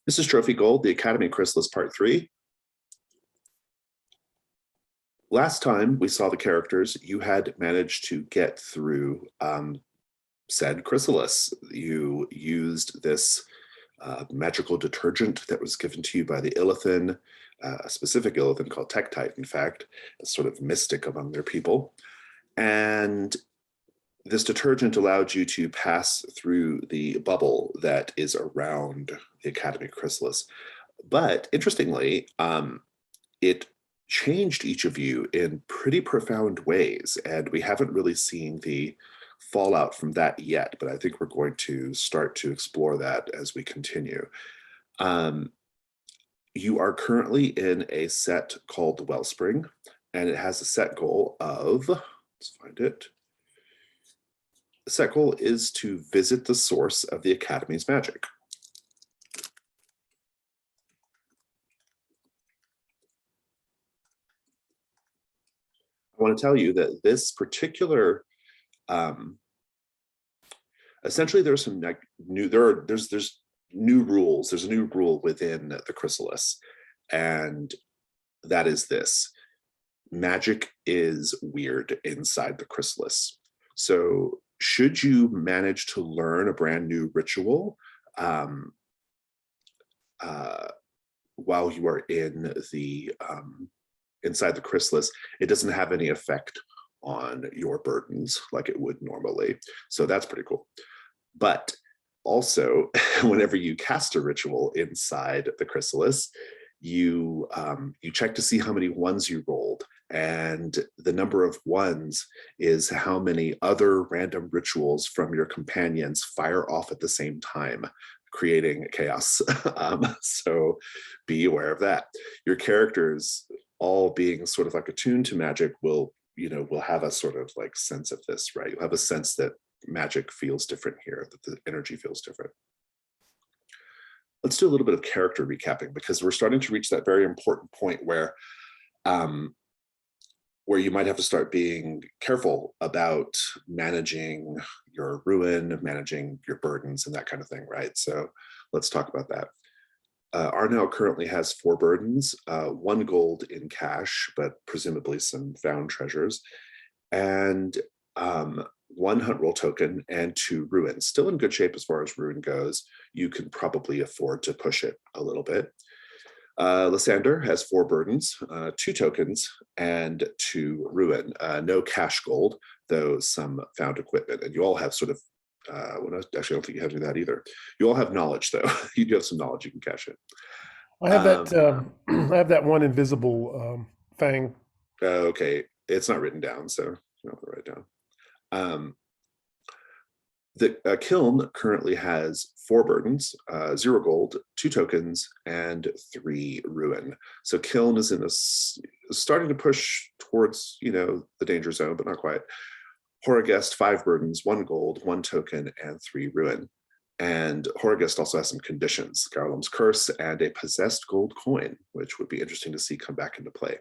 This is Trophy Gold, the Academy Chrysalis Part 3. Last time we saw the characters, you had managed to get through said Chrysalis. You used this magical detergent that was given to you by the Illithin, a specific Illithin called Tektite, in fact, a sort of mystic among their people. And this detergent allowed you to pass through the bubble that is around the Academy Chrysalis. But interestingly, it changed each of you in pretty profound ways, and we haven't really seen the fallout from that yet, but I think we're going to start to explore that as we continue. You are currently in a set called the Wellspring, and it has a set goal of, let's find it. The set goal is to visit the source of the Academy's magic. I want to tell you that this particular, essentially, there's some there's new rules. There's a new rule within the Chrysalis, and that is this: magic is weird inside the Chrysalis. So, should you manage to learn a brand new ritual while you are in the inside the Chrysalis, it doesn't have any effect on your burdens like it would normally. So that's pretty cool. But also, whenever you cast a ritual inside the Chrysalis, you check to see how many ones you rolled, and the number of ones is how many other random rituals from your companions fire off at the same time, creating chaos. So be aware of that. Your characters, all being sort of like attuned to magic, will have a sort of like sense of this, right? You'll have a sense that magic feels different here, that the energy feels different. Let's do a little bit of character recapping, because we're starting to reach that very important point where you might have to start being careful about managing your ruin, managing your burdens, and that kind of thing, right? So let's talk about that. Arnell currently has 4 burdens, 1 gold in cash, but presumably some found treasures, and 1 hunt roll token and 2 ruin. Still in good shape as far as ruin goes. You can probably afford to push it a little bit. Lysander has 4 burdens, 2 tokens, and 2 ruin. No cash gold, though some found equipment. And you all have sort of, well, actually, I don't think you have to do that either. You all have knowledge, though. You do have some knowledge you can cash in. I have that. I have that one invisible fang. Okay, it's not written down, so you don't have to write it down. The kiln currently has 4 burdens, 0 gold, 2 tokens, and 3 ruin. So kiln is starting to push towards the danger zone, but not quite. Horagest, 5 burdens, 1 gold, 1 token, and 3 ruin. And Horagest also has some conditions: Garlem's Curse and a possessed gold coin, which would be interesting to see come back into play.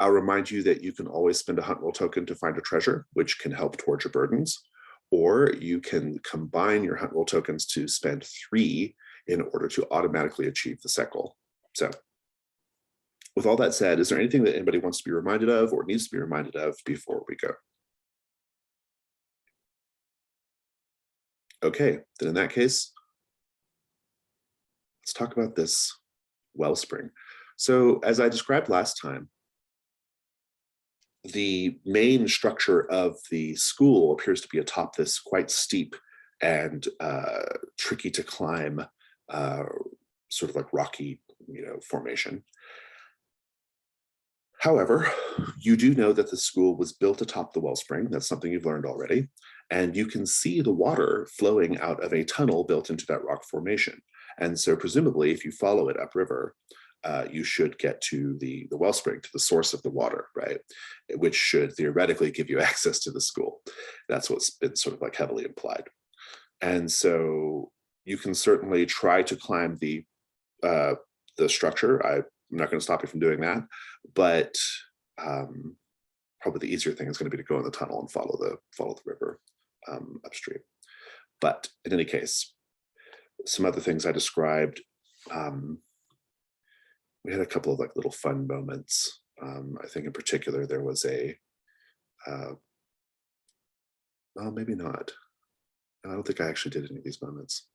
I'll remind you that you can always spend a hunt roll token to find a treasure, which can help towards your burdens, or you can combine your hunt roll tokens to spend 3 in order to automatically achieve the set goal. So, with all that said, is there anything that anybody wants to be reminded of or needs to be reminded of before we go? Okay, then in that case, let's talk about this wellspring. So, as I described last time, the main structure of the school appears to be atop this quite steep and tricky to climb, sort of like rocky, formation. However, you do know that the school was built atop the wellspring. That's something you've learned already. And you can see the water flowing out of a tunnel built into that rock formation. And so presumably, if you follow it upriver, you should get to the wellspring, to the source of the water, right? Which should theoretically give you access to the school. That's what's been sort of like heavily implied. And so you can certainly try to climb the structure. I'm not going to stop you from doing that, but probably the easier thing is going to be to go in the tunnel and follow the river upstream. But in any case, some other things I described. We had a couple of like little fun moments. I think in particular there was a, well, maybe not. I don't think I actually did any of these moments.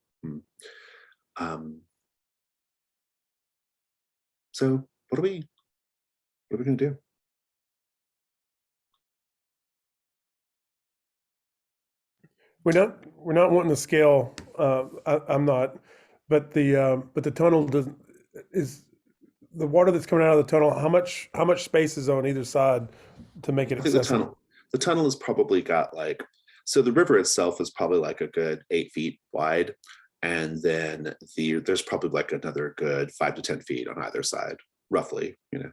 So what are we going to do? We're not wanting to scale. I'm not, but the tunnel doesn't is the water that's coming out of the tunnel. How much space is on either side to make it I think accessible? the tunnel has probably got like, so the river itself is probably like a good 8 feet wide, and then there's probably like another good 5 to 10 feet on either side, roughly, you know.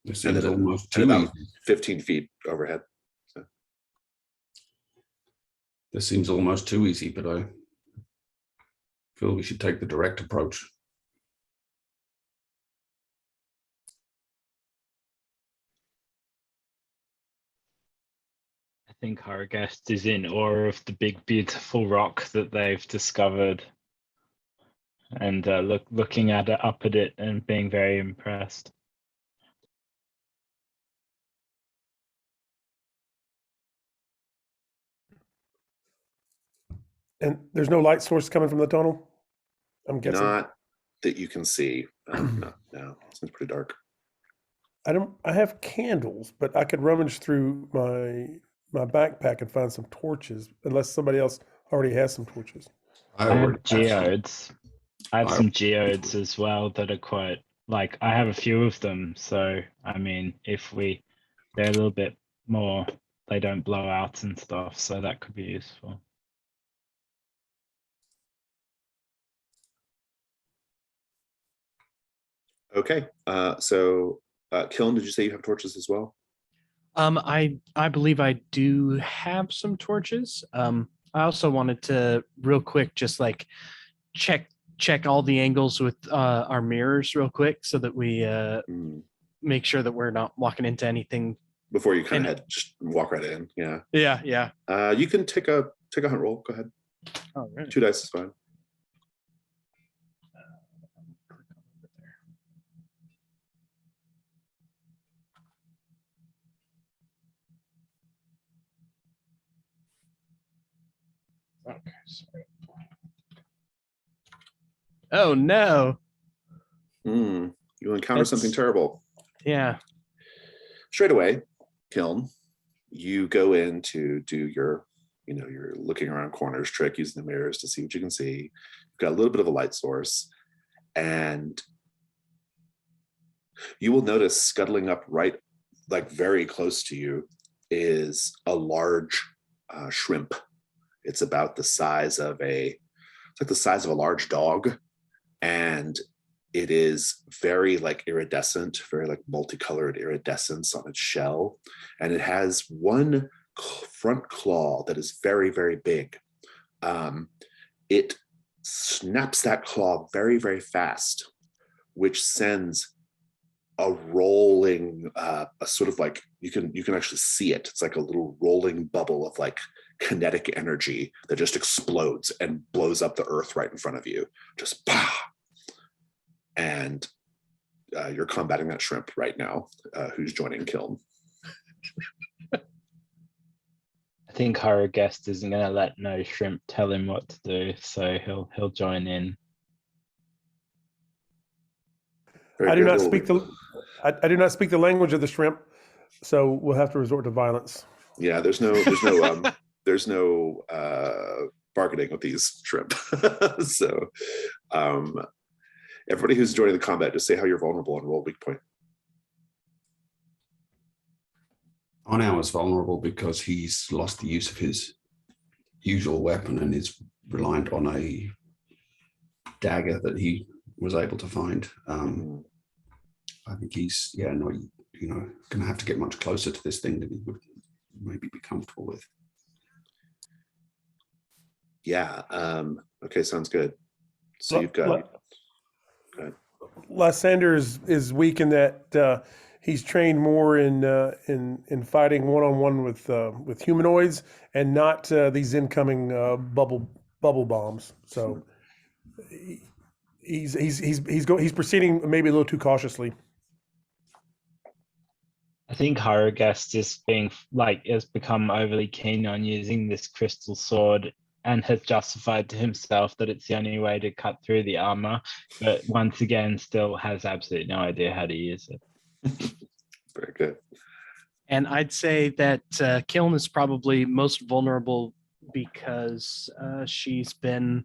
It seems and almost and too about easy. 15 feet overhead. So. This seems almost too easy, but I feel we should take the direct approach. I think our guest is in awe of the big, beautiful rock that they've discovered, and looking at it, up at it, and being very impressed. And there's no light source coming from the tunnel, I'm guessing. Not that you can see. No, seems pretty dark. I have candles, but I could rummage through my backpack and find some torches, unless somebody else already has some torches. I have geodes. I have some geodes as well that are quite, like, I have a few of them. So, I mean, they're a little bit more, they don't blow out and stuff. So that could be useful. Okay. So Kiln, did you say you have torches as well? I believe I do have some torches. I also wanted to real quick just like check all the angles with our mirrors real quick so that we make sure that we're not walking into anything before you kind of just walk right in. Yeah. Yeah. You can take a hunt roll. Go ahead. All right. 2 dice is fine. Okay, sorry. Oh no. You encounter something terrible. Yeah. Straight away, Kiln, you go in to do your, you're looking around corners trick using the mirrors to see what you can see. You've got a little bit of a light source, and you will notice scuttling up right, like very close to you, is a large shrimp. It's about the size of a large dog, and it is very like iridescent, very like multicolored iridescence on its shell. And it has one front claw that is very, very big. It snaps that claw very, very fast, which sends a rolling, a sort of like, you can actually see it. It's like a little rolling bubble of like kinetic energy that just explodes and blows up the earth right in front of you. Just bah! And you're combating that shrimp right now, who's joining Kiln. I think our guest isn't going to let no shrimp tell him what to do, so he'll join in. I do not speak the language of the shrimp, so we'll have to resort to violence. Yeah, there's no bargaining with these shrimp. So everybody who's joining the combat, just say how you're vulnerable and roll weak point. Arnau is vulnerable because he's lost the use of his usual weapon and is reliant on a dagger that he was able to find. I think he's going to have to get much closer to this thing than he would maybe be comfortable with. Yeah. Okay, sounds good. So you've got. Lysander is weak in that he's trained more in fighting one-on-one with humanoids and not these incoming bubble bombs. So he's proceeding maybe a little too cautiously. I think Horrorghast is being has become overly keen on using this crystal sword and has justified to himself that it's the only way to cut through the armor, but once again still has absolutely no idea how to use it. Very good. And I'd say that Kiln is probably most vulnerable because she's been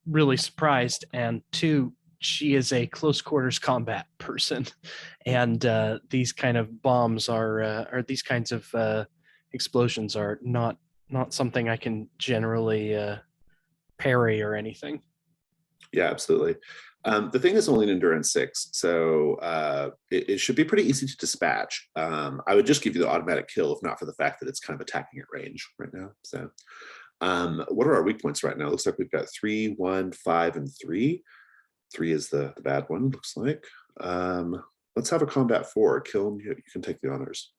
really surprised, and two, she is a close quarters combat person, and these kind of bombs or these kinds of explosions are not something I can generally parry or anything. Yeah, absolutely. The thing is only an endurance 6, so it should be pretty easy to dispatch. I would just give you the automatic kill if not for the fact that it's kind of attacking at range right now. So what are our weak points right now? Looks like we've got 3, 1, 5, and 3. 3 is the bad one, looks like. Let's have a combat 4. Kiln, you can take the honors.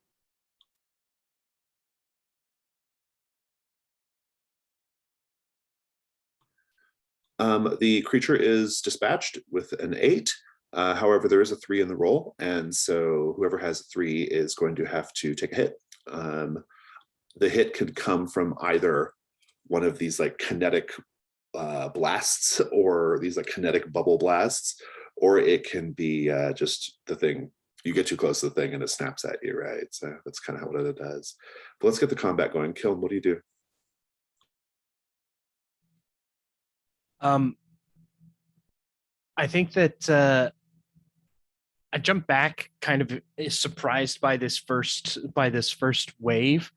The creature is dispatched with an 8. However, there is a 3 in the roll, and so whoever has a 3 is going to have to take a hit. The hit could come from either one of these like kinetic blasts or these like kinetic bubble blasts, or it can be just the thing. You get too close to the thing and it snaps at you, right? So that's kind of what it does. But let's get the combat going. Kiln, what do you do? I think that I jumped back, kind of surprised by this first wave,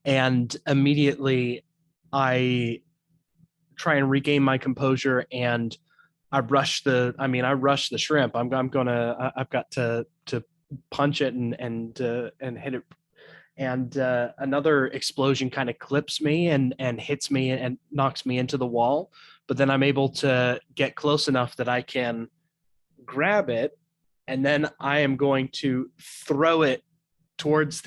and immediately I try and regain my composure, and I rush the shrimp. I've got to punch it and hit it. And another explosion kind of clips me and hits me and knocks me into the wall. But then I'm able to get close enough that I can grab it, and then I am going to throw it towards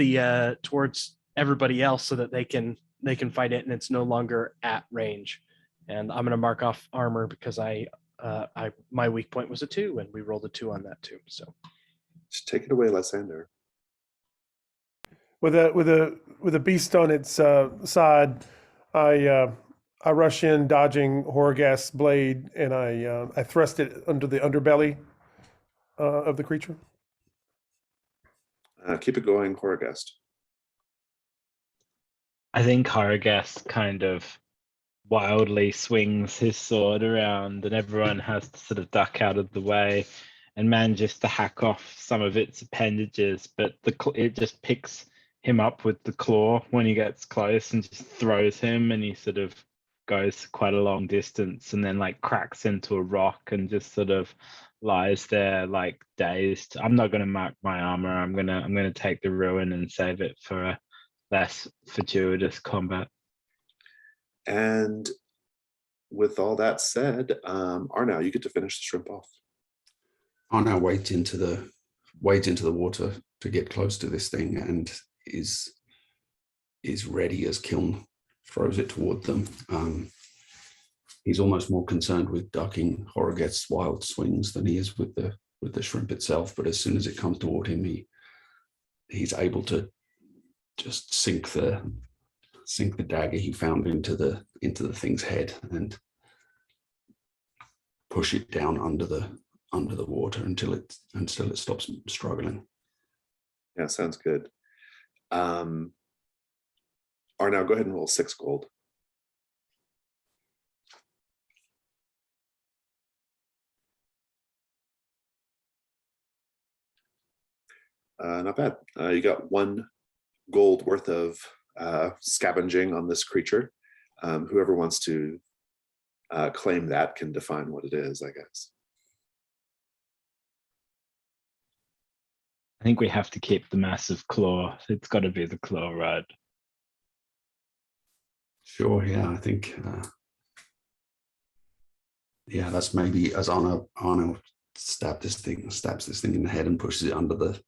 everybody else so that they can fight it, and it's no longer at range. And I'm going to mark off armor because my weak point was a 2, and we rolled a 2 on that too. So Just take it away, Lysander. With a beast on its side, I rush in, dodging Horrorghast's blade, and I thrust it under the underbelly of the creature. Keep it going, Horrorghast. I think Horrorghast kind of wildly swings his sword around, and everyone has to sort of duck out of the way and manages to hack off some of its appendages, but it just picks him up with the claw when he gets close and just throws him, and he sort of goes quite a long distance and then like cracks into a rock and just sort of lies there like dazed. I'm not going to mark my armor. I'm gonna take the ruin and save it for a less fortuitous combat. And with all that said, Arnau, you get to finish the shrimp off. Arnau wades into the water to get close to this thing and is ready as Kiln throws it toward them. He's almost more concerned with ducking Horrorghast's wild swings than he is with the shrimp itself. But as soon as it comes toward him, he's able to just sink the dagger he found into the thing's head and push it down under the water until it stops struggling. Yeah, sounds good. Arnau, go ahead and roll 6 gold. Not bad. You got 1 gold worth of scavenging on this creature. Whoever wants to claim that can define what it is, I guess. I think we have to keep the massive claw. It's got to be the claw, right? Sure, yeah, I think that's maybe as Arno stabs this thing in the head and pushes it under the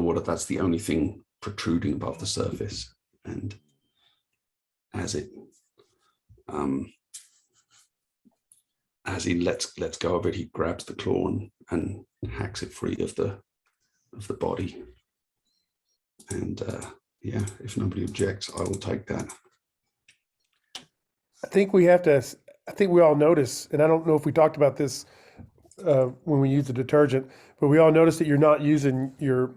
water. That's the only thing protruding above the surface. And as he lets go of it, he grabs the claw and hacks it free of the body. And yeah, if nobody objects, I will take that. I think we all notice, and I don't know if we talked about this when we use the detergent, but we all notice that you're not using your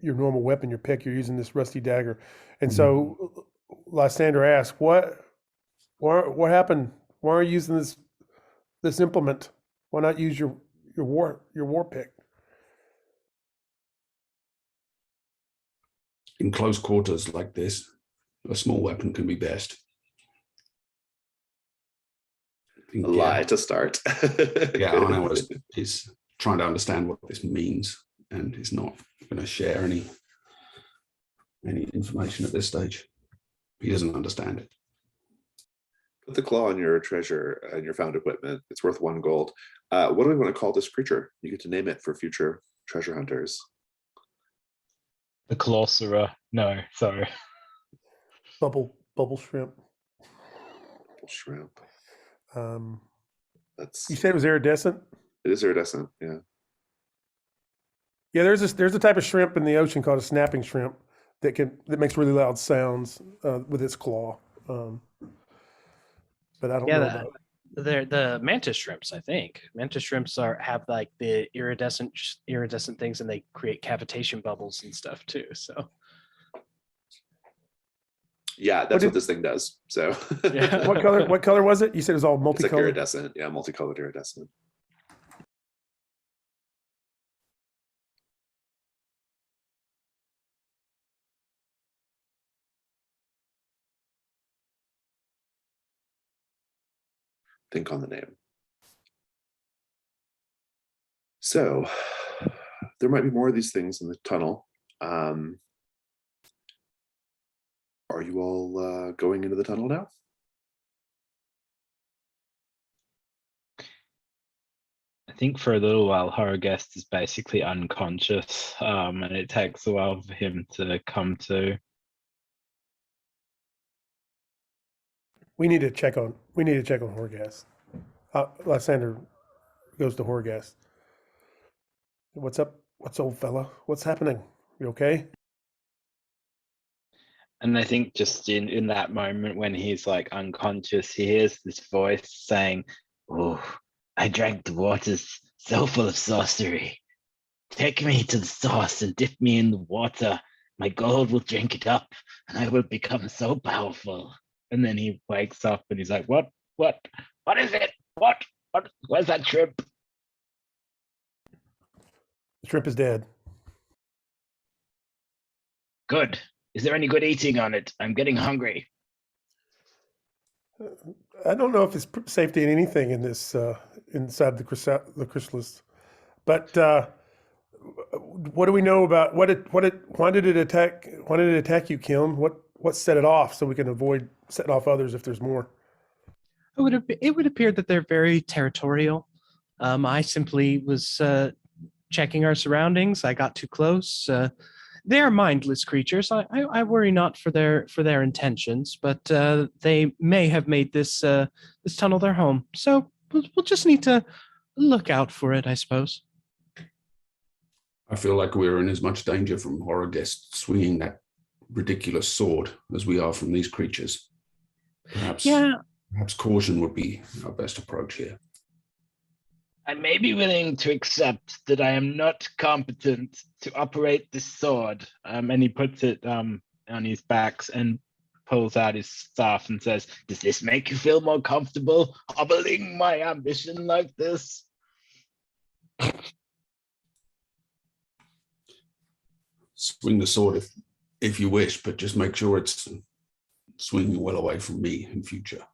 normal weapon, your pick. You're using this rusty dagger. And so Lysander asked, what happened? Why are you using this implement? Why not use your war pick? In close quarters like this, a small weapon can be best. A lie to start. Yeah, Arno is trying to understand what this means and is not going to share any information at this stage. He doesn't understand it. Put the claw on your treasure and your found equipment. It's worth 1 gold. What do we want to call this creature? You get to name it for future treasure hunters. The Clawserer. No, sorry. Bubble shrimp. Shrimp. That's. You said it was iridescent? It is iridescent. Yeah. Yeah, there's a type of shrimp in the ocean called a snapping shrimp that makes really loud sounds with its claw. But I don't know about. They're the mantis shrimps, I think. Mantis shrimps have like the iridescent things, and they create cavitation bubbles and stuff too. So Yeah, that's what this thing does. So Yeah. What color was it? You said it was all it's like multicolored. iridescent. Yeah, multicolored iridescent. Think on the name. So there might be more of these things in the tunnel. Are you all going into the tunnel now? I think for a little while, Horrorguest is basically unconscious, and it takes a while for him to come to. We need to check on Horgas. Lysander goes to Horgas. What's up? What's old fella? What's happening? You okay? And I think just in that moment when he's like unconscious, he hears this voice saying, "Oh, I drank the waters so full of sorcery. Take me to the source and dip me in the water. My gold will drink it up, and I will become so powerful." And then he wakes up and he's like, What is it? What? Where's that shrimp?" The shrimp is dead. "Good. Is there any good eating on it? I'm getting hungry." I don't know if it's safe to eat anything in this inside the Chrysalis, but what do we know about why did it attack you, Kim? What set it off so we can avoid setting off others if there's more? it would appear that they're very territorial. I simply was checking our surroundings. I got too close. They are mindless creatures. I worry not for their intentions, but they may have made this tunnel their home. So we'll just need to look out for it, I suppose. I feel like we're in as much danger from Horrorguest swinging that ridiculous sword as we are from these creatures. Perhaps caution would be our best approach here. "I may be willing to accept that I am not competent to operate this sword." And he puts it on his back and pulls out his staff and says, "Does this make you feel more comfortable hobbling my ambition like this?" Swing the sword if you wish, but just make sure it's swinging well away from me in future.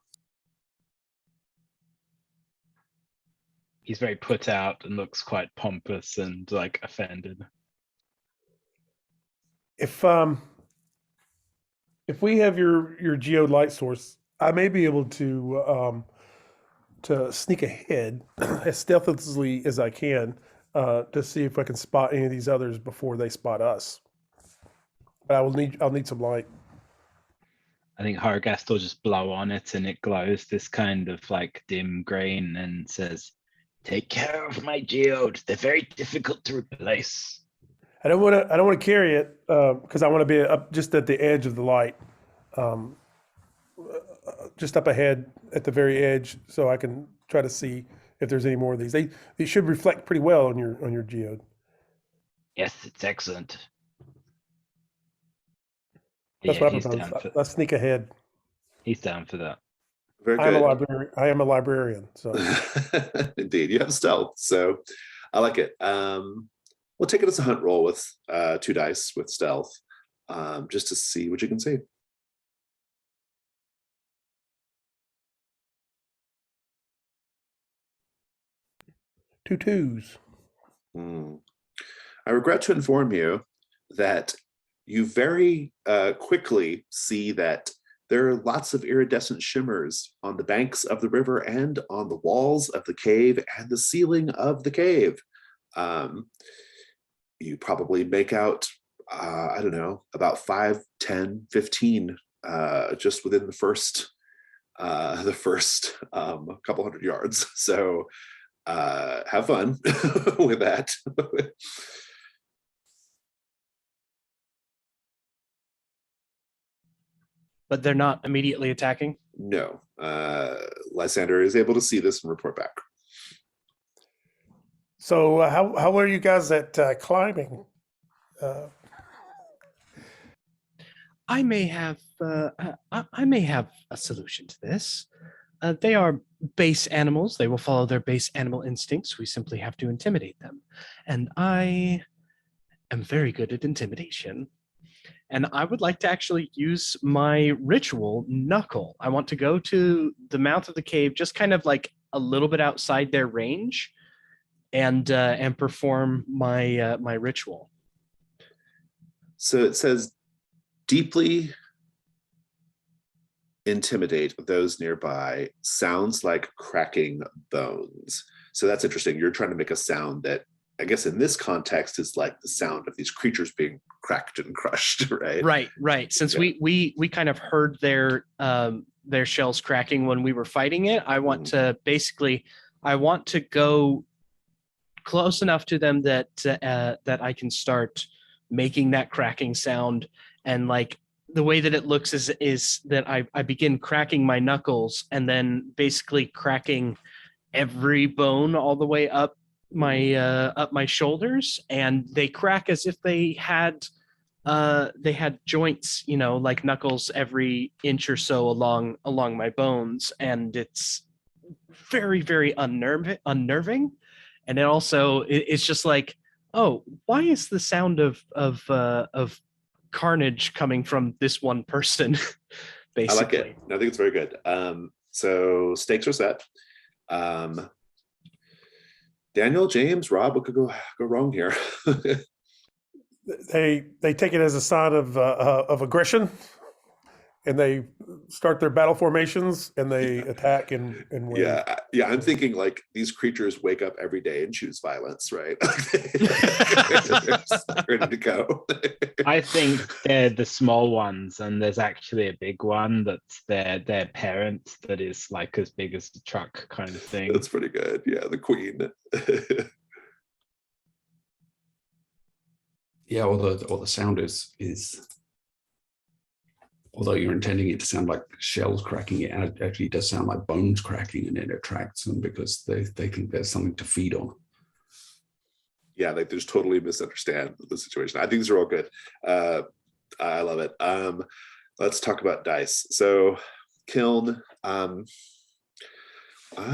He's very put out and looks quite pompous and like offended. If we have your geode light source, I may be able to to sneak ahead as stealthily as I can to see if I can spot any of these others before they spot us. But I'll need some light. I think Hargast will just blow on it and it glows this kind of like dim green and says, "Take care of my geode. They're very difficult to replace." I don't want to carry it because I want to be up just at the edge of the light, um, just up ahead at the very edge, so I can try to see if there's any more of these. They should reflect pretty well on your geode. Yes, it's excellent. That's Yeah, what I he's propose. down for Let's sneak ahead. that. Very I am a good. librarian. I am a librarian. So Indeed, you have stealth, so I like it. We'll take it as a hunt roll with 2 dice with stealth, just to see what you can see. two twos. I regret to inform you that you very quickly see that there are lots of iridescent shimmers on the banks of the river and on the walls of the cave and the ceiling of the cave. You probably make out, I don't know, about 5, 10, 15 just within the first couple hundred yards. So have fun with that. But they're not immediately attacking. No, Lysander is able to see this and report back. So how are you guys at climbing? I may have a solution to this. They are base animals. They will follow their base animal instincts. We simply have to intimidate them. And I am very good at intimidation. And I would like to actually use my ritual knuckle. I want to go to the mouth of the cave, just kind of like a little bit outside their range, and perform my my ritual. So it says deeply intimidate those nearby. Sounds like cracking bones. So that's interesting. You're trying to make a sound that, I guess in this context, is like the sound of these creatures being cracked and crushed, right? Right. Since we kind of heard their shells cracking when we were fighting it, I want to go close enough to them that that I can start making that cracking sound. And like the way that it looks is that I begin cracking my knuckles and then basically cracking every bone all the way up my shoulders, and they crack as if they had joints, like knuckles every inch or so along my bones, and it's very, very unnerving. And it also it's just like, oh, why is the sound of carnage coming from this one person? Basically. I like it. I think it's very good. So stakes are set. Daniel, James, Rob, what could go wrong here? They take it as a sign of aggression, and they start their battle formations and they attack and win. Yeah. I'm thinking like these creatures wake up every day and choose violence, right? They're ready to go. I think they're the small ones, and there's actually a big one that's their parent that is like as big as the truck kind of thing. That's pretty good. Yeah, the queen. Yeah, or the sound is although you're intending it to sound like shells cracking, it actually does sound like bones cracking, and it attracts them because they think there's something to feed on. Yeah, like they just totally misunderstand the situation. I think these are all good. I love it. Let's talk about dice. So, Kiln, do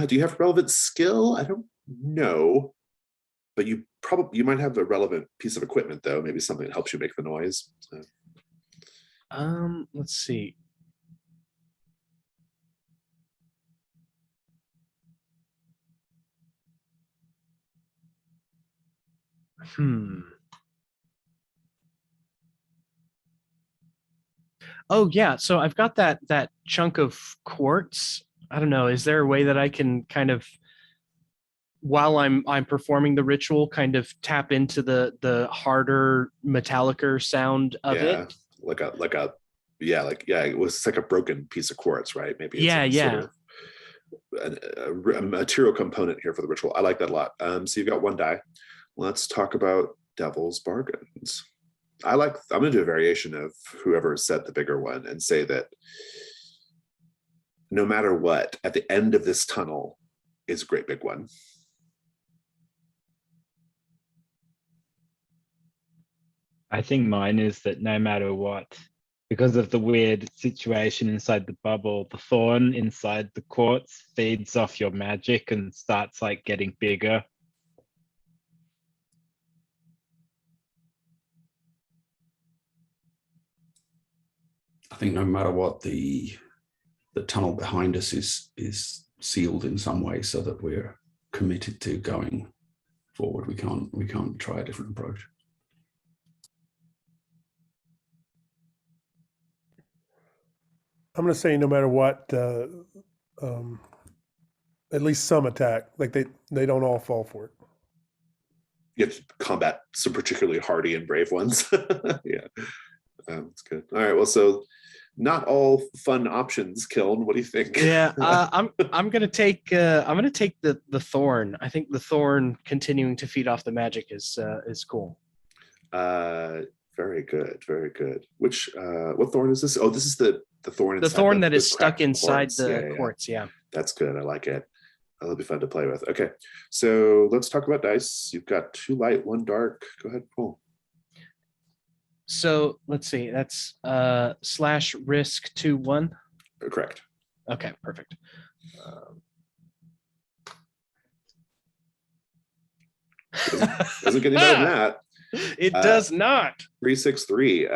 you have relevant skill? I don't know, but you might have a relevant piece of equipment though. Maybe something that helps you make the noise. So. Let's see. Oh yeah, so I've got that chunk of quartz I don't know. Is there a way that I can kind of, while I'm performing the ritual, kind of tap into the harder, metallicer sound of Yeah, it? it was like a broken piece of quartz, right? Maybe it's Yeah, some yeah. sort of a material component here for the ritual. I like that a lot. So you've got one die. Let's talk about Devil's Bargains. I'm gonna do a variation of whoever said the bigger one and say that no matter what, at the end of this tunnel is a great big one. I think mine is that no matter what, because of the weird situation inside the bubble, the thorn inside the quartz feeds off your magic and starts like getting bigger. I think no matter what, the tunnel behind us is sealed in some way so that we're committed to going forward. We can't try a different approach. I'm going to say no matter what, at least some attack. Like they don't all fall for it. You have to combat some particularly hardy and brave ones. Yeah, that's good. All right, well, so not all fun options, Kiln. What do you think? Yeah, I'm gonna take the thorn. I think the thorn continuing to feed off the magic is cool. Very good, very good. Which what thorn is this? Oh, this is the thorn. The thorn that the is stuck cracked inside quartz. the quartz. Yeah. That's good. I like it. That'll be fun to play with. Okay, so let's talk about dice. You've got 2 light, 1 dark. Go ahead, pull. So let's see. That's slash risk 2-1. Correct. Okay, perfect. Doesn't get any better than that. It does not. 3, 6, 3,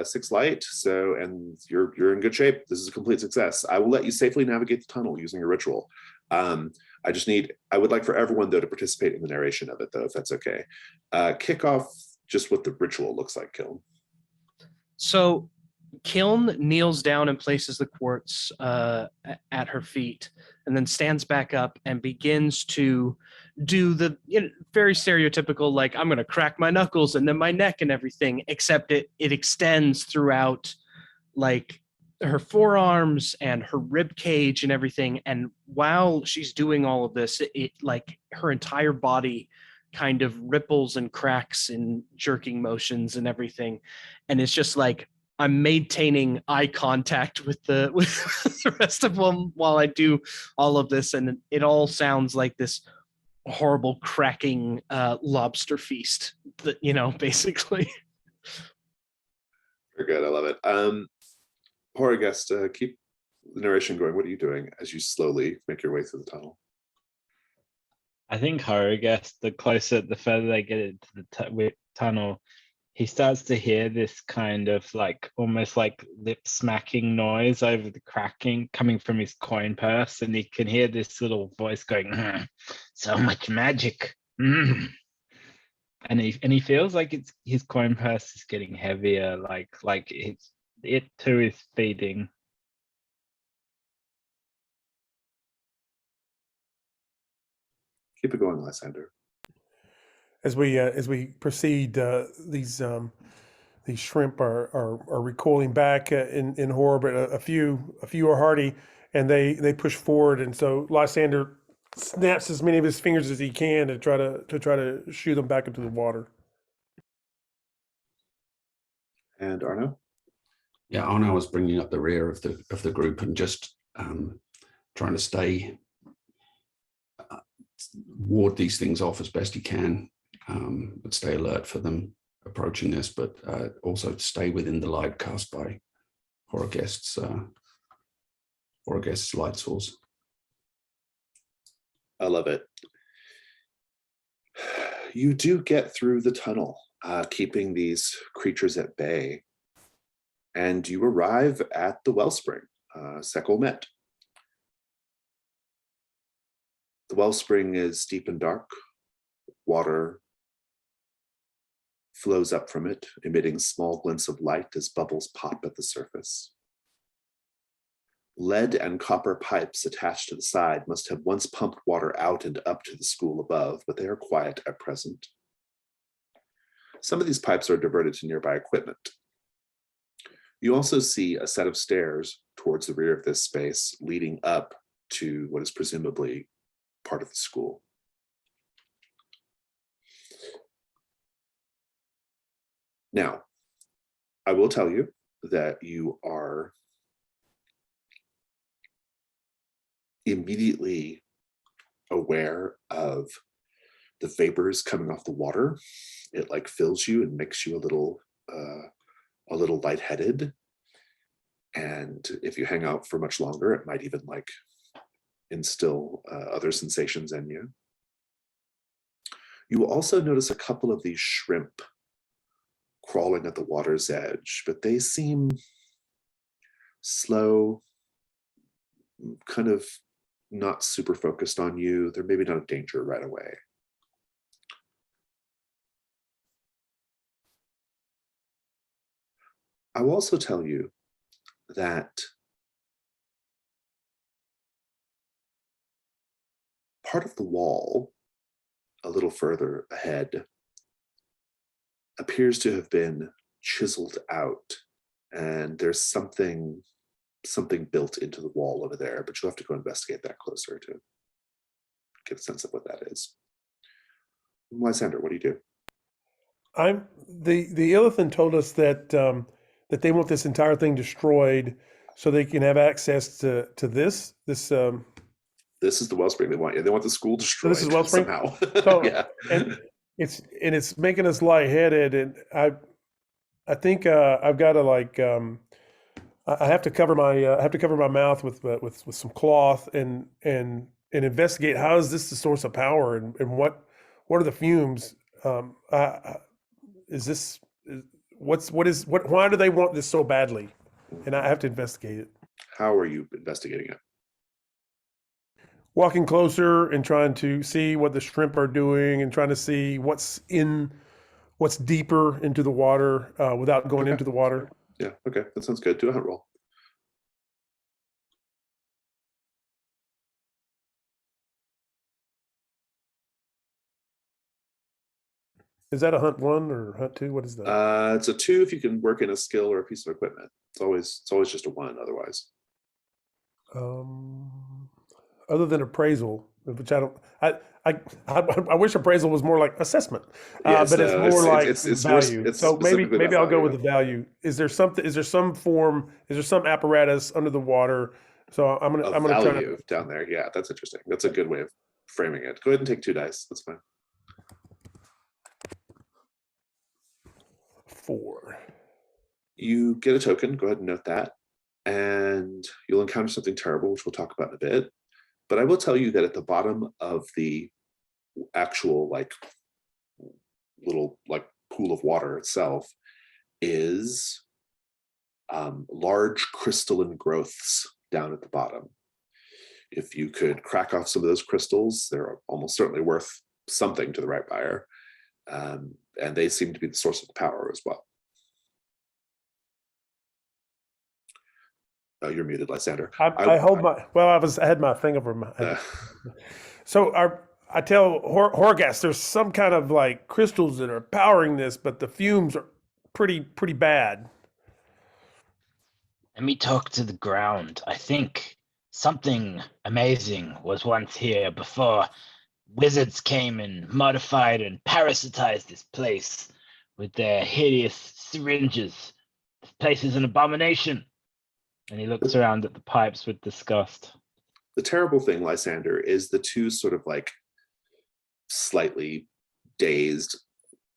6 light. So, and you're in good shape. This is a complete success. I will let you safely navigate the tunnel using your ritual. I would like for everyone though to participate in the narration of it though, if that's okay. Kick off just what the ritual looks like, Kiln. So Kiln kneels down and places the quartz at her feet, and then stands back up and begins to do the very stereotypical, like, I'm going to crack my knuckles and then my neck and everything, except it extends throughout, like, her forearms and her rib cage and everything. And while she's doing all of this, it like her entire body kind of ripples and cracks in jerking motions and everything. And it's just like, I'm maintaining eye contact with the rest of them while I do all of this. And it all sounds like this horrible cracking lobster feast that, basically. Very good. I love it. Horrorguest, keep the narration going. What are you doing as you slowly make your way through the tunnel? I think Horrorguest, the further they get into the tunnel, he starts to hear this kind of like almost like lip smacking noise over the cracking coming from his coin purse, and he can hear this little voice going, "So much magic." And he feels like his coin purse is getting heavier, like it too is feeding. Keep it going, Lysander. As we proceed, these shrimp are recoiling back in horror, but a few are hardy, and they push forward, and so Lysander snaps as many of his fingers as he can to try to shoot them back into the water. And Arno? Yeah, Arno was bringing up the rear of the group and just trying to stay ward these things off as best he can, but stay alert for them approaching us, but also stay within the light cast by Horrorguest's light source. I love it. You do get through the tunnel, keeping these creatures at bay, and you arrive at the wellspring, Sekolmet. The wellspring is deep and dark. Water flows up from it, emitting small glints of light as bubbles pop at the surface. Lead and copper pipes attached to the side must have once pumped water out and up to the school above, but they are quiet at present. Some of these pipes are diverted to nearby equipment. You also see a set of stairs towards the rear of this space leading up to what is presumably part of the school. Now, I will tell you that you are immediately aware of the vapors coming off the water. It like fills you and makes you a little lightheaded. And if you hang out for much longer, it might even like instill other sensations in you. You will also notice a couple of these shrimp crawling at the water's edge, but they seem slow, kind of not super focused on you. They're maybe not a danger right away. I will also tell you that part of the wall a little further ahead appears to have been chiseled out, and there's something built into the wall over there, but you'll have to go investigate that closer to get a sense of what that is. Lysander, what do you do? The Illithan told us that that they want this entire thing destroyed so they can have access to this. This is the wellspring they want. Yeah, they want the school destroyed. This is wellspring somehow. So, yeah, and it's making us lightheaded, and I think I've got to like I have to cover my mouth with some cloth and investigate how is this the source of power, and what are the fumes? Is this why do they want this so badly? And I have to investigate it. How are you investigating it? Walking closer and trying to see what the shrimp are doing, and trying to see what's deeper into the water without going into the water. Yeah, okay, that sounds good. Do a hunt roll. Is that a hunt 1 or hunt 2? What is that? It's a 2 if you can work in a skill or a piece of equipment. It's always just a 1 otherwise. Other than appraisal, which I don't, I wish appraisal was more like assessment, Yes, but it's more like it's value. it's So maybe specifically about I'll go value. with the value. Is there some apparatus under the water? So I'm gonna try value to down there. Yeah, that's interesting. That's a good way of framing it. Go ahead and take 2 dice. That's fine. 4. You get a token. Go ahead and note that, and you'll encounter something terrible, which we'll talk about in a bit. But I will tell you that at the bottom of the actual like little like pool of water itself is large crystalline growths down at the bottom. If you could crack off some of those crystals, they're almost certainly worth something to the right buyer. And they seem to be the source of the power as well. Oh, you're muted, Lysander. I had my thing over my head. So I tell Horgas there's some kind of like crystals that are powering this, but the fumes are pretty bad. Let me talk to the ground. I think something amazing was once here before wizards came and modified and parasitized this place with their hideous syringes. This place is an abomination. And he looks around at the pipes with disgust. The terrible thing, Lysander, is the 2 sort of like slightly dazed,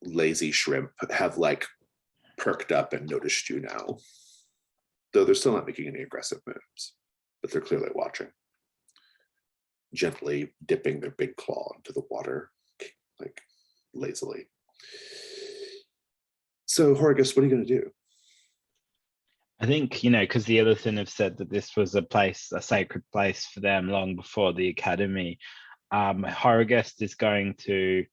lazy shrimp have like perked up and noticed you now. Though they're still not making any aggressive moves, but they're clearly watching. Gently dipping their big claw into the water, like lazily. So, Horgus, what are you going to do? I think, because the other thing have said that this was a sacred place for them long before the academy. Horogest is going to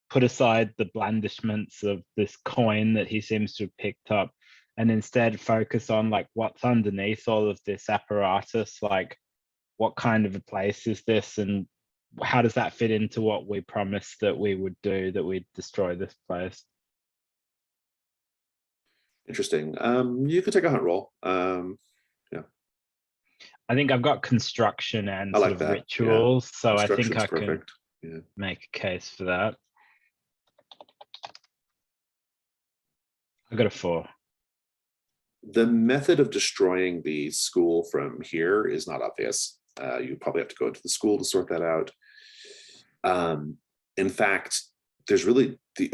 put aside the blandishments of this coin that he seems to have picked up and instead focus on like what's underneath all of this apparatus, like what kind of a place is this, and how does that fit into what we promised that we would do, that we'd destroy this place? Interesting. You could take a hunt roll. I think I've got construction and I sort like of that, yeah. rituals, so I think Construction's I can perfect. Yeah. make a case for that. I got a 4. The method of destroying the school from here is not obvious. You probably have to go to the school to sort that out. In fact, there's really the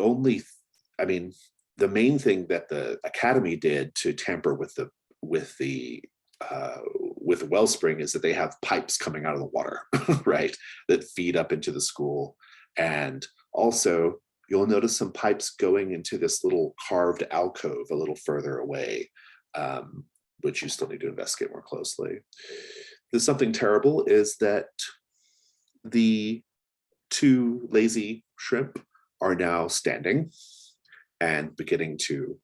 main thing that the academy did to tamper with the wellspring is that they have pipes coming out of the water, right, that feed up into the school. And also, you'll notice some pipes going into this little carved alcove a little further away, which you still need to investigate more closely. There's something terrible is that the 2 lazy shrimp are now standing and beginning to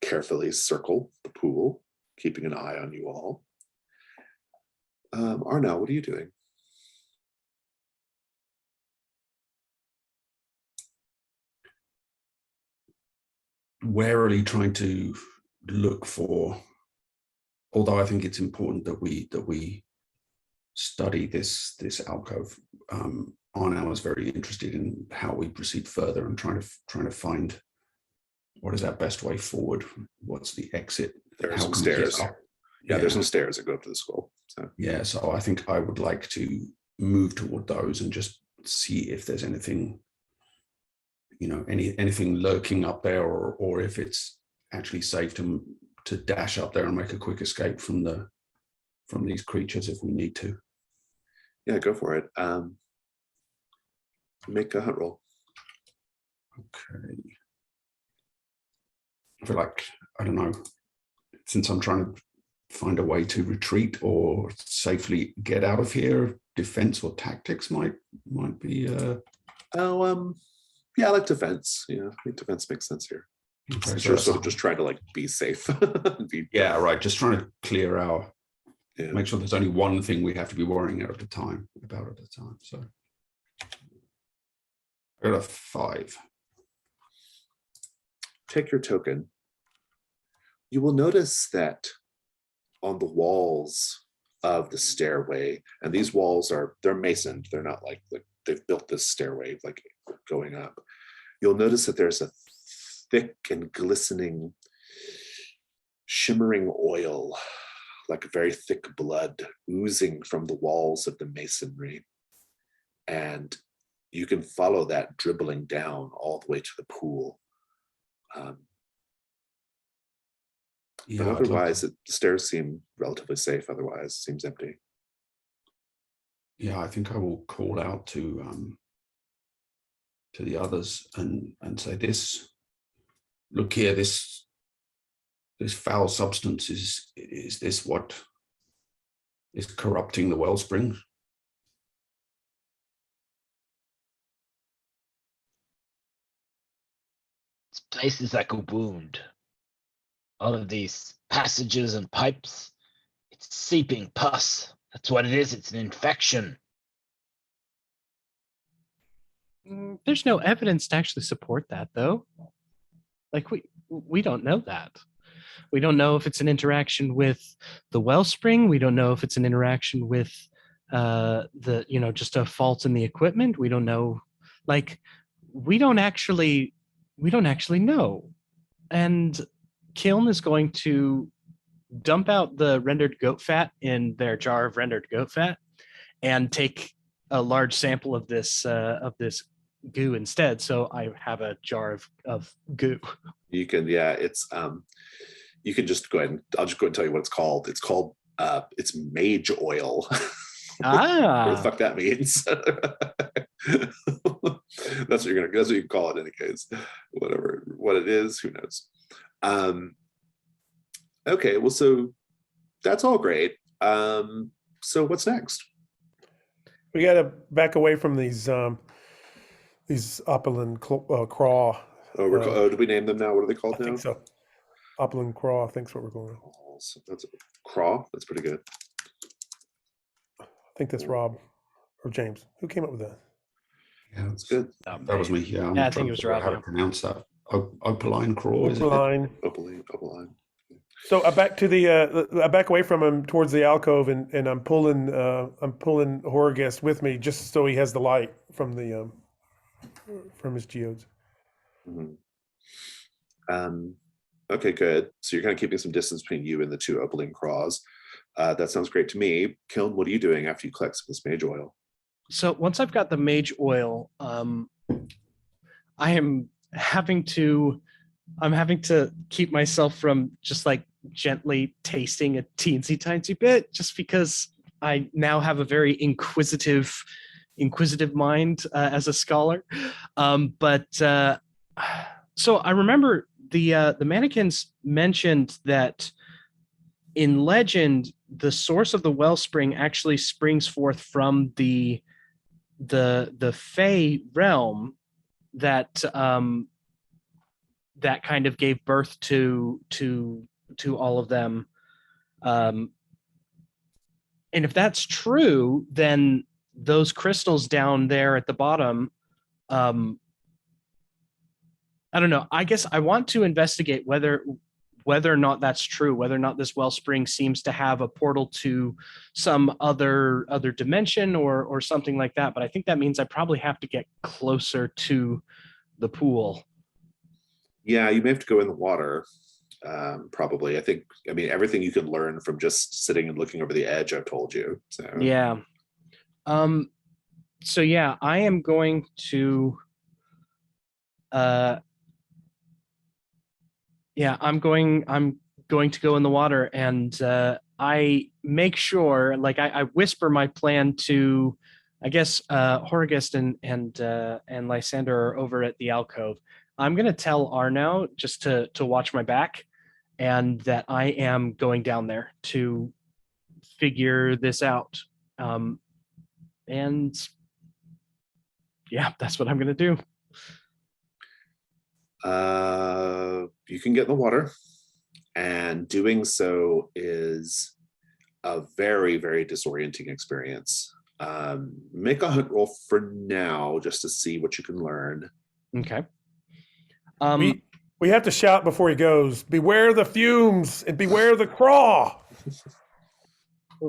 carefully circle the pool, keeping an eye on you all. Arnell, what are you doing? Warily trying to look for, although I think it's important that we study this alcove. Arnell is very interested in how we proceed further and trying to find what is our best way forward. What's the exit? There are How some can we get stairs. up? Yeah, there's some stairs that go up to the school. So Yeah, so I think I would like to move toward those and just see if there's anything, anything lurking up there, or if it's actually safe to dash up there and make a quick escape from these creatures if we need to. yeah, go for it. Make a hunt roll. Okay. I feel like, I don't know, since I'm trying to find a way to retreat or safely get out of here, defense or tactics might be Yeah, I like defense. Yeah, I think defense makes sense here. okay, Since so you're that's sort of just trying to like be safe. yeah, right, just trying to clear our Yeah. make sure there's only one thing we have to be worrying about at a time. So I got a 5. Take your token. You will notice that on the walls of the stairway, and these walls they're masoned, they're not like they've built this stairway like going up. You'll notice that there's a thick and glistening, shimmering oil, like a very thick blood oozing from the walls of the masonry. And you can follow that dribbling down all the way to the pool. Yeah, But I'd love otherwise, to- the stairs seem relatively safe. Otherwise, it seems empty. yeah, I think I will call out to the others and say, this, look here, this foul substance is this what is corrupting the wellspring? This place is like a wound. All of these passages and pipes, it's seeping pus. That's what it is. It's an infection. There's no evidence to actually support that, though. Like we don't know that. We don't know if it's an interaction with the wellspring. We don't know if it's an interaction with just a fault in the equipment. We don't know. Like we don't actually know. And Kiln is going to dump out the rendered goat fat in their jar of rendered goat fat and take a large sample of this goo instead. So I have a jar of goo. You can, yeah, it's you can just go ahead and I'll just go ahead and tell you what it's called. It's mage oil. What the fuck that means. That's what you can call it in any case. Whatever what it is, who knows. Okay, well, so that's all great. So what's next? We got to back away from these opalin craw. Oh, did we name them now? What are they called I now? think so. Upland Craw, I think's what we're going with. So that's a craw. That's pretty good. I think that's Rob or James. Who came up with that? Yeah, That's good. that was me. Yeah, I'm Yeah, I trying think to it was figure out Rob, how yeah. to pronounce that. Opaline craw, is it? Line. Opaline. So I back to the I back away from him towards the alcove, and I'm pulling Horagest with me just so he has the light from the from his geodes. Mhm. Okay, good. So you're kind of keeping some distance between you and the two Opaline craws. That sounds great to me. Kiln, what are you doing after you collect some of this mage oil? So once I've got the mage oil, I'm having to keep myself from just like gently tasting a teensy tiny bit, just because I now have a very inquisitive mind as a scholar. So I remember the mannequins mentioned that in legend, the source of the wellspring actually springs forth from the Fey realm that that kind of gave birth to all of them. And if that's true, then those crystals down there at the bottom, I don't know. I guess I want to investigate whether or not that's true, whether or not this wellspring seems to have a portal to some other dimension or something like that. But I think that means I probably have to get closer to the pool. Yeah, you may have to go in the water. Probably. I mean, everything you can learn from just sitting and looking over the edge, I've told you. So Yeah. So yeah, I am going to I'm going to go in the water, and I make sure, like I whisper my plan to, I guess Horagest and Lysander are over at the alcove. I'm gonna tell Arnau just to watch my back, and that I am going down there to figure this out. And yeah, that's what I'm gonna do. You can get in the water, and doing so is a very, very disorienting experience. Make a hunt roll for now just to see what you can learn. Okay. We have to shout before he goes, beware the fumes and beware the craw.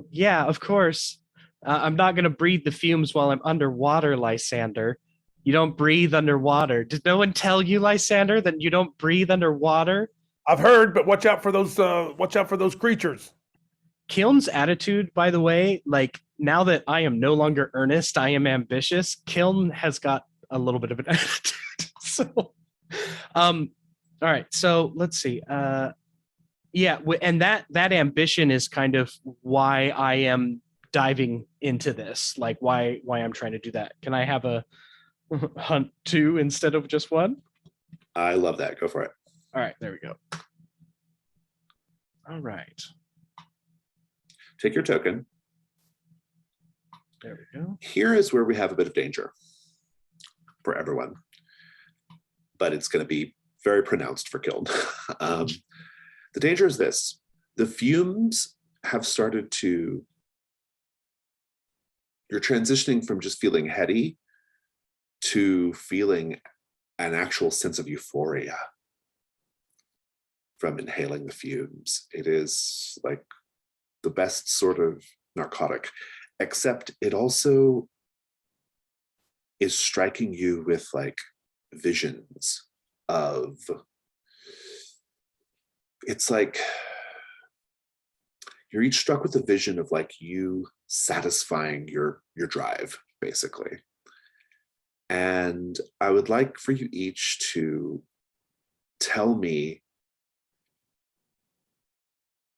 Yeah, of course. I'm not going to breathe the fumes while I'm underwater, Lysander. You don't breathe underwater. Did no one tell you, Lysander, that you don't breathe underwater? I've heard, but watch out for those creatures. Kiln's attitude, by the way, like now that I am no longer earnest, I am ambitious. Kiln has got a little bit of an attitude. So, all right. So let's see. Yeah, and that ambition is kind of why I am diving into this, like why I'm trying to do that. Can I have a hunt 2 instead of just 1? I love that. Go for it. All right, there we go. All right. Take your token. There we go. Here is where we have a bit of danger for everyone, but it's going to be very pronounced for Kiln. The danger is this: the fumes have started to. You're transitioning from just feeling heady to feeling an actual sense of euphoria from inhaling the fumes. It is like the best sort of narcotic, except it also is striking you with like visions of, it's like you're each struck with a vision of like you satisfying your drive, basically. And I would like for you each to tell me,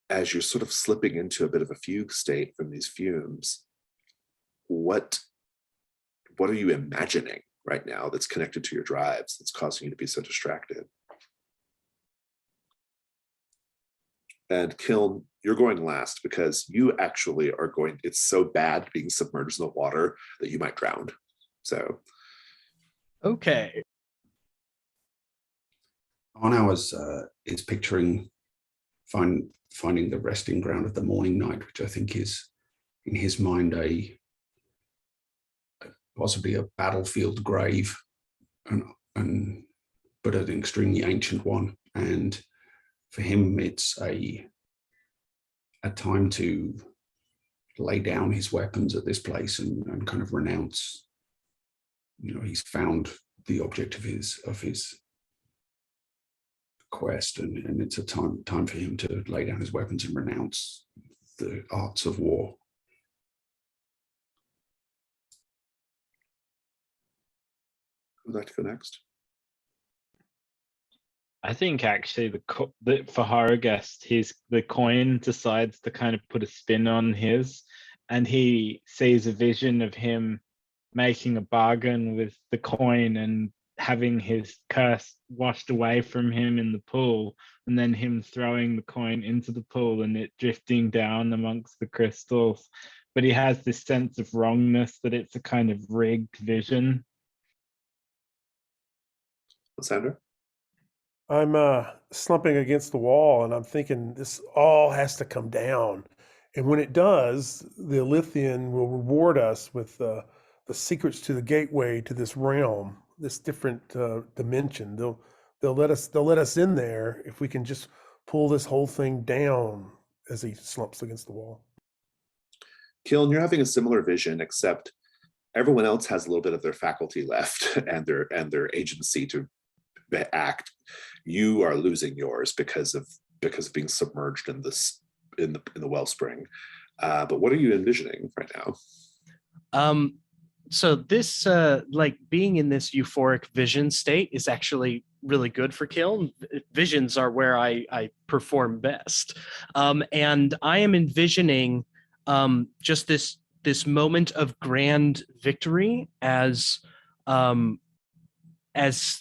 as you're sort of slipping into a bit of a fugue state from these fumes, what are you imagining right now that's connected to your drives that's causing you to be so distracted? And Kiln, you're going last because you actually are going, it's so bad being submerged in the water that you might drown. So. Okay. Arnau is picturing finding the resting ground of the morning night, which I think is in his mind possibly a battlefield grave, and but an extremely ancient one. And for him, it's a time to lay down his weapons at this place and kind of renounce. He's found the object of his quest, and it's a time for him to lay down his weapons and renounce the arts of war. Who'd like to go next? I think actually for Horrorguest, the coin decides to kind of put a spin on his, and he sees a vision of him making a bargain with the coin and having his curse washed away from him in the pool, and then him throwing the coin into the pool and it drifting down amongst the crystals. But he has this sense of wrongness, that it's a kind of rigged vision. Sandra? I'm slumping against the wall, and I'm thinking this all has to come down. And when it does, the Elythian will reward us with the secrets to the gateway to this realm, this different dimension. They'll let us in there if we can just pull this whole thing down. As he slumps against the wall. Kiln, you're having a similar vision, except everyone else has a little bit of their faculty left and their agency to act. You are losing yours because of being submerged in the wellspring. But what are you envisioning right now? So this like being in this euphoric vision state is actually really good for Kiln. Visions are where I perform best. And I am envisioning just this moment of grand victory as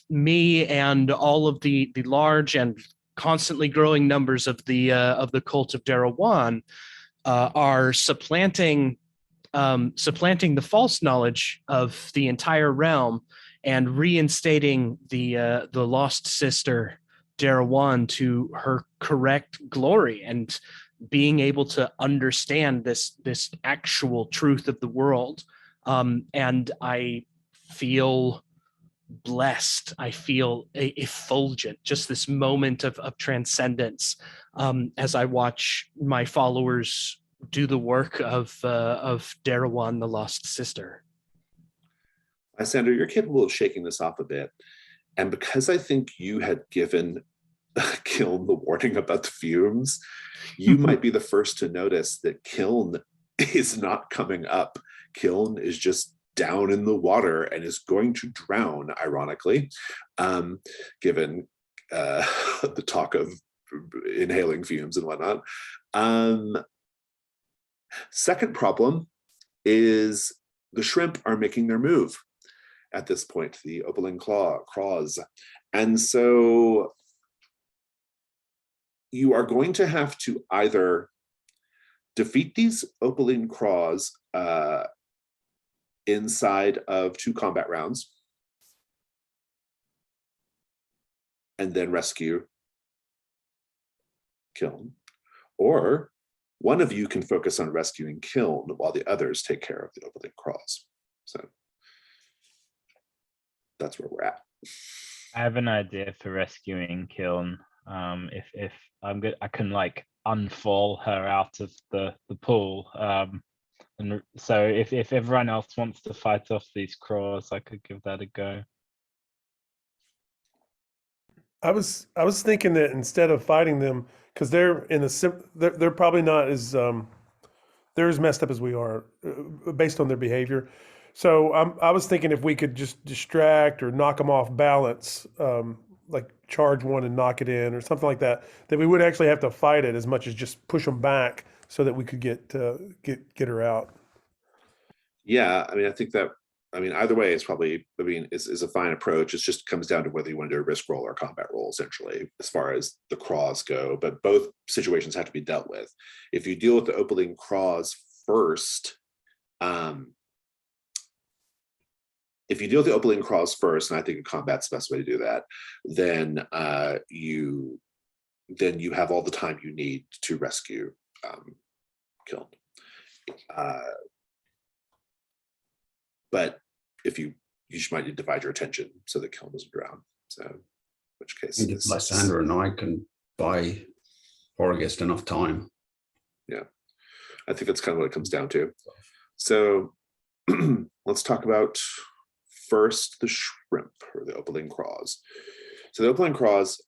me and all of the large and constantly growing numbers of the cult of Darawan are supplanting the false knowledge of the entire realm and reinstating the lost sister Darawan to her correct glory, and being able to understand this actual truth of the world. And I feel blessed. I feel effulgent, just this moment of transcendence as I watch my followers do the work of Darawan, the lost sister. Sandra, you're capable of shaking this off a bit. And because I think you had given Kiln the warning about the fumes, you might be the first to notice that Kiln is not coming up. Kiln is just down in the water and is going to drown, ironically, given the talk of inhaling fumes and whatnot. Second problem is the shrimp are making their move at this point, the opaline craws. And so you are going to have to either defeat these opaline craws inside of 2 combat rounds and then rescue Kiln, or one of you can focus on rescuing Kiln while the others take care of the opaline craws. So that's where we're at. I have an idea for rescuing Kiln. If I'm good, I can like unfall her out of the pool. And so if everyone else wants to fight off these craws, I could give that a go. I was thinking that instead of fighting them, because they're they're probably not as they're as messed up as we are based on their behavior. So I was thinking if we could just distract or knock them off balance, like charge one and knock it in or something like that, that we would actually have to fight it as much as just push them back so that we could get her out. Yeah, I mean, I think that, either way, it's probably, is a fine approach. It just comes down to whether you want to do a risk roll or a combat roll, essentially, as far as the craws go. But both situations have to be dealt with. If you deal with the opaline craws first, and I think a combat's the best way to do that, then you then you have all the time you need to rescue Kiln. But if you might need to divide your attention so that Kiln doesn't drown. So, in which case, If Lysander and I can buy Horagest enough time. Yeah, I think that's kind of what it comes down to. So let's talk about first the shrimp or the opaline craws. So the opaline craws,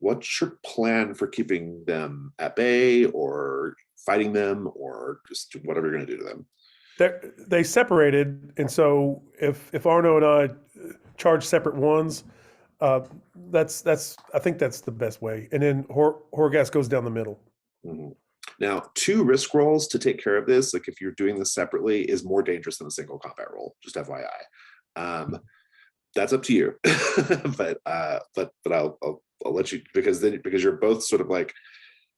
what's your plan for keeping them at bay or fighting them or just whatever you're going to do to them? They separated, and so if Arno and I charge separate ones, that's I think that's the best way. And then Horgas goes down the middle. Mm-hmm. Now, 2 risk rolls to take care of this, like if you're doing this separately, is more dangerous than a single combat roll. Just FYI. That's up to you, but I'll let you, because you're both sort of like,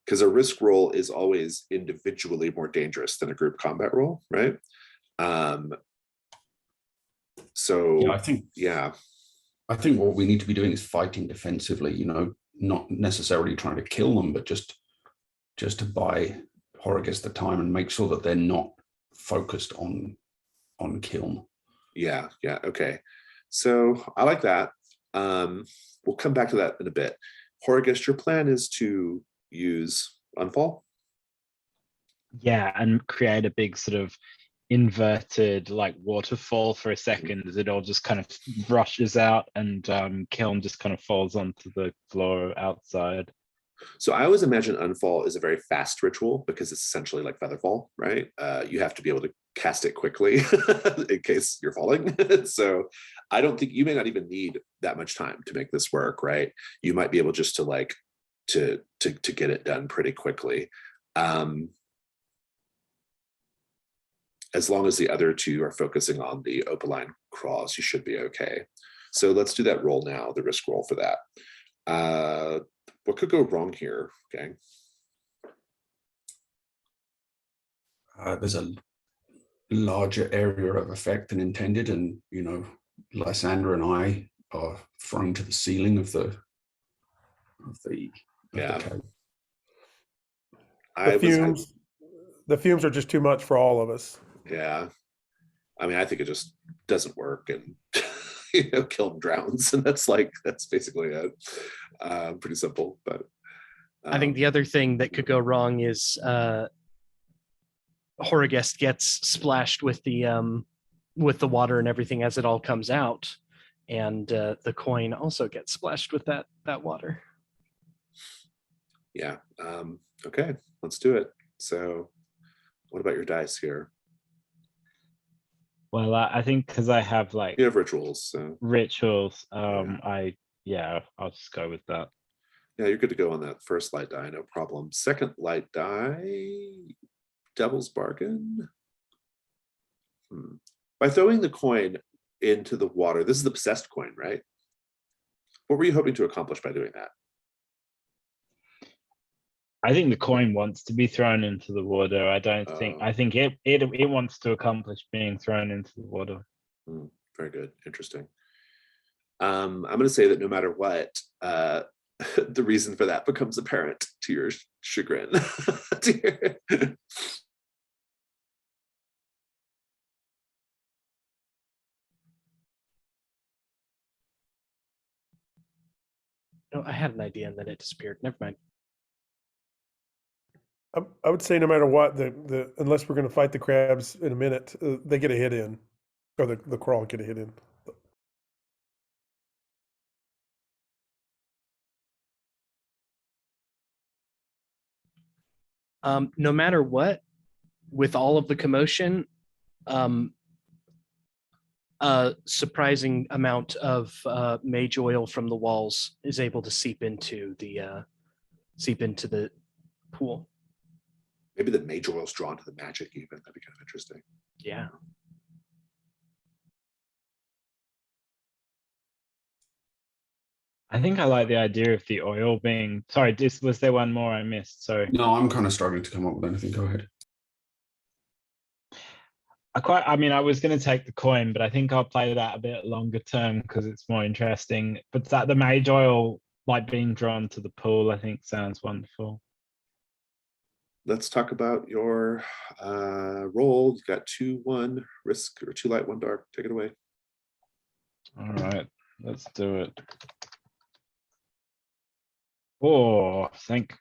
because a risk roll is always individually more dangerous than a group combat roll, right? So yeah, I think what we need to be doing is fighting defensively. You know, not necessarily trying to kill them, but just to buy Horagest the time and make sure that they're not focused on Kiln. Yeah, okay. So I like that. We'll come back to that in a bit. Horagest, your plan is to use Unfall? Yeah, and create a big sort of inverted like waterfall for a second as it all just kind of rushes out, and Kiln just kind of falls onto the floor outside. So I always imagine Unfall is a very fast ritual because it's essentially like Featherfall, right? You have to be able to cast it quickly in case you're falling. So I don't think you may not even need that much time to make this work, right? You might be able just to like to get it done pretty quickly. As long as the other 2 are focusing on the opaline craws, you should be okay. So let's do that roll now, the risk roll for that. What could go wrong here, gang? There's a larger area of effect than intended, and you know, Lysander and I are thrown to the ceiling of the cave. The fumes are just too much for all of us. Yeah, I mean, I think it just doesn't work, and Kiln drowns, and that's basically it. Pretty simple, but I think the other thing that could go wrong is Horagest gets splashed with the water and everything as it all comes out, and the coin also gets splashed with that water. Yeah. Okay, let's do it. So, what about your dice here? Well, I think because I have like You have rituals, so rituals. I'll just go with that. yeah, you're good to go on that first light die, no problem. Second light die, Devil's Bargain. By throwing the coin into the water, this is the possessed coin, right? What were you hoping to accomplish by doing that? I think the coin wants to be thrown into the water. I think it wants to accomplish being thrown into the water. Very good. Interesting. I'm going to say that no matter what, the reason for that becomes apparent to your chagrin. No, I had an idea and then it disappeared. Never mind. I would say no matter what, unless we're going to fight the crabs in a minute, they get a hit in, or the crawl get a hit in. No matter what, with all of the commotion, a surprising amount of mage oil from the walls is able to seep into the pool. Maybe the mage oil's drawn to the magic even. That'd be kind of interesting. Yeah. I think I like the idea of the oil being. Sorry, was there one more I missed? Sorry. No, I'm kind of struggling to come up with anything. Go ahead. I was going to take the coin, but I think I'll play that a bit longer term because it's more interesting. But that the mage oil like being drawn to the pool, I think sounds wonderful. Let's talk about your roll. You got 2-1 risk or 2 light, 1 dark. Take it away. All right, let's do it. Oh, thank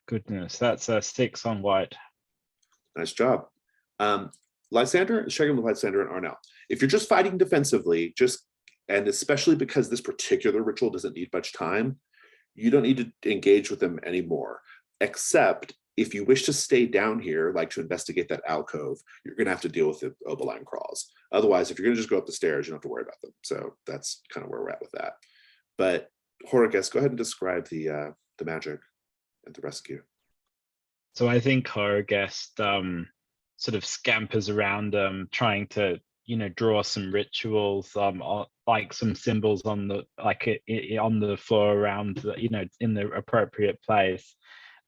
goodness. That's a 6 on white. Nice job. Lysander, checking with Lysander and Arnell. If you're just fighting defensively, and especially because this particular ritual doesn't need much time, you don't need to engage with them anymore, except if you wish to stay down here, like to investigate that alcove, you're going to have to deal with the Oberline crawls. Otherwise, if you're going to just go up the stairs, you don't have to worry about them. So that's kind of where we're at with that. But Horicus, go ahead and describe the magic and the rescue. So I think Horogest sort of scampers around them, trying to, draw some rituals, like some symbols on the on the floor around, in the appropriate place,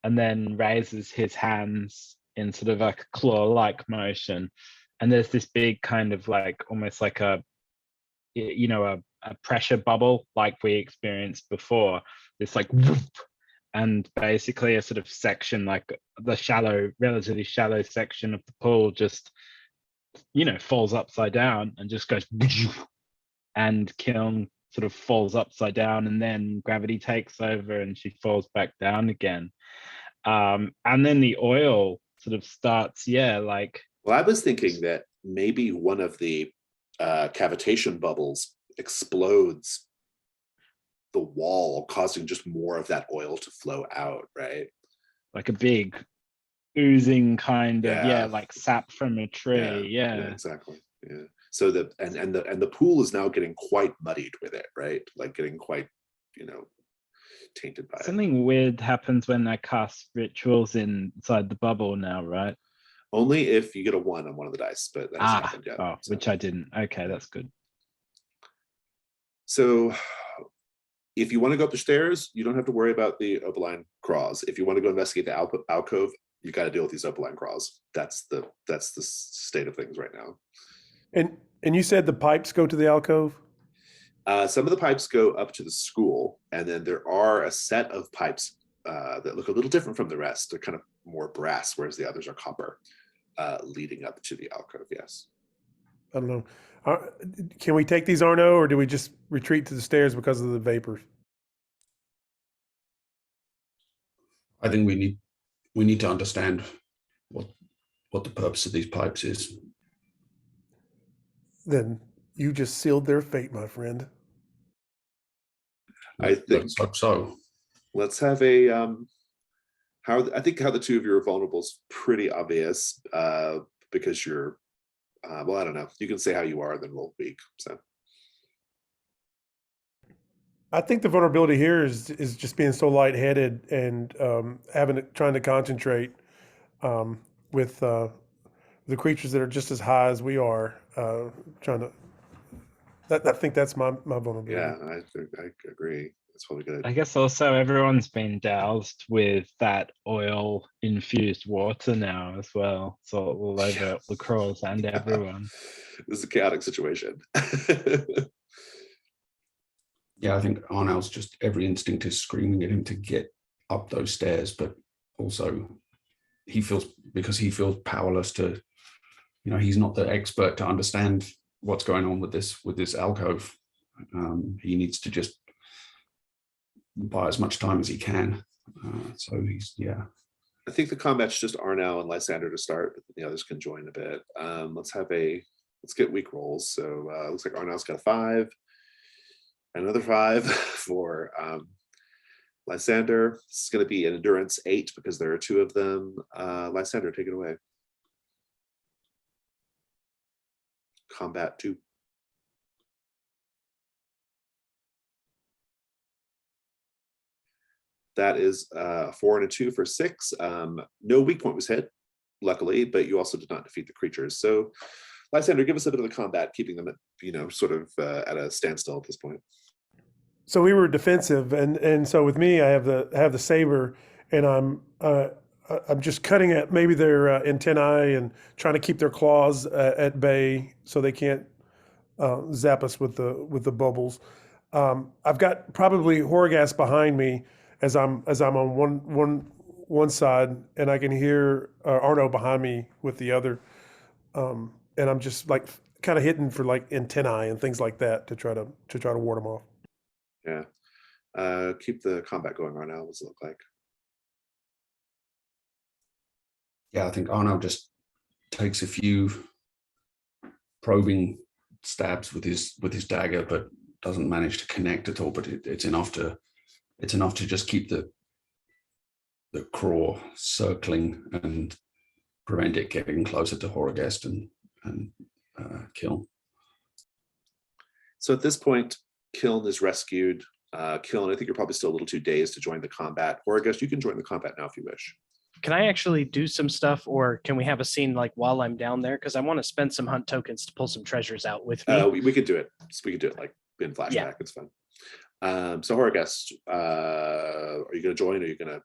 and then raises his hands in sort of like a claw-like motion. And there's this big kind of like almost like a pressure bubble like we experienced before. This like whoop, and basically a sort of section, like the relatively shallow section of the pool just, falls upside down and just goes, and Kiln sort of falls upside down, and then gravity takes over and she falls back down again. And then the oil sort of starts, well, I was thinking that maybe one of the cavitation bubbles explodes the wall, causing just more of that oil to flow out, right? Like a big oozing kind of, Yeah. like sap from a tree. Yeah. Exactly. Yeah. So the pool is now getting quite muddied with it, right? Like getting quite, tainted by it. Something weird happens when I cast rituals inside the bubble now, right? Only if you get a 1 on one of the dice, but that hasn't happened yet. So. Which I didn't. Okay, that's good. So if you want to go up the stairs, you don't have to worry about the Opaline crawls. If you want to go investigate the alcove, you got to deal with these Opaline crawls. That's the state of things right now. And you said the pipes go to the alcove? Some of the pipes go up to the school, and then there are a set of pipes that look a little different from the rest. They're kind of more brass, whereas the others are copper, leading up to the alcove. Yes. I don't know. Can we take these, Arno, or do we just retreat to the stairs because of the vapors? I think we need to understand what the purpose of these pipes is. Then you just sealed their fate, my friend. I think Let's hope so. Let's have a how the two of you are vulnerable is pretty obvious because you're well, I don't know. You can say how you are, then roll weak. So I think the vulnerability here is just being so lightheaded and trying to concentrate with the creatures that are just as high as we are. Trying to. I think that's my vulnerability. yeah, I agree. That's probably good. I guess also everyone's been doused with that oil infused water now as well. So all over the crawls and everyone. This is a chaotic situation. Yeah, I think Arnell's just every instinct is screaming at him to get up those stairs, but also he feels powerless to, he's not the expert to understand what's going on with this alcove. He needs to just buy as much time as he can. So I think the combat's just Arnell and Lysander to start, but the others can join a bit. Let's get weak rolls. So looks like Arnell's got a 5, another 5 for Lysander. This is going to be an endurance 8 because there are 2 of them. Lysander, take it away. Combat 2. That is a 4 and a 2 for 6. No weak point was hit, luckily, but you also did not defeat the creatures. So, Lysander, give us a bit of the combat, keeping them at, sort of at a standstill at this point. So we were defensive, and so with me, I have the saber, and I'm just cutting at maybe their antennae and trying to keep their claws at bay so they can't zap us with the bubbles. I've got probably Horgas behind me as I'm on one side, and I can hear Arno behind me with the other, and I'm just like kind of hitting for like antennae and things like that to try to ward them off. Yeah. Keep the combat going on now. What does it look like? Yeah, I think Arno just takes a few probing stabs with his dagger, but doesn't manage to connect at all. But it's enough to just keep the craw circling and prevent it getting closer to Horagest and kill. So at this point, Kiln is rescued. Kiln, I think you're probably still a little too dazed to join the combat. Or I guess you can join the combat now if you wish. Can I actually do some stuff, or can we have a scene like while I'm down there? Because I want to spend some hunt tokens to pull some treasures out with me. We could do it. We could do it like in flashback. Yeah. It's fun. So Horagest, are you going to join? Or are you going to?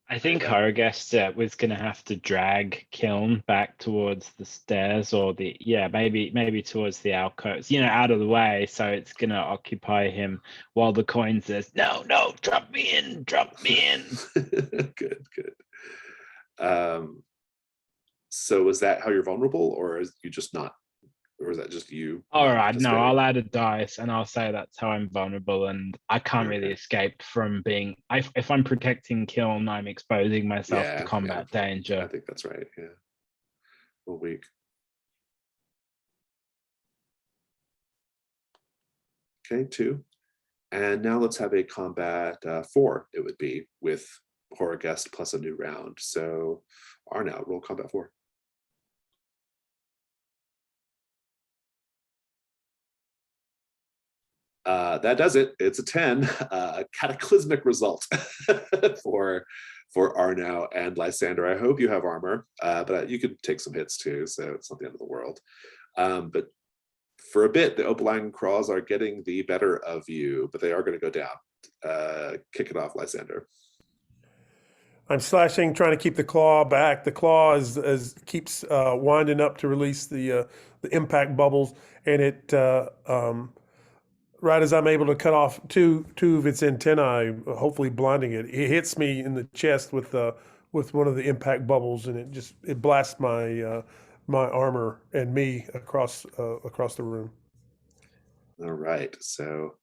I think Horagest was going to have to drag Kiln back towards the stairs, or maybe towards the alcoves, out of the way. So it's going to occupy him while the coin says, "No, drop me in." Good. So is that how you're vulnerable, or is you just not, or is that just you? All right, no, I'll add a dice and I'll say that's how I'm vulnerable, and I can't Okay. really escape from being. If I'm protecting Kiln, I'm exposing myself to combat danger. I think that's right. Yeah. Well, weak. Okay, 2. And now let's have a combat 4. It would be with Horagest plus a new round. So Arnow, roll combat 4. That does it. It's a 10. A cataclysmic result for Arnow and Lysander. I hope you have armor, but you could take some hits too, so it's not the end of the world. But for a bit, the Opaline Craws are getting the better of you, but they are going to go down. Kick it off, Lysander. I'm slashing, trying to keep the claw back. The claw keeps winding up to release the impact bubbles, and it right as I'm able to cut off two of its antennae, hopefully blinding it, it hits me in the chest with one of the impact bubbles, and it blasts my my armor and me across the room. All right. So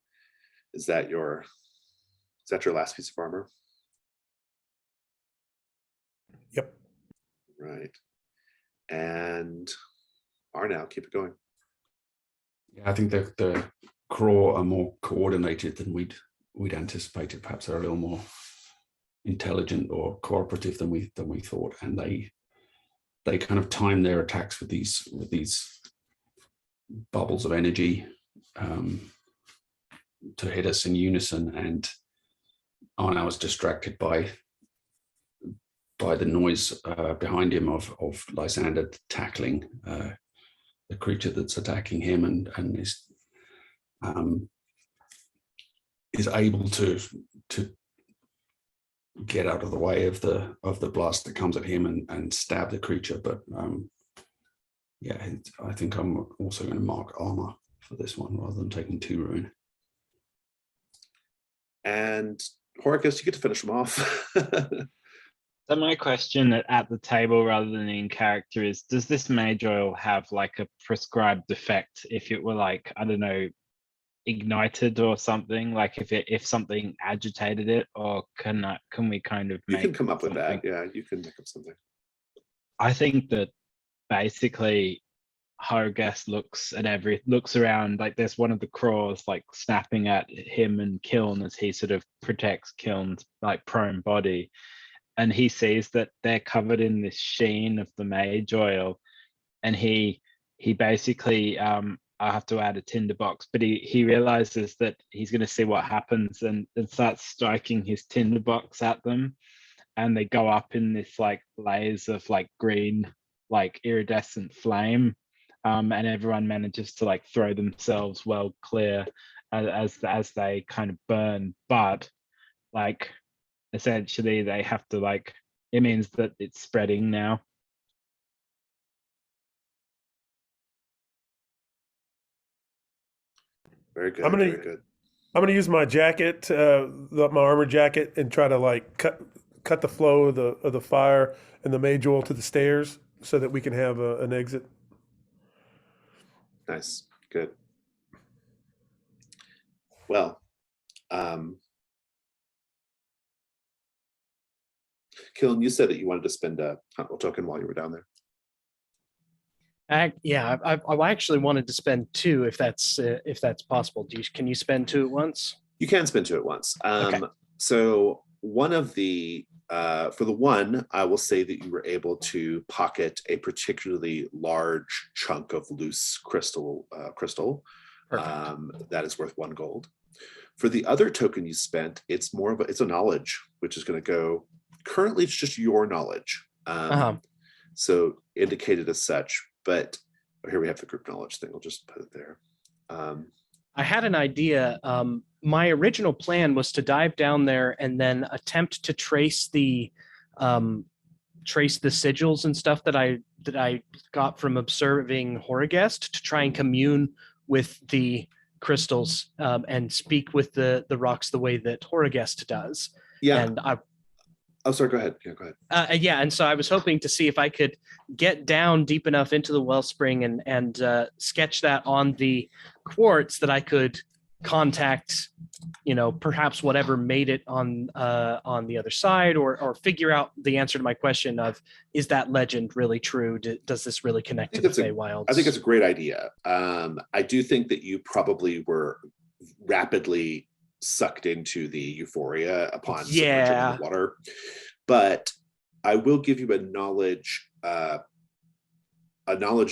is that your last piece of armor? Yep. Right. And Arnow, keep it going. Yeah, I think the craw are more coordinated than we'd anticipated. Perhaps they're a little more intelligent or cooperative than we thought, and they kind of time their attacks with these bubbles of energy to hit us in unison. And Arnow was distracted by the noise behind him of Lysander tackling the creature that's attacking him, and is able to get out of the way of the blast that comes at him and stab the creature. But I think I'm also going to mark armor for this one rather than taking 2 ruin. And Horacus, you get to finish him off. So my question at the table rather than in character is, does this mage oil have like a prescribed effect if it were like, I don't know, ignited or something, like if something agitated it, or can we kind of You make can come up with something? that. Yeah, you can make up something. I think that basically Horagest looks around, like there's one of the craws like snapping at him and Kiln as he sort of protects Kiln's like prone body, and he sees that they're covered in this sheen of the mage oil, and he basically I have to add a tinderbox, but he realizes that he's going to see what happens and starts striking his tinderbox at them, and they go up in this like blaze of like green, like iridescent flame, and everyone manages to like throw themselves well clear as they kind of burn, but like essentially they have to like, it means that it's spreading now. Very good. I'm gonna- Very good. I'm gonna use my jacket, my armor jacket, and try to like cut the flow of the fire and the mage oil to the stairs so that we can have an exit. Nice, good. Well, Killen, you said that you wanted to spend a hunt roll token while you were down there. I actually wanted to spend 2 if that's possible. Can you spend 2 at once? You can spend 2 at once. Okay. So one of the for the one, I will say that you were able to pocket a particularly large chunk of loose crystal. Perfect. That is worth 1 gold. For the other token you spent, it's more of it's a knowledge, which is going to go. Currently, it's just your knowledge. So indicated as such, but here we have the group knowledge thing. I'll just put it there. I had an idea. My original plan was to dive down there and then attempt to trace the sigils and stuff that I got from observing Horagest to try and commune with the crystals and speak with the rocks the way that Horagest does. Yeah. And Oh, sorry. Go ahead. Yeah, go ahead. And so I was hoping to see if I could get down deep enough into the wellspring and sketch that on the quartz that I could contact, perhaps whatever made it on the other side, or figure out the answer to my question of, is that legend really true? Does this really connect to the Feywilds? I think it's a great idea. I do think that you probably were rapidly sucked into the euphoria upon submerging in the water, but I will give you a knowledge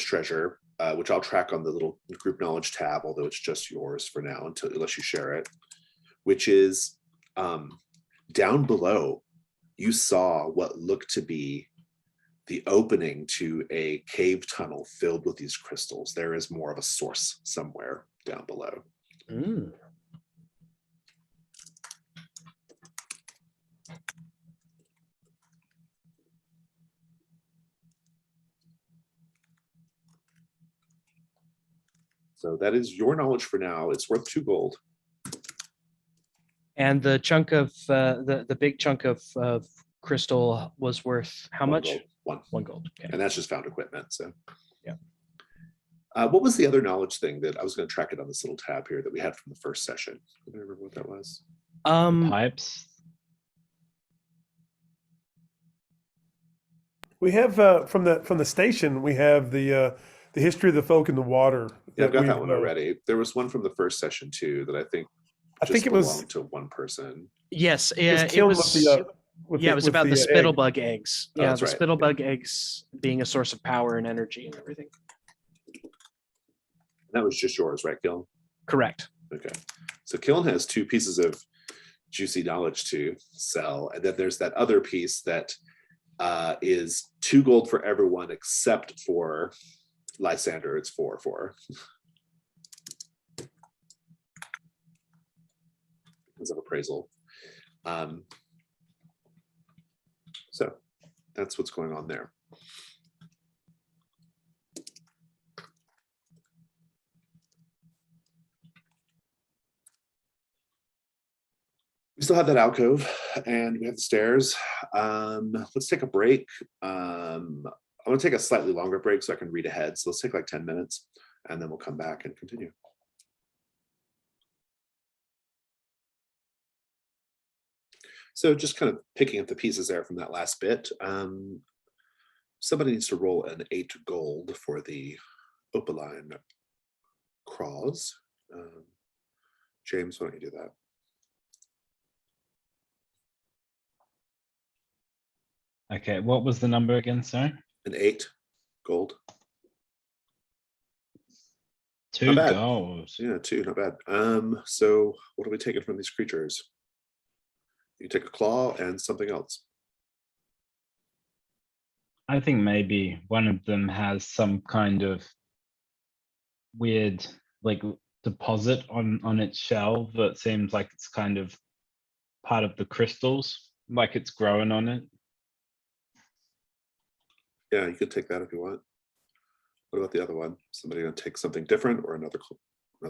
treasure, which I'll track on the little group knowledge tab, although it's just yours for now unless you share it, which is down below. You saw what looked to be the opening to a cave tunnel filled with these crystals. There is more of a source somewhere down below. So that is your knowledge for now. It's worth 2 gold. And the chunk of the big chunk of crystal was worth how much? Gold. 1 gold. Okay. And that's just found equipment. So yeah. What was the other knowledge thing that I was going to track it on this little tab here that we had from the first session? I don't remember what that was. Pipes. We have from the station. We have the history of the folk in the water. Yeah, I've got that one already. There was one from the first session too that I think it was to one person. Yes, it was about the spittlebug eggs. Oh, yeah, the right. spittlebug eggs being a source of power and energy and everything. That was just yours, right, Killen? Correct. Okay. So Killen has 2 pieces of juicy knowledge to sell, and then there's that other piece that is 2 gold for everyone except for Lysander. It's 4. Because of appraisal. So that's what's going on there. We still have that alcove and we have the stairs. Let's take a break. I'm going to take a slightly longer break so I can read ahead. So let's take like 10 minutes and then we'll come back and continue. So just kind of picking up the pieces there from that last bit. Somebody needs to roll an 8 gold for the opaline craws. James, why don't you do that? Okay, what was the number again, sorry? An 8 gold. 2 gold. Yeah, 2, not bad. So what are we taking from these creatures? You take a claw and something else. I think maybe one of them has some kind of weird like deposit on its shell that seems like it's kind of part of the crystals, like it's growing on it. Yeah, you could take that if you want. What about the other one? Somebody gonna take something different or another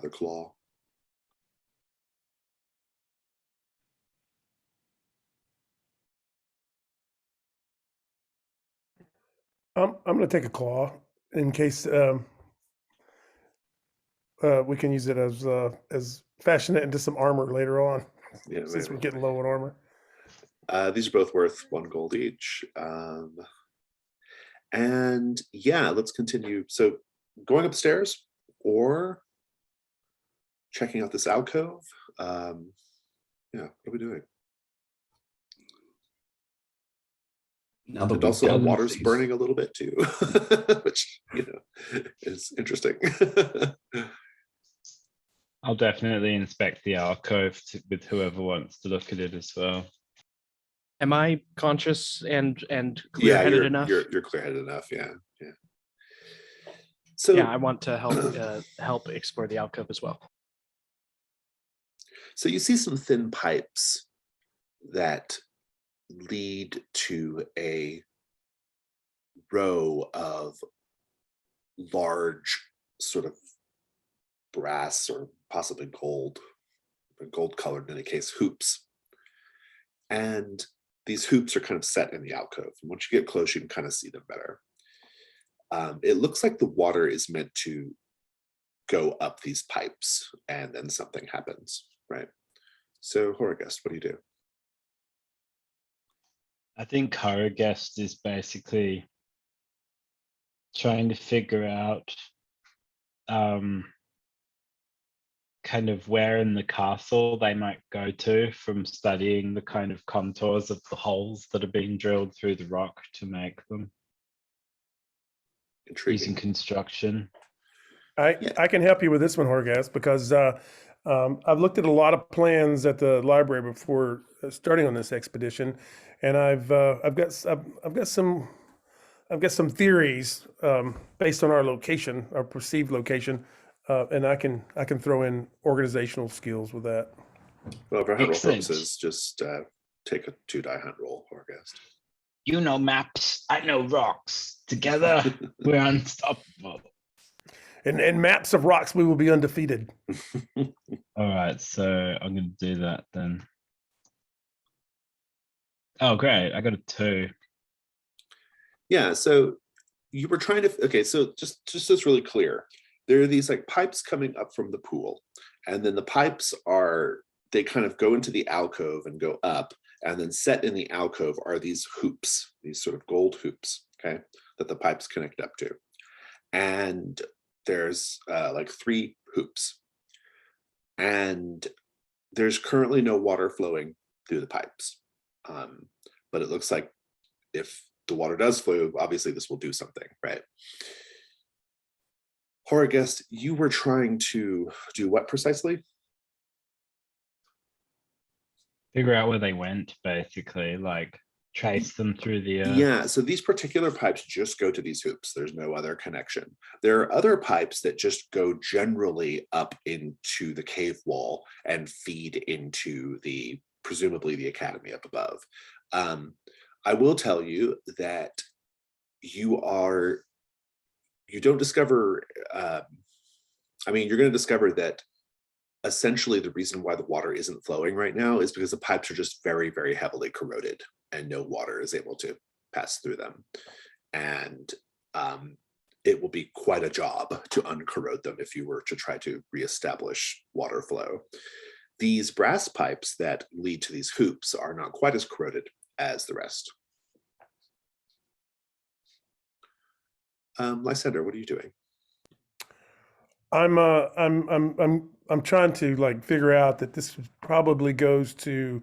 claw? I'm gonna take a claw in case we can use it as fashion it into some armor later on, Yeah, since we're maybe. getting low on armor. These are both worth 1 gold each. And yeah, let's continue. So going upstairs or checking out this alcove. Yeah, what are we doing? Now that And we've also the dealt with water's these- burning a little bit too, which is interesting. I'll definitely inspect the alcove with whoever wants to look at it as well. Am I conscious and Yeah, clear-headed enough? you're clear-headed enough. Yeah. So Yeah, I want to help explore the alcove as well. So you see some thin pipes that lead to a row of large sort of brass or possibly gold colored in any case, hoops. And these hoops are kind of set in the alcove. And once you get close, you can kind of see them better. It looks like the water is meant to go up these pipes and then something happens, right? So Horagest, what do you do? I think Horagest is basically trying to figure out kind of where in the castle they might go to from studying the kind of contours of the holes that are being drilled through the rock to make them using Intriguing. construction. I can help you with this one, Horgas, because I've looked at a lot of plans at the library before starting on this expedition, and I've got some theories based on our location, our perceived location, and I can throw in organizational skills with that. Well, for hunt roll Excellent. purposes, just take a 2-die hunt roll, Horagest. You know maps, I know rocks. Together, we're unstoppable. And maps of rocks, we will be undefeated. All right, so I'm going to do that then. Oh, great. I got a 2. Yeah, so you were trying to, okay, so just so it's really clear, there are these like pipes coming up from the pool, and then the pipes they kind of go into the alcove and go up, and then set in the alcove are these hoops, these sort of gold hoops, okay, that the pipes connect up to. And there's like 3 hoops. And there's currently no water flowing through the pipes. But it looks like if the water does flow, obviously this will do something, right? Horagest, you were trying to do what precisely? Figure out where they went, basically, like trace them through the earth. Yeah, so these particular pipes just go to these hoops. There's no other connection. There are other pipes that just go generally up into the cave wall and feed into presumably the academy up above. I will tell you that you don't discover, you're going to discover that essentially the reason why the water isn't flowing right now is because the pipes are just very, very heavily corroded and no water is able to pass through them. And it will be quite a job to uncorrode them if you were to try to reestablish water flow. These brass pipes that lead to these hoops are not quite as corroded as the rest. Lysander, what are you doing? I'm trying to like figure out that this probably goes to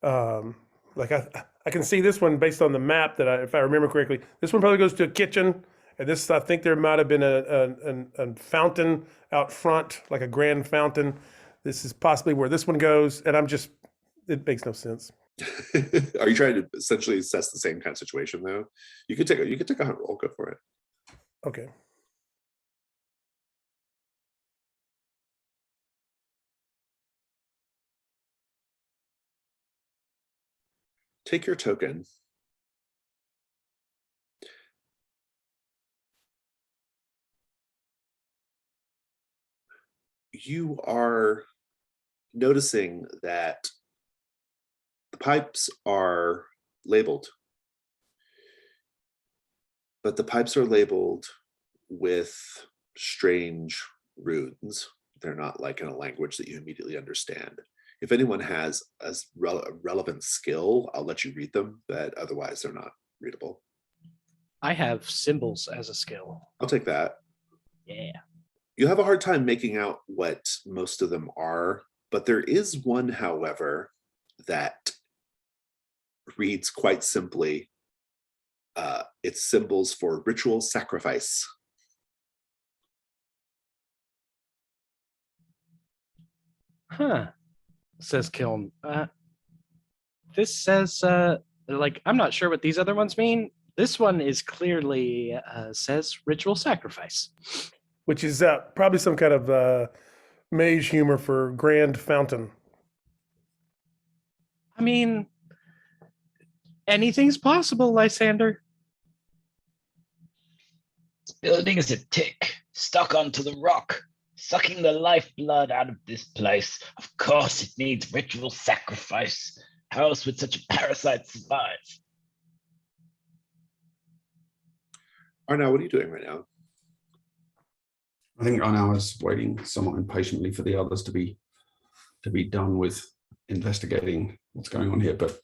like I can see this one based on the map that if I remember correctly, this one probably goes to a kitchen, and this I think there might have been a fountain out front, like a grand fountain. This is possibly where this one goes, and it makes no sense. Are you trying to essentially assess the same kind of situation though? You could take a hunt roll, go for it. Okay. Take your token. You are noticing that the pipes are labeled, but the pipes are labeled with strange runes. They're not like in a language that you immediately understand. If anyone has a relevant skill, I'll let you read them, but otherwise they're not readable. I have symbols as a skill. I'll take that. Yeah. You have a hard time making out what most of them are, but there is one, however, that reads quite simply, it's symbols for ritual sacrifice. Huh. Says Kiln. This says like I'm not sure what these other ones mean. This one is clearly says ritual sacrifice. Which is probably some kind of mage humor for grand fountain. I mean, anything's possible, Lysander. This building is a tick stuck onto the rock, sucking the lifeblood out of this place. Of course, it needs ritual sacrifice. How else would such a parasite survive? Arnau, what are you doing right now? I think Arnau is waiting somewhat impatiently for the others to be done with investigating what's going on here, but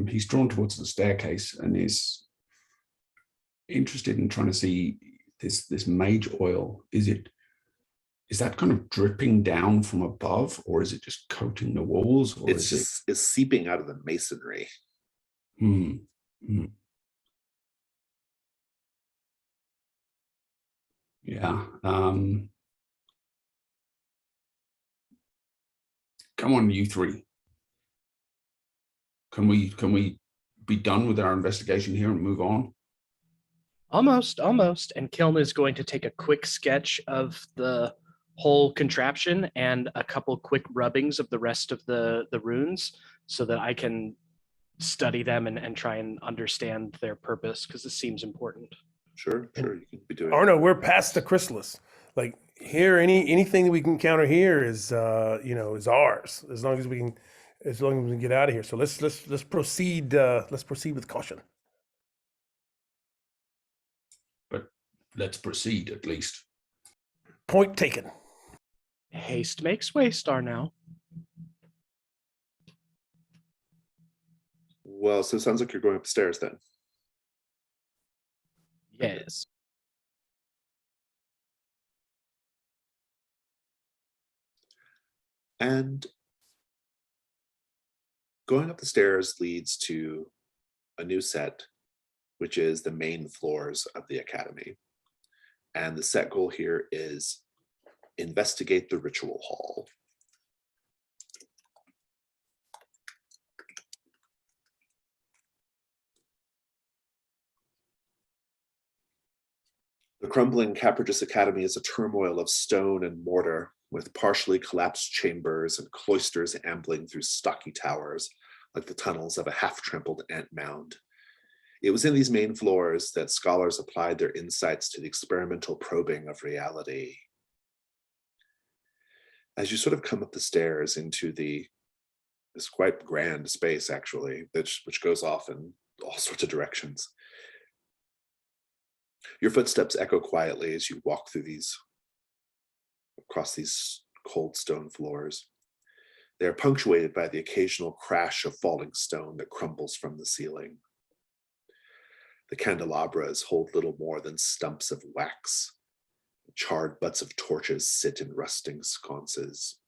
he's drawn towards the staircase and is interested in trying to see this mage oil. Is that kind of dripping down from above, or is it just coating the walls, or It's seeping out of the masonry. Yeah. Come on, you three. Can we be done with our investigation here and move on? Almost. And Kiln is going to take a quick sketch of the whole contraption and a couple quick rubbings of the rest of the runes so that I can study them and try and understand their purpose, because this seems important. Sure, you can be doing. Arno, we're past the Chrysalis. Like here, anything that we can encounter here is is ours as long as we can get out of here. So let's proceed. Let's proceed with caution. But let's proceed at least. Point taken. Haste makes waste, now. Well, so it sounds like you're going upstairs then. Yes. And going up the stairs leads to a new set, which is the main floors of the academy. And the set goal here is investigate the ritual hall. The crumbling Caprigis Academy is a turmoil of stone and mortar, with partially collapsed chambers and cloisters ambling through stocky towers, like the tunnels of a half-trampled ant mound. It was in these main floors that scholars applied their insights to the experimental probing of reality. As you sort of come up the stairs into this quite grand space, actually, which goes off in all sorts of directions, your footsteps echo quietly as you walk through across these cold stone floors. They are punctuated by the occasional crash of falling stone that crumbles from the ceiling. The candelabras hold little more than stumps of wax. Charred butts of torches sit in rusting sconces.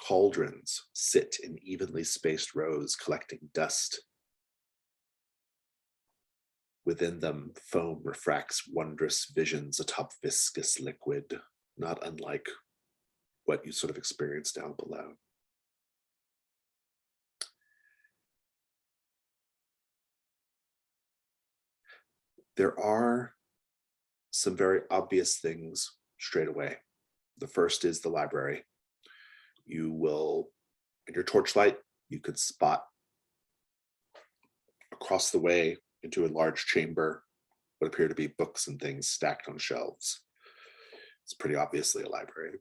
Cauldrons sit in evenly spaced rows, collecting dust. Within them, foam refracts wondrous visions atop viscous liquid, not unlike what you sort of experience down below. There are some very obvious things straight away. The first is the library. You will, in your torchlight, you could spot across the way into a large chamber what appear to be books and things stacked on shelves. It's pretty obviously a library.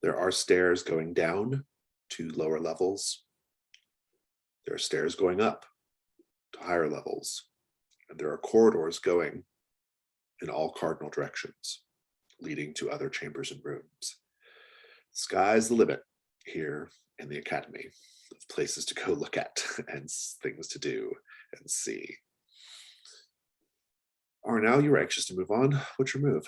There are stairs going down to lower levels. There are stairs going up. to higher levels, and there are corridors going in all cardinal directions, leading to other chambers and rooms. Sky's the limit here in the academy of places to go look at and things to do and see. Arnell, you were anxious to move on. What's your move?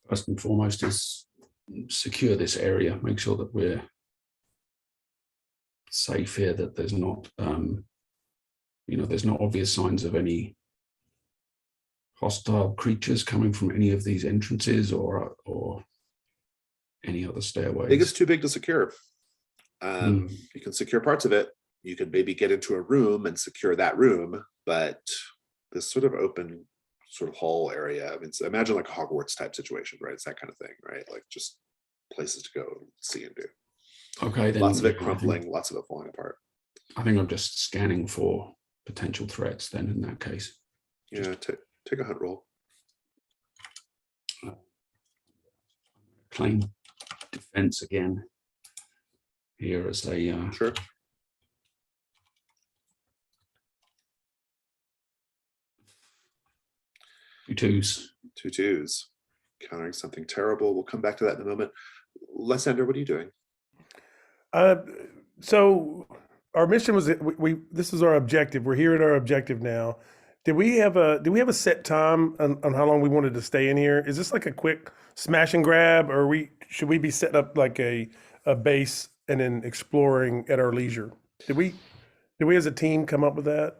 First and foremost is secure this area, make sure that we're safe here, that there's not, there's no obvious signs of any hostile creatures coming from any of these entrances or any other stairways. I think it's too big to secure. You can secure parts of it. You could maybe get into a room and secure that room, but this sort of open sort of hall area, I mean, imagine like a Hogwarts type situation, right? It's that kind of thing, right? Like just places to go see and do. Okay, then Lots of it crumbling, lots of it falling apart. I think I'm just scanning for potential threats then in that case. Yeah, take a hunt roll. Claim defense again here as a Sure. Two twos. Countering something terrible. We'll come back to that in a moment. Lysander, what are you doing? So our mission was we this is our objective. We're here at our objective now. Did we have a set time on how long we wanted to stay in here? Is this like a quick smash and grab, or should we be setting up like a base and then exploring at our leisure? Did we as a team come up with that?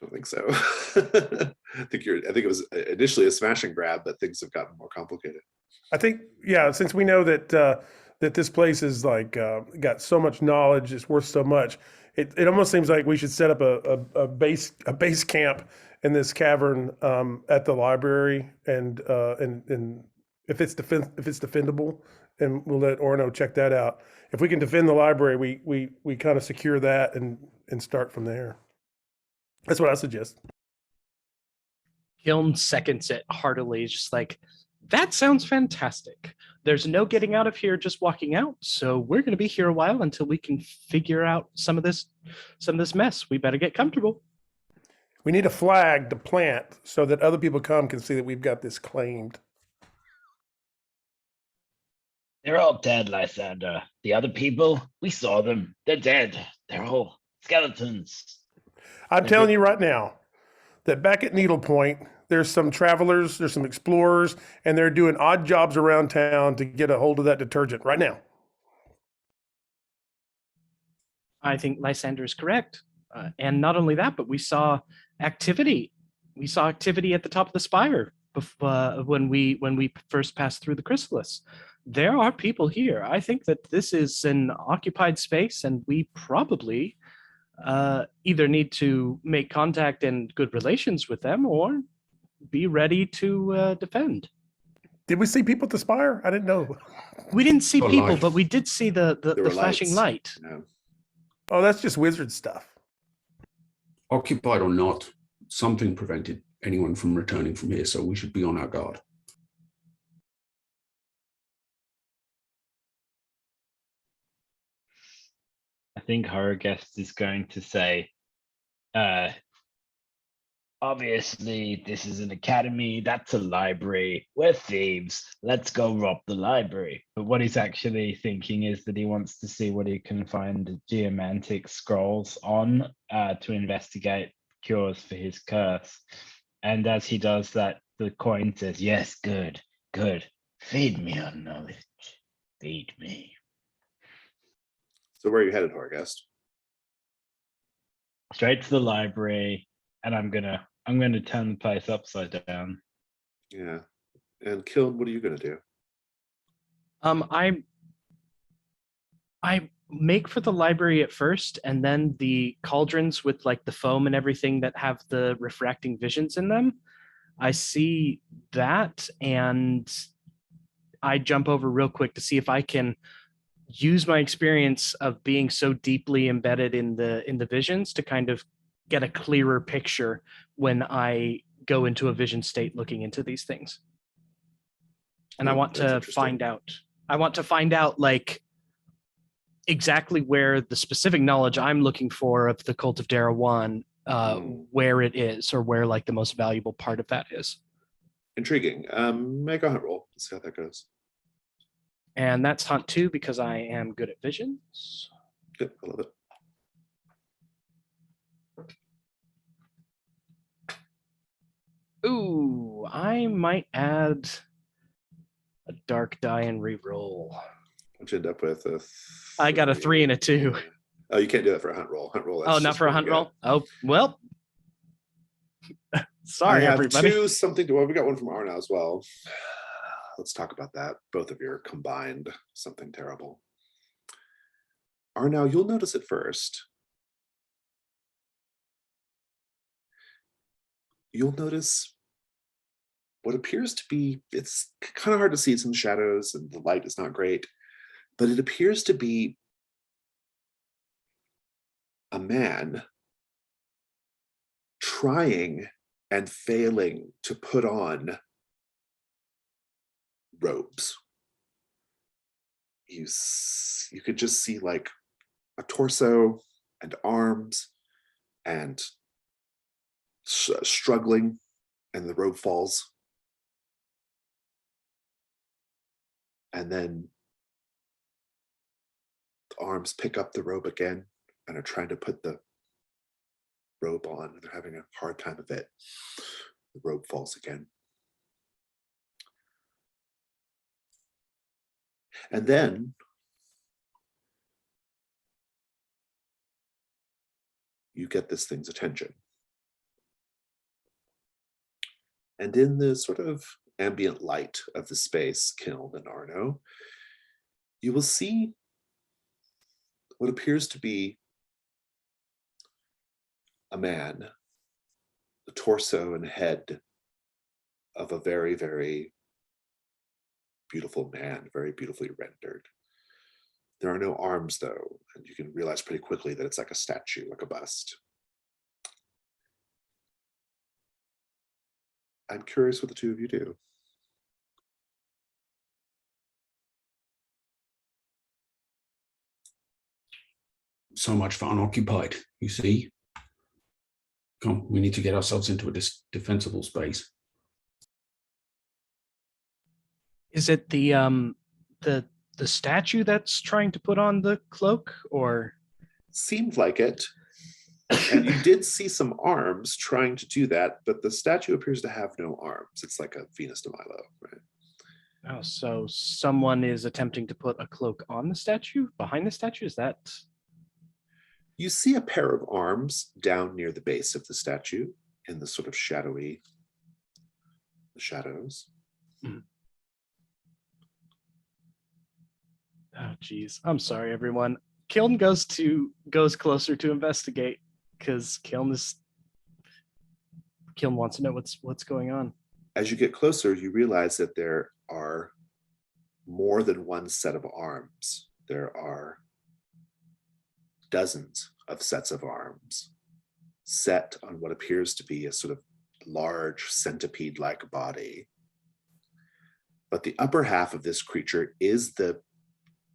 Don't think so. I think it was initially a smash and grab, but things have gotten more complicated. I think, yeah, since we know that that this place is like got so much knowledge, it's worth so much. It almost seems like we should set up a base camp in this cavern at the library, and if it's defendable, and we'll let Orno check that out. If we can defend the library, we kind of secure that and start from there. That's what I suggest. Kiln seconds it heartily, just like, that sounds fantastic. There's no getting out of here just walking out, so we're going to be here a while until we can figure out some of this mess. We better get comfortable. We need a flag to plant so that other people can see that we've got this claimed. They're all dead, Lysander. The other people, we saw them. They're dead. They're all skeletons. I'm telling you right now that back at Needle Point, there's some travelers, there's some explorers, and they're doing odd jobs around town to get a hold of that detergent right now. I think Lysander is correct. And not only that, but we saw activity. We saw activity at the top of the spire when we first passed through the Chrysalis. There are people here. I think that this is an occupied space, and we probably either need to make contact and good relations with them, or be ready to defend. Did we see people at the spire? I didn't know. We didn't see Or people, light. but we did see the flashing light. Yeah. Oh, that's just wizard stuff. occupied or not, something prevented anyone from returning from here, so we should be on our guard. I think Horrorguest is going to say, Obviously, this is an academy. That's a library. We're thieves. Let's go rob the library. but what he's actually thinking is that he wants to see what he can find geomantic scrolls on to investigate cures for his curse. And as he does that, the coin says, Yes, good, good. Feed me on knowledge. Feed me. So where are you headed, Horgast? straight to the library, and I'm gonna turn the place upside down. Yeah. And Kiln, what are you going to do? I make for the library at first, and then the cauldrons with like the foam and everything that have the refracting visions in them. I see that, and I jump over real quick to see if I can use my experience of being so deeply embedded in the visions to kind of get a clearer picture when I go into a vision state looking into these things. And I want That's to interesting. find out. I want to find out, like, exactly where the specific knowledge I'm looking for of the Cult of Darawan, where it is, or where like the most valuable part of that is. Intriguing. Make a hunt roll. Let's see how that goes. And that's hunt 2 because I am good at visions. Good. I love it. Ooh, I might add a dark die and re-roll. What'd you end up with? I got a 3 and a 2. Oh, you can't do that for a hunt roll. Hunt roll. Oh, not for a hunt roll? Oh, well. Sorry, I have everybody. 2 something to. Well, we got one from Arna as well. Let's talk about that. Both of your combined something terrible. Arna, you'll notice it first. You'll notice what appears to be, it's kind of hard to see, it's in shadows and the light is not great, but it appears to be a man trying and failing to put on robes. You could just see like a torso and arms and struggling, and the robe falls. And then the arms pick up the robe again and are trying to put the robe on. They're having a hard time of it. The robe falls again. And then you get this thing's attention. And in the sort of ambient light of the space, Kiln and Arno, you will see what appears to be a man, the torso and head of a very, very beautiful man, very beautifully rendered. There are no arms, though, and you can realize pretty quickly that it's like a statue, like a bust. I'm curious what the two of you do. So much for unoccupied, you see. Come, we need to get ourselves into a defensible space. Is it the statue that's trying to put on the cloak, or? Seemed like it. And you did see some arms trying to do that, but the statue appears to have no arms. It's like a Venus de Milo, right? Oh, so someone is attempting to put a cloak on the statue, behind the statue? Is that? You see a pair of arms down near the base of the statue in the sort of shadowy shadows. Mm. Oh, geez. I'm sorry, everyone. Kiln goes closer to investigate because Kiln wants to know what's going on. As you get closer, you realize that there are more than one set of arms. There are dozens of sets of arms set on what appears to be a sort of large centipede-like body. But the upper half of this creature is the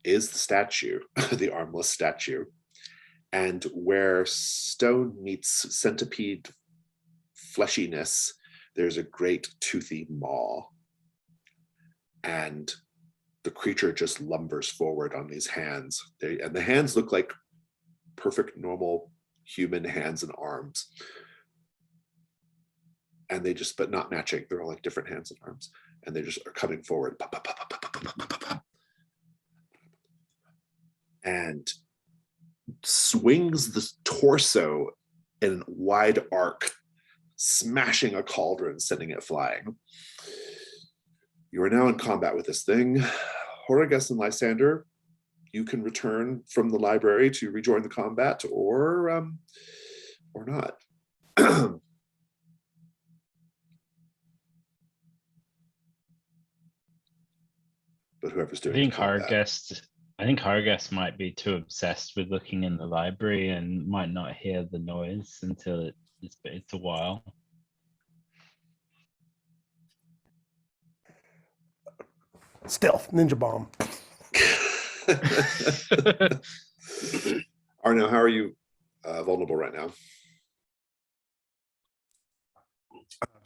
statue, the armless statue. And where stone meets centipede fleshiness, there's a great toothy maw. And the creature just lumbers forward on these hands. And the hands look like perfect, normal human hands and arms. And they just, but not matching. They're all like different hands and arms. And they just are coming forward. And swings the torso in a wide arc, smashing a cauldron, sending it flying. You are now in combat with this thing. Horrigus and Lysander, you can return from the library to rejoin the combat, or not. But whoever's doing I think Hargus might be too obsessed with looking in the library and might not hear the noise until it's a while. Stealth, ninja bomb. Arno, how are you vulnerable right now?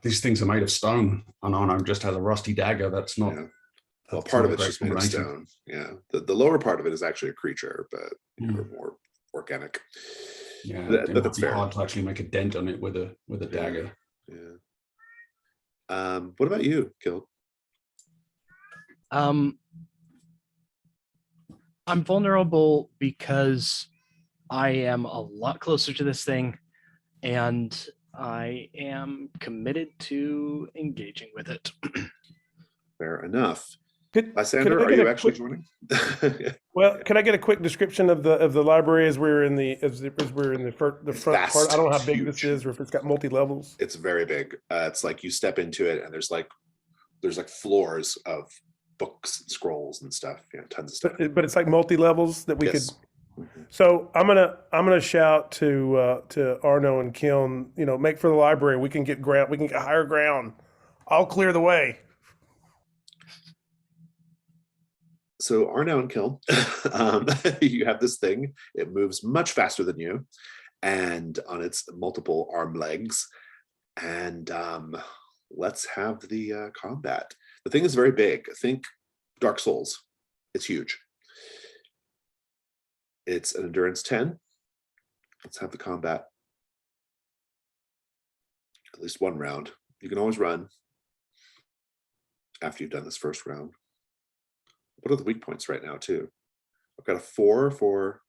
These things are made of stone, and Arno just has a rusty dagger. That's not. Yeah. Well, that's part not of a it's great just made of combination. stone. Yeah. The lower part of it is actually a creature, but you're more organic. Yeah, But it might that's be fair. hard to actually make a dent on it with a dagger. Yeah. What about you, Kill? I'm vulnerable because I am a lot closer to this thing, and I am committed to engaging with it. Fair enough. Could Lysander, I are get you a actually quick- joining? Well, can I get a quick description of the library as we're in the front It's part? vast, I don't know how it's big this huge. is, or if it's got multi levels. It's very big. It's like you step into it and there's like floors of books, scrolls, and stuff. Yeah, tons of stuff. But it's like multi levels that we Yes. could. So I'm gonna shout to Arno and Kiln. Make for the library. We can get ground. We can get higher ground. I'll clear the way. So Arno and Kiln, you have this thing. It moves much faster than you, and on its multiple arm legs. And let's have the combat. The thing is very big. Think Dark Souls. It's huge. It's an endurance 10. Let's have the combat. At least one round. You can always run after you've done this first round. What are the weak points right now, too? I've got a 4 for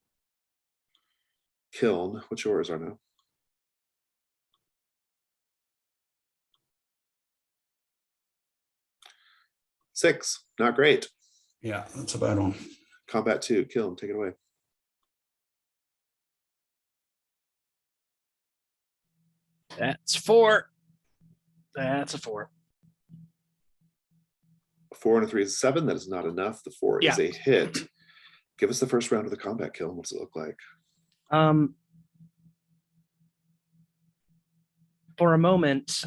Kiln. What's yours, Arno? Six. Not great. Yeah, that's a bad one. Combat 2. Kiln, take it away. That's 4. That's a 4. A 4 and a 3 is a 7. That is not enough. The 4 is a hit. Give us the first round of the combat, Kiln. What does it look like? For a moment,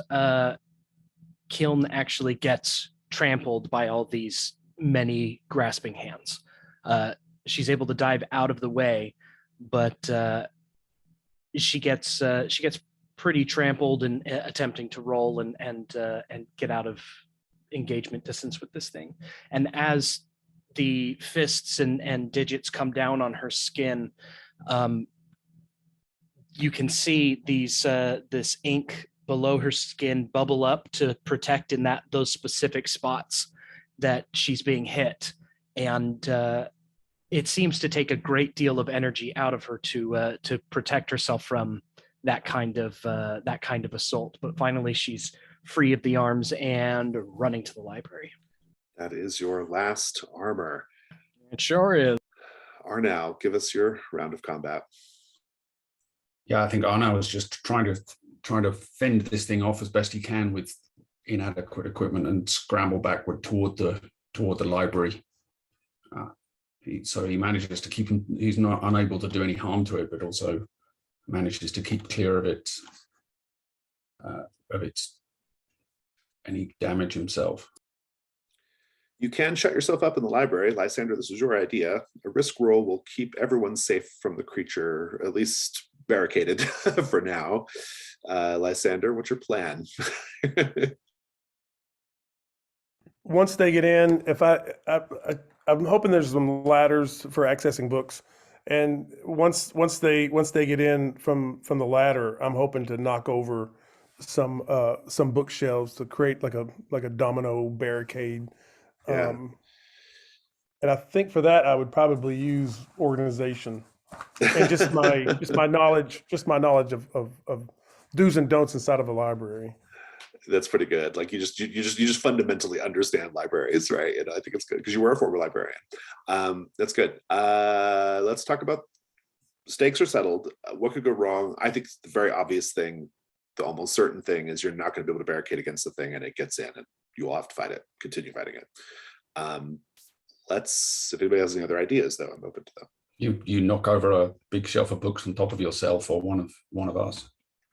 Kiln actually gets trampled by all these many grasping hands. She's able to dive out of the way, but she gets pretty trampled and attempting to roll and get out of engagement distance with this thing. And as the fists and digits come down on her skin, you can see this ink below her skin bubble up to protect in those specific spots that she's being hit. And it seems to take a great deal of energy out of her to protect herself from that kind of assault. But finally, she's free of the arms and running to the library. That is your last armor. It sure is. Arnau, give us your round of combat. Yeah, I think Arno is just trying to fend this thing off as best he can with inadequate equipment and scramble backward toward the library. So he manages to keep him. He's not unable to do any harm to it, but also manages to keep clear of its any damage himself. You can shut yourself up in the library. Lysander, this was your idea. A risk roll will keep everyone safe from the creature, at least barricaded for now. Lysander, what's your plan? Once they get in, I'm hoping there's some ladders for accessing books, and once they get in from the ladder, I'm hoping to knock over some bookshelves to create like a domino barricade. Yeah. And I think for that I would probably use organization and just my knowledge of do's and don'ts inside of a library. That's pretty good. Like you just fundamentally understand libraries, right? And I think it's good because you were a former librarian. That's good. Let's talk about stakes are settled. What could go wrong? I think the very obvious thing, the almost certain thing, is you're not going to be able to barricade against the thing, and it gets in, and you will have to fight it. Continue fighting it. If anybody has any other ideas, though, I'm open to them. You knock over a big shelf of books on top of yourself or one of us.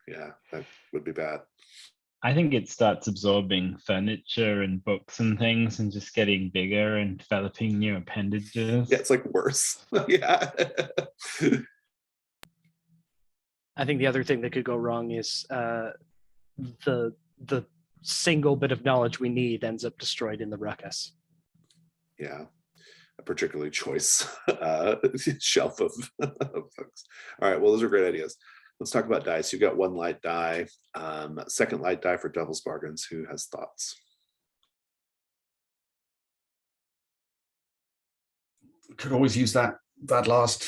Yeah, that would be bad. I think it starts absorbing furniture and books and things and just getting bigger and developing new appendages. Yeah, it's like worse. Yeah. I think the other thing that could go wrong is the single bit of knowledge we need ends up destroyed in the ruckus. Yeah. A particularly choice shelf of folks. All right. Well, those are great ideas. Let's talk about dice. You've got one light die, second light die for Devil's Bargains. Who has thoughts? Could always use that last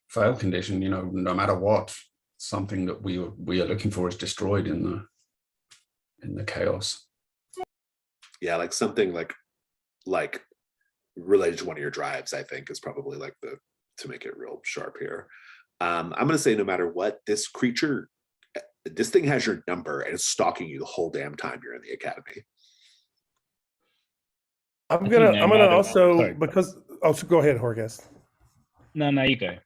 fail condition. You know, no matter what, something that we are looking for is destroyed in the chaos. Yeah, like something like related to one of your drives, I think, is probably like to make it real sharp here. I'm going to say no matter what, this creature, this thing has your number and it's stalking you the whole damn time you're in the academy. I'm I gonna think no matter- also sorry. because so go ahead, Horgast. No, you go.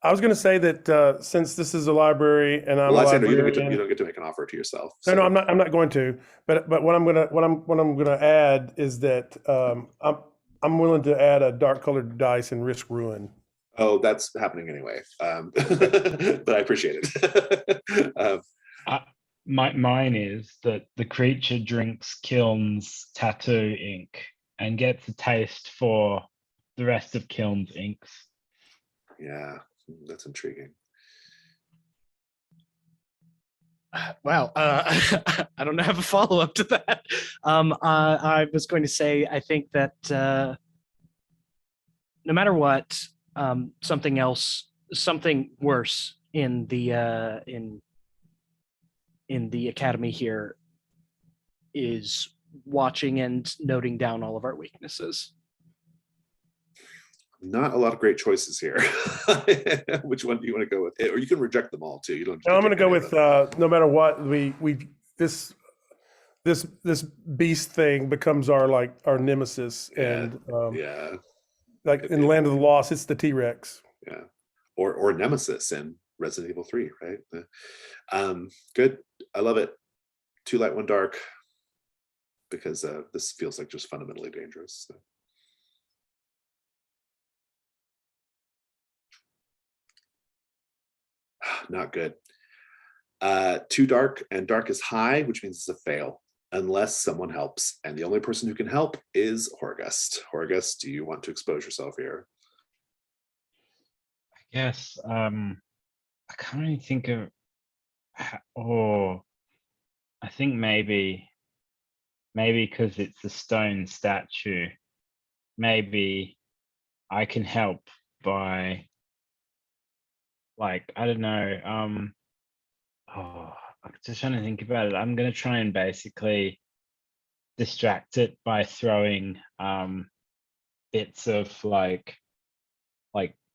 I was gonna say that since this is a library and I'm Well, a Lysander, you librarian, don't get to make an offer to yourself. no, I'm not going to. But what I'm gonna add is that I'm willing to add a dark colored dice and risk ruin. Oh, that's happening anyway. But I appreciate it. Mine is that the creature drinks Kiln's tattoo ink and gets a taste for the rest of Kiln's inks. Yeah, that's intriguing. Wow, I don't have a follow up to that. I was going to say I think that no matter what, something worse in the academy here is watching and noting down all of our weaknesses. Not a lot of great choices here. Which one do you want to go with? Or you can reject them all too. You don't. No, I'm going to go any of with them. no matter what this beast thing becomes our nemesis, Yeah, and yeah, like in Land of the Lost, it's the T-Rex. yeah. Or Nemesis in Resident Evil 3, right? Good. I love it. 2 light, 1 dark. Because this feels like just fundamentally dangerous. So. Not good. 2 dark, and dark is high, which means it's a fail unless someone helps, and the only person who can help is Horgast. Horgast, do you want to expose yourself here? I guess I can't really think of. I think maybe because it's a stone statue, maybe I can help by, like, I don't know. I'm just trying to think about it. I'm gonna try and basically distract it by throwing bits of like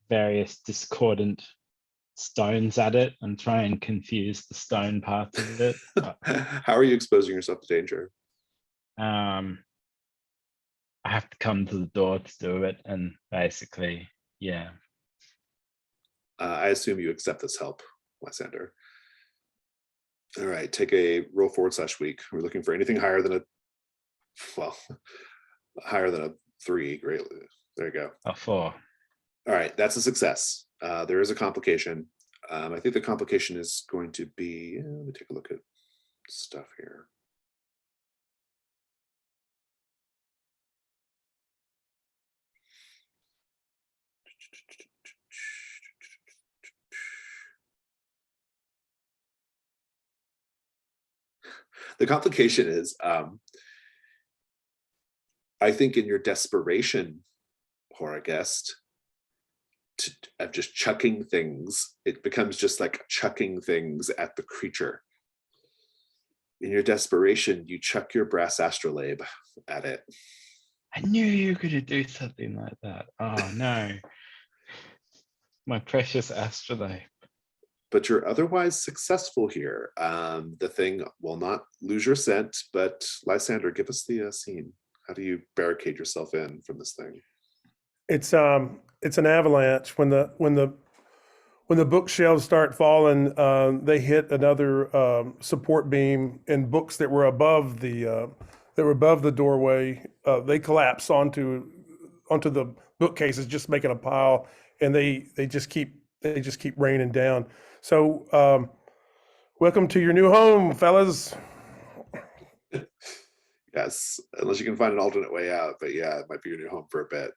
various discordant stones at it and try and confuse the stone part of it. How are you exposing yourself to danger? I have to come to the door to do it, and basically, yeah. I assume you accept this help, Lysander. All right, take a roll forward/weak. We're looking for anything higher than higher than a 3. Great. There you go. A 4. All right, that's a success. There is a complication. I think the complication is going to be, let me take a look at stuff here. The complication is, I think in your desperation, Horgast, of just chucking things, it becomes just like chucking things at the creature. In your desperation, you chuck your brass astrolabe at it. I knew you were going to do something like that. Oh no. My precious astrolabe. But you're otherwise successful here. The thing will not lose your scent, but Lysander, give us the scene. How do you barricade yourself in from this thing? It's an avalanche. When when the bookshelves start falling, they hit another support beam, and books that were above the doorway, they collapse onto the bookcases, just making a pile, and they just keep raining down. So, welcome to your new home, fellas. Yes, unless you can find an alternate way out. But yeah, it might be your new home for a bit.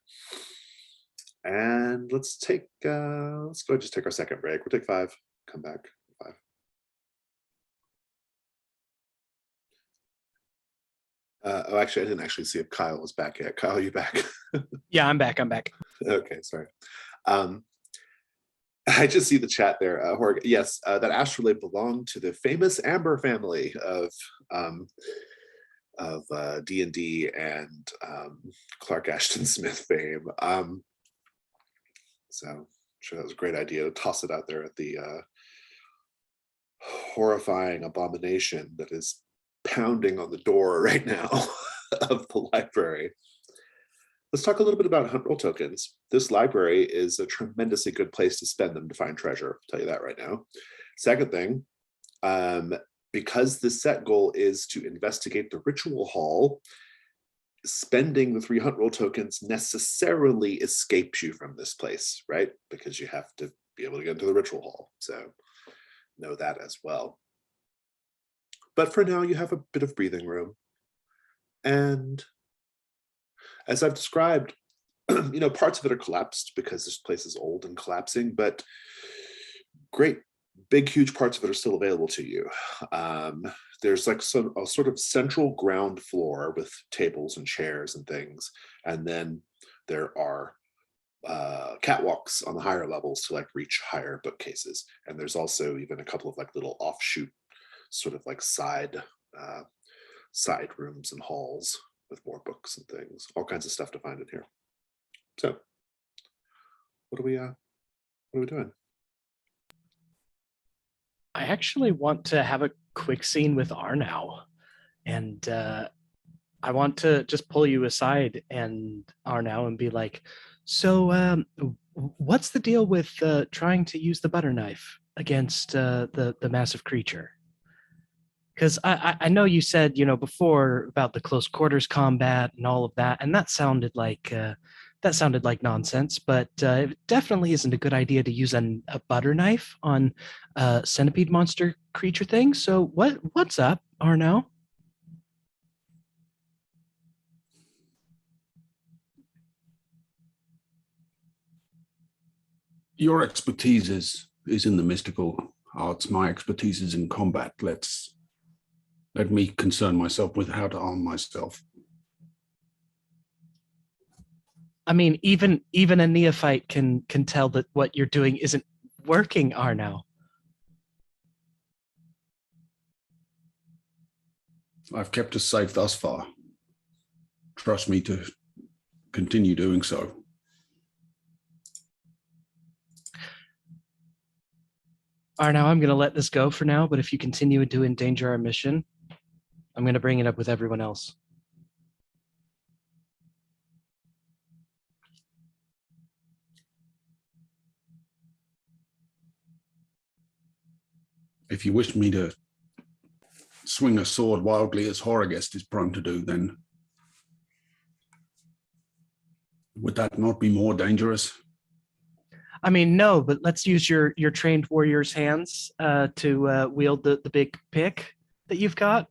And let's go ahead and just take our second break. We'll take 5, come back, 5. Oh, actually, I didn't actually see if Kyle was back yet. Kyle, are you back? Yeah, I'm back. Okay, sorry. I just see the chat there. Jorge, yes, that astrolabe belonged to the famous Amber family of D&D and Clark Ashton Smith fame. So I'm sure that was a great idea to toss it out there at the horrifying abomination that is pounding on the door right now of the library. Let's talk a little bit about hunt roll tokens. This library is a tremendously good place to spend them to find treasure. I'll tell you that right now. Second thing, because the set goal is to investigate the ritual hall, spending the 3 hunt roll tokens necessarily escapes you from this place, right? Because you have to be able to get into the ritual hall. So know that as well. But for now, you have a bit of breathing room. And as I've described, parts of it are collapsed because this place is old and collapsing, but great, big, huge parts of it are still available to you. There's like a sort of central ground floor with tables and chairs and things. And then there are catwalks on the higher levels to like reach higher bookcases. And there's also even a couple of like little offshoot sort of like side rooms and halls with more books and things, all kinds of stuff to find in here. So what are we doing? I actually want to have a quick scene with Arnau, and I want to just pull you aside and Arnau and be like, so what's the deal with trying to use the butter knife against the massive creature? Because I know you said, before about the close quarters combat and all of that, and that sounded like nonsense. But it definitely isn't a good idea to use a butter knife on a centipede monster creature thing. So what's up, Arnau? Your expertise is in the mystical arts. My expertise is in combat. Let me concern myself with how to arm myself. I mean, even a neophyte can tell that what you're doing isn't working, Arnau. I've kept us safe thus far. Trust me to continue doing so. Arnau, I'm going to let this go for now, but if you continue to endanger our mission, I'm going to bring it up with everyone else. If you wish me to swing a sword wildly as Horrorguest is prone to do, then would that not be more dangerous? I mean, no, but let's use your trained warrior's hands to wield the big pick that you've got.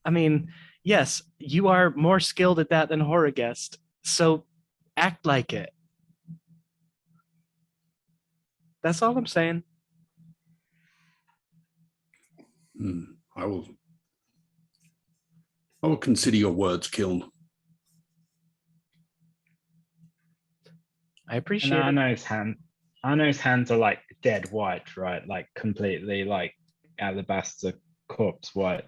I mean, yes, you are more skilled at that than Horrorguest, so act like it. That's all I'm saying. I will consider your words, Kiln. I appreciate And it. Arno's hands are like dead white, right? Like completely like alabaster corpse white.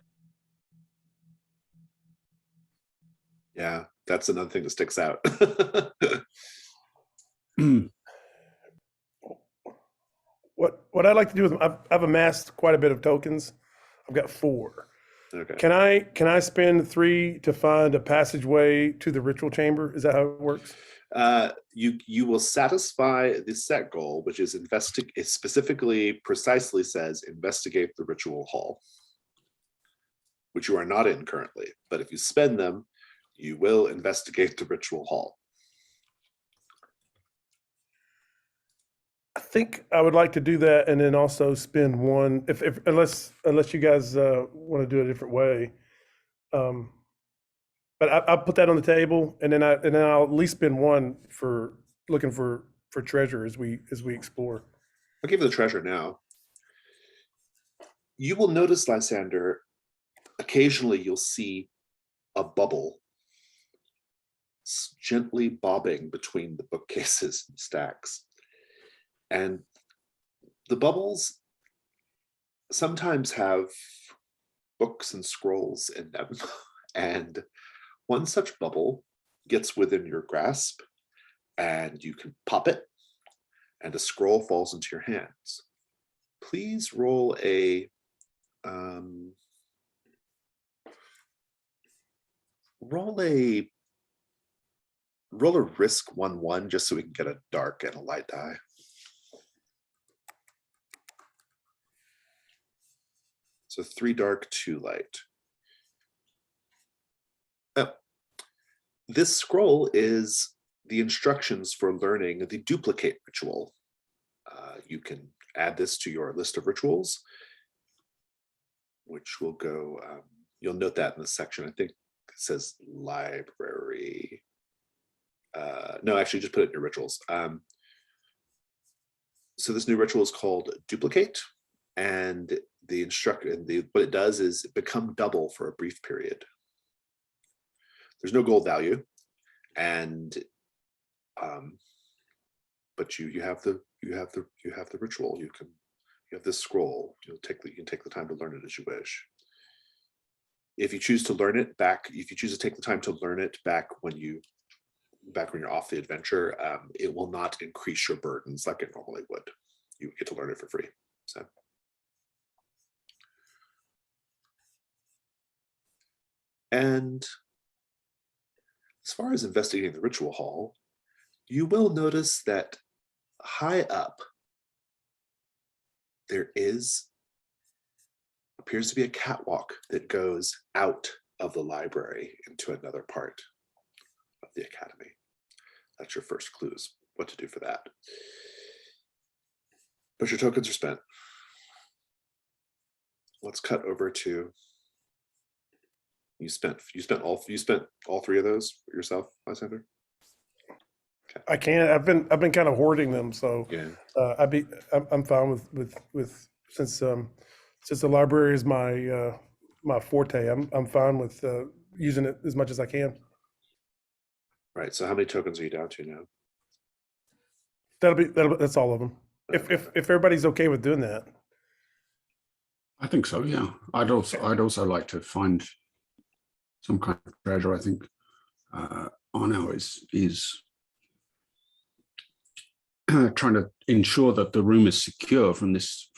Yeah, that's another thing that sticks out. What I'd like to do is I've amassed quite a bit of tokens. I've got 4. Okay. Can I spend 3 to find a passageway to the ritual chamber? Is that how it works? You will satisfy the set goal, which is it specifically precisely says investigate the ritual hall, which you are not in currently. But if you spend them, you will investigate the ritual hall. I think I would like to do that, and then also spend one, if unless you guys want to do it a different way. But I'll put that on the table, and then I'll at least spend one for looking for treasure as we explore. I'll give you the treasure now. You will notice, Lysander, occasionally you'll see a bubble gently bobbing between the bookcases and stacks. And the bubbles sometimes have books and scrolls in them. And one such bubble gets within your grasp, and you can pop it, and a scroll falls into your hands. Please roll a risk 1-1 just so we can get a dark and a light die. So 3 dark, 2 light. This scroll is the instructions for learning the duplicate ritual. You can add this to your list of rituals, which will go, you'll note that in the section, I think it says library. No, actually just put it in your rituals. So this new ritual is called duplicate, and what it does is become double for a brief period. There's no gold value, and but you have the ritual. You have this scroll. You can take the time to learn it as you wish. If you choose to learn it back, if you choose to take the time to learn it back when you're off the adventure, it will not increase your burdens like it normally would. You get to learn it for free. So. And as far as investigating the ritual hall, you will notice that high up there appears to be a catwalk that goes out of the library into another part of the academy. That's your first clues, what to do for that. But your tokens are spent. Let's cut over to you spent all 3 of those yourself, Lysander? Okay. I can't. I've been kind of hoarding them, so Yeah. I'm fine with since the library is my forte. I'm fine with using it as much as I can. Right. So how many tokens are you down to now? That's all of them. If everybody's okay with doing that. I think so. Yeah. I'd also like to find some kind of treasure. I think Arno is trying to ensure that the room is secure from this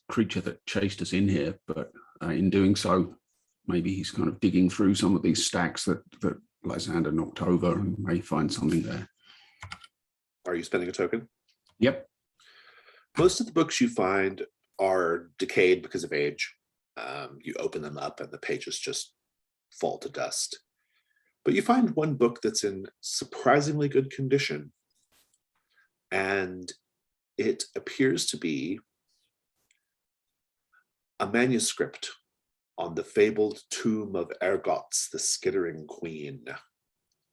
creature that chased us in here. But in doing so, maybe he's kind of digging through some of these stacks that Lysander knocked over and may find something there. Are you spending a token? Yep. Most of the books you find are decayed because of age. You open them up and the pages just fall to dust. But you find one book that's in surprisingly good condition, and it appears to be a manuscript on the fabled tomb of Ergots, the skittering queen.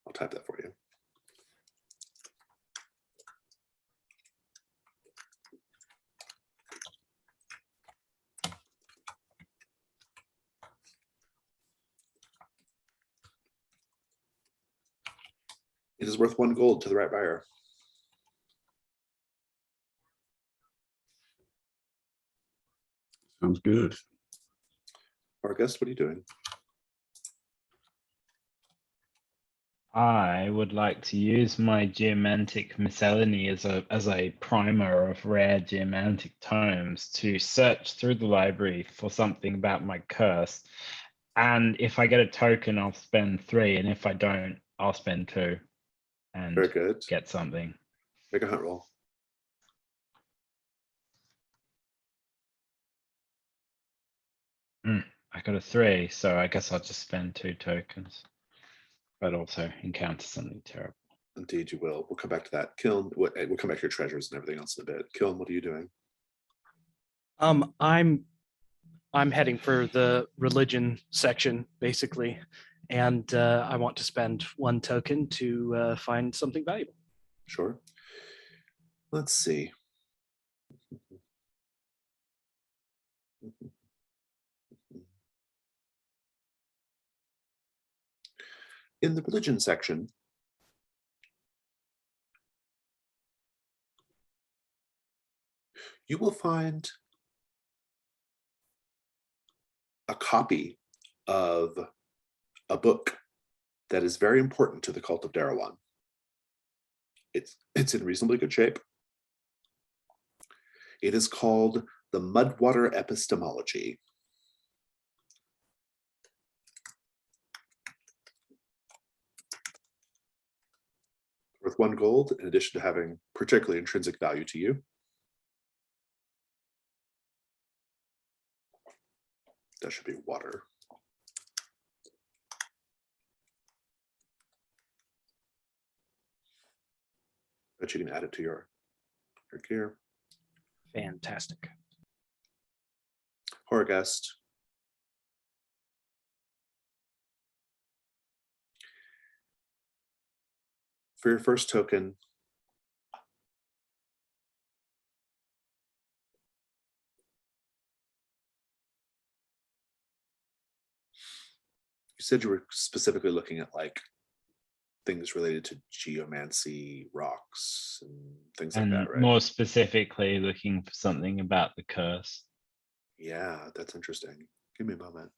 I'll type that for you. It is worth 1 gold to the right buyer. Sounds good. Argus, what are you doing? I would like to use my geomantic miscellany as a primer of rare geomantic tomes to search through the library for something about my curse. And if I get a token, I'll spend 3, and if I don't, I'll spend 2. and Very good. get something. Make a hunt roll. I got a 3, so I guess I'll just spend 2 tokens, but also encounter something terrible. Indeed, you will. We'll come back to that. Kiln, we'll come back to your treasures and everything else in a bit. Kiln, what are you doing? I'm heading for the religion section basically, and I want to spend 1 token to find something valuable. Sure. Let's see. In the religion section, you will find a copy of a book that is very important to the cult of Darawan. It's in reasonably good shape. It is called the Mudwater Epistemology. Worth 1 gold, in addition to having particularly intrinsic value to you. That should be water. Bet you can add it to your gear. Fantastic. Horgast. For your first token, you said you were specifically looking at like things related to geomancy, rocks, and things like And that, right? more specifically, looking for something about the curse. Yeah, that's interesting. Give me a moment.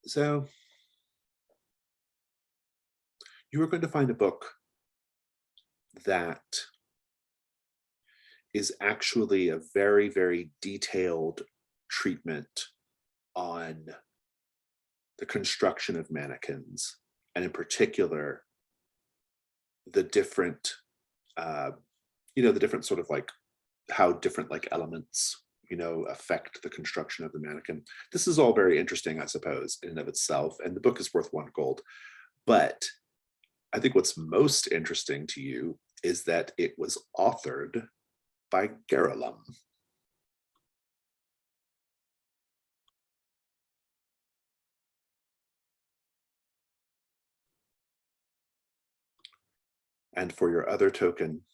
So you are going to find a book that is actually a very, very detailed treatment on the construction of mannequins, and in particular, the different, the different sort of like how different like elements, affect the construction of the mannequin. This is all very interesting, I suppose, in and of itself, and the book is worth 1 gold. But I think what's most interesting to you is that it was authored by Garalum. And for your other token,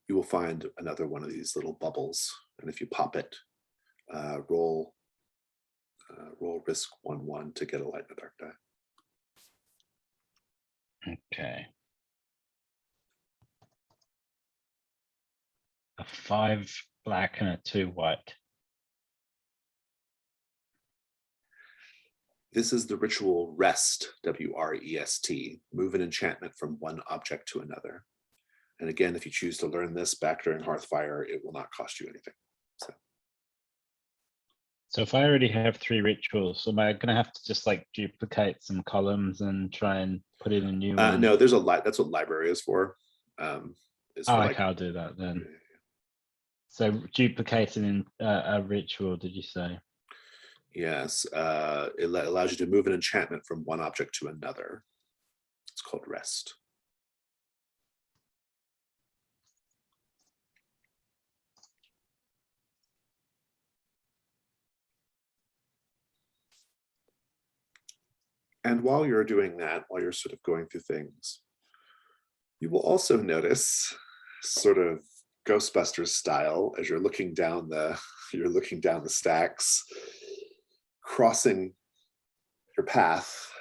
you will find another one of these little bubbles. And if you pop it, roll risk 1/1 to get a light in the dark die. Okay. A 5 black and a 2 white. This is the ritual rest, W-R-E-S-T, move an enchantment from one object to another. And again, if you choose to learn this back during Hearthfire, it will not cost you anything. So if I already have 3 rituals, am I going to have to just like duplicate some columns and try and put in a new one? No, there's that's what library is for. Okay, I'll do that then. So duplicating a ritual, did you say? Yes, it allows you to move an enchantment from one object to another. It's called rest. And while you're doing that, while you're sort of going through things, you will also notice, sort of Ghostbusters style, as you're looking down the stacks, crossing your path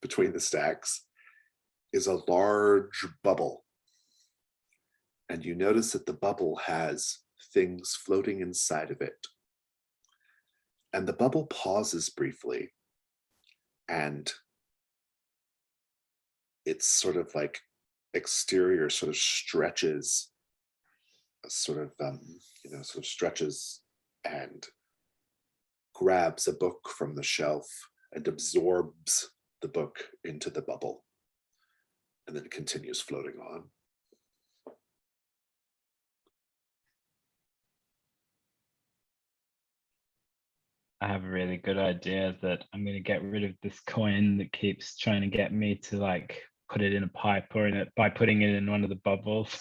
between the stacks is a large bubble. And you notice that the bubble has things floating inside of it. And the bubble pauses briefly. and it's sort of like exterior sort of stretches, sort of sort of stretches and grabs a book from the shelf and absorbs the book into the bubble, and then continues floating on. I have a really good idea that I'm going to get rid of this coin that keeps trying to get me to like put it in a pipe or in it by putting it in one of the bubbles.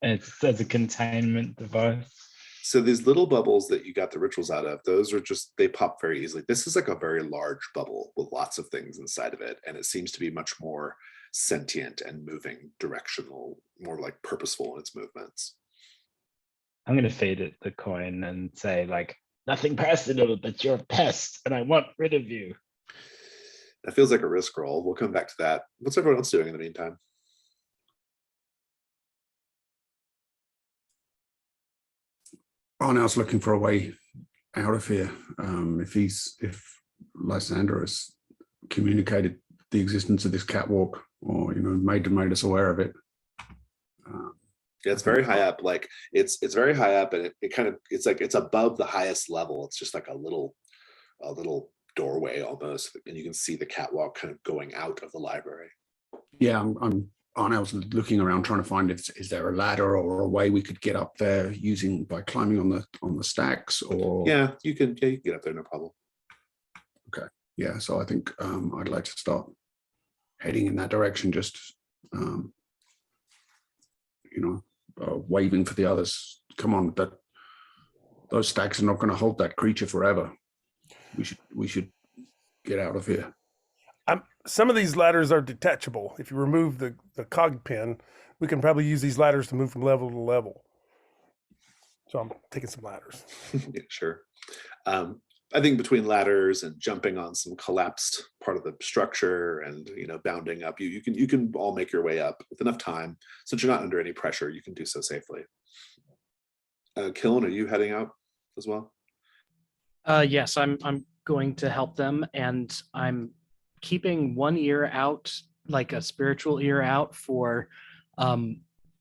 It's as a containment device. So these little bubbles that you got the rituals out of, those are just, they pop very easily. This is like a very large bubble with lots of things inside of it. And it seems to be much more sentient and moving, directional, more like purposeful in its movements. I'm going to feed it the coin and say like, Nothing personal, but you're a pest, and I want rid of you. That feels like a risk roll. We'll come back to that. What's everyone else doing in the meantime? Arnell's looking for a way out of here. If Lysander has communicated the existence of this catwalk, or made us aware of it. Yeah, it's very high up. Like it's very high up, and it kind of, it's like it's above the highest level. It's just like a little doorway almost, and you can see the catwalk kind of going out of the library. Yeah, I'm Arnell's looking around trying to find is there a ladder or a way we could get up there by climbing on the stacks, or Yeah, you can get up there, no problem. Okay. Yeah, so I think I'd like to start heading in that direction, just waving for the others. Come on, those stacks are not going to hold that creature forever. We should get out of here. Some of these ladders are detachable. If you remove the cog pin, we can probably use these ladders to move from level to level. So I'm taking some ladders. Yeah, sure. I think between ladders and jumping on some collapsed part of the structure and bounding up, you can all make your way up with enough time. Since you're not under any pressure, you can do so safely. Killen, are you heading out as well? Yes, I'm going to help them, and I'm keeping one ear out, like a spiritual ear out, for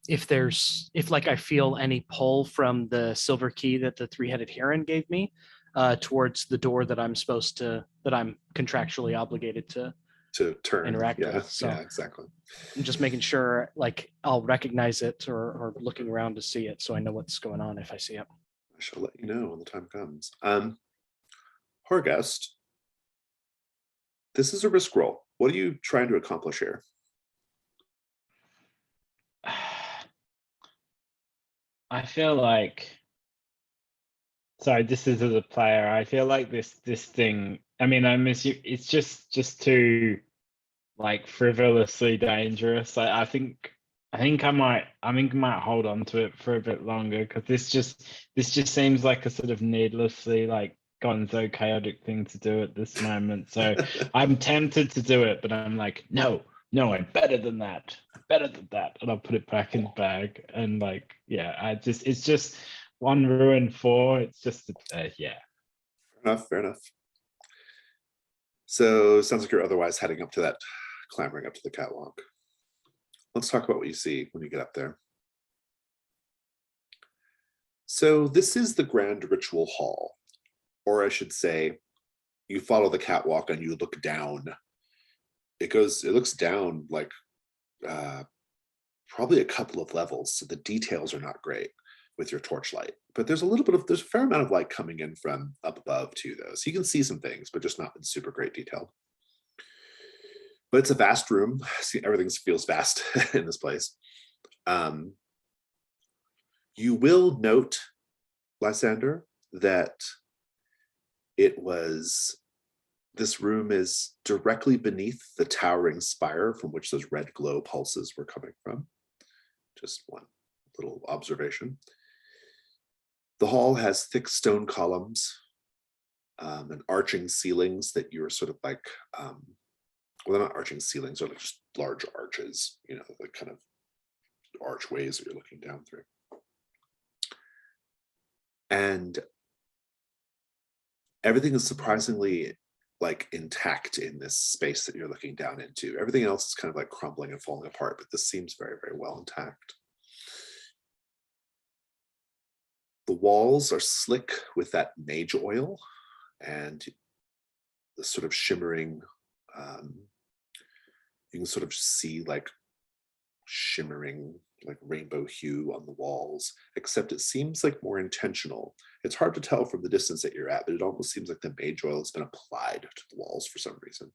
if I feel any pull from the silver key that the three-headed heron gave me towards the door that I'm contractually obligated to turn, interact yeah, with. So yeah, exactly. I'm just making sure, like, I'll recognize it or looking around to see it, so I know what's going on if I see it. I shall let you know when the time comes. Horgast, this is a risk roll. What are you trying to accomplish here? I feel like, sorry, this is as a player. I feel like this thing. I mean, I miss you. It's just too like frivolously dangerous. I think I might hold on to it for a bit longer, because this just seems like a sort of needlessly like gonzo chaotic thing to do at this moment. So I'm tempted to do it, but I'm like, no, I'm better than that. And I'll put it back in the bag. And like, yeah, it's just one ruin 4. It's just yeah. Fair enough. So sounds like you're otherwise heading up to that, clambering up to the catwalk. Let's talk about what you see when you get up there. So this is the Grand Ritual Hall, or I should say, you follow the catwalk and you look down. It looks down like probably a couple of levels, so the details are not great with your torchlight, but there's a fair amount of light coming in from up above too, though, so you can see some things, but just not in super great detail. But it's a vast room. See, everything feels vast in this place. You will note, Lysander, that this room is directly beneath the towering spire from which those red glow pulses were coming from. Just one little observation. The hall has thick stone columns and arching ceilings that you're sort of like, well, they're not arching ceilings, they're like just large arches, the kind of archways that you're looking down through. And everything is surprisingly like intact in this space that you're looking down into. Everything else is kind of like crumbling and falling apart, but this seems very, very well intact. The walls are slick with that mage oil and the sort of shimmering, you can sort of see like shimmering, like rainbow hue on the walls, except it seems like more intentional. It's hard to tell from the distance that you're at, but it almost seems like the mage oil has been applied to the walls for some reason.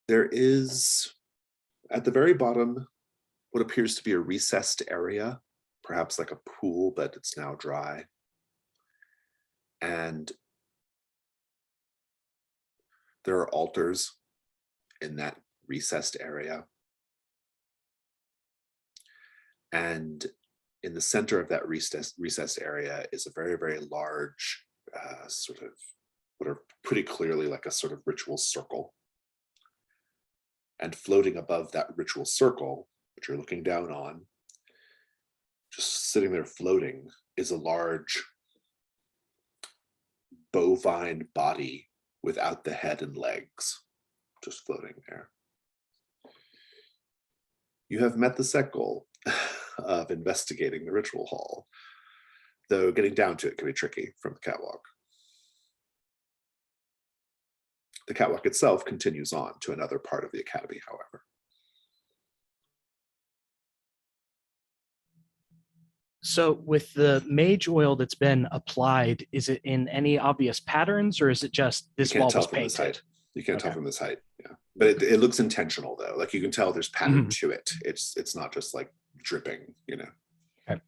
There is, at the very bottom, what appears to be a recessed area, perhaps like a pool, but it's now dry. And there are altars in that recessed area. And in the center of that recessed area is a very, very large sort of what are pretty clearly like a sort of ritual circle. And floating above that ritual circle, which you're looking down on, just sitting there floating, is a large bovine body without the head and legs, just floating there. You have met the set goal of investigating the ritual hall, though getting down to it can be tricky from the catwalk. The catwalk itself continues on to another part of the academy, however. So with the mage oil that's been applied, is it in any obvious patterns, or is it just this wall was painted? You can't tell from this height, yeah. But it looks intentional though. Like you can tell there's pattern to it. It's not just like dripping, you know. Okay.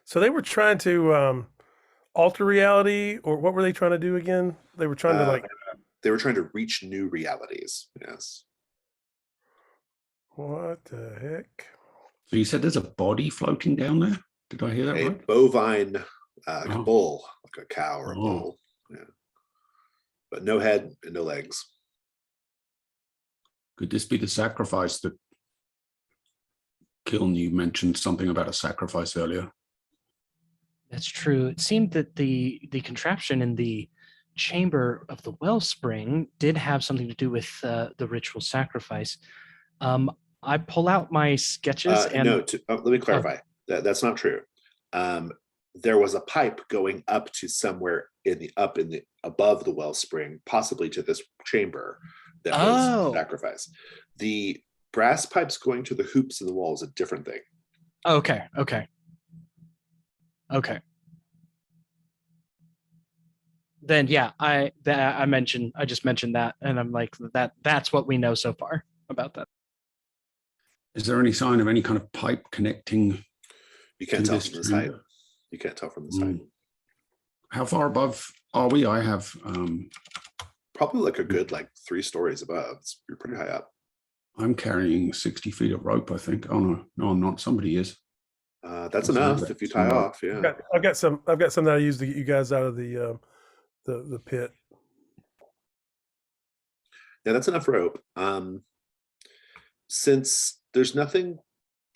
So they were trying to alter reality, or what were they trying to do again? They were trying to like. They were trying to reach new realities. Yes. What the heck? So you said there's a body floating down there? Did I hear that A right? bovine, like a bull, like a cow or a bull. Yeah. But no head and no legs. Could this be the sacrifice that Kiln, you mentioned something about a sacrifice earlier? That's true. It seemed that the contraption in the chamber of the wellspring did have something to do with the ritual sacrifice. I pull out my sketches and no. Let me clarify. That's not true. There was a pipe going up to somewhere above the wellspring, possibly to this chamber that was sacrifice. The brass pipes going to the hoops in the wall is a different thing. Okay. Then yeah, I just mentioned that, and I'm like, that's what we know so far about that. Is there any sign of any kind of pipe connecting? You can't tell from this height. You can't tell from this height. How far above are we? I have probably like a good 3 stories above. You're pretty high up. I'm carrying 60 feet of rope, I think. Oh no, I'm not. Somebody is. That's enough if you tie off. Yeah. I've got some that I used to get you guys out of the pit. Yeah, that's enough rope. Since there's nothing,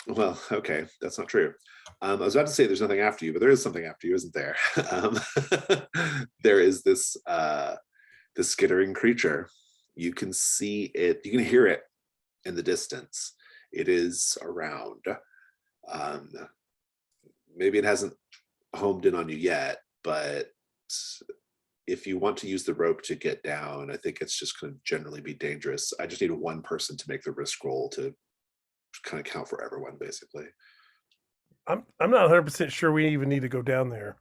well, okay, that's not true. I was about to say there's nothing after you, but there is something after you, isn't there? There is this skittering creature. You can see it, you can hear it in the distance. It is around. Maybe it hasn't homed in on you yet, but if you want to use the rope to get down, I think it's just going to generally be dangerous. I just need one person to make the risk roll to kind of count for everyone, basically. I'm not 100% sure we even need to go down there.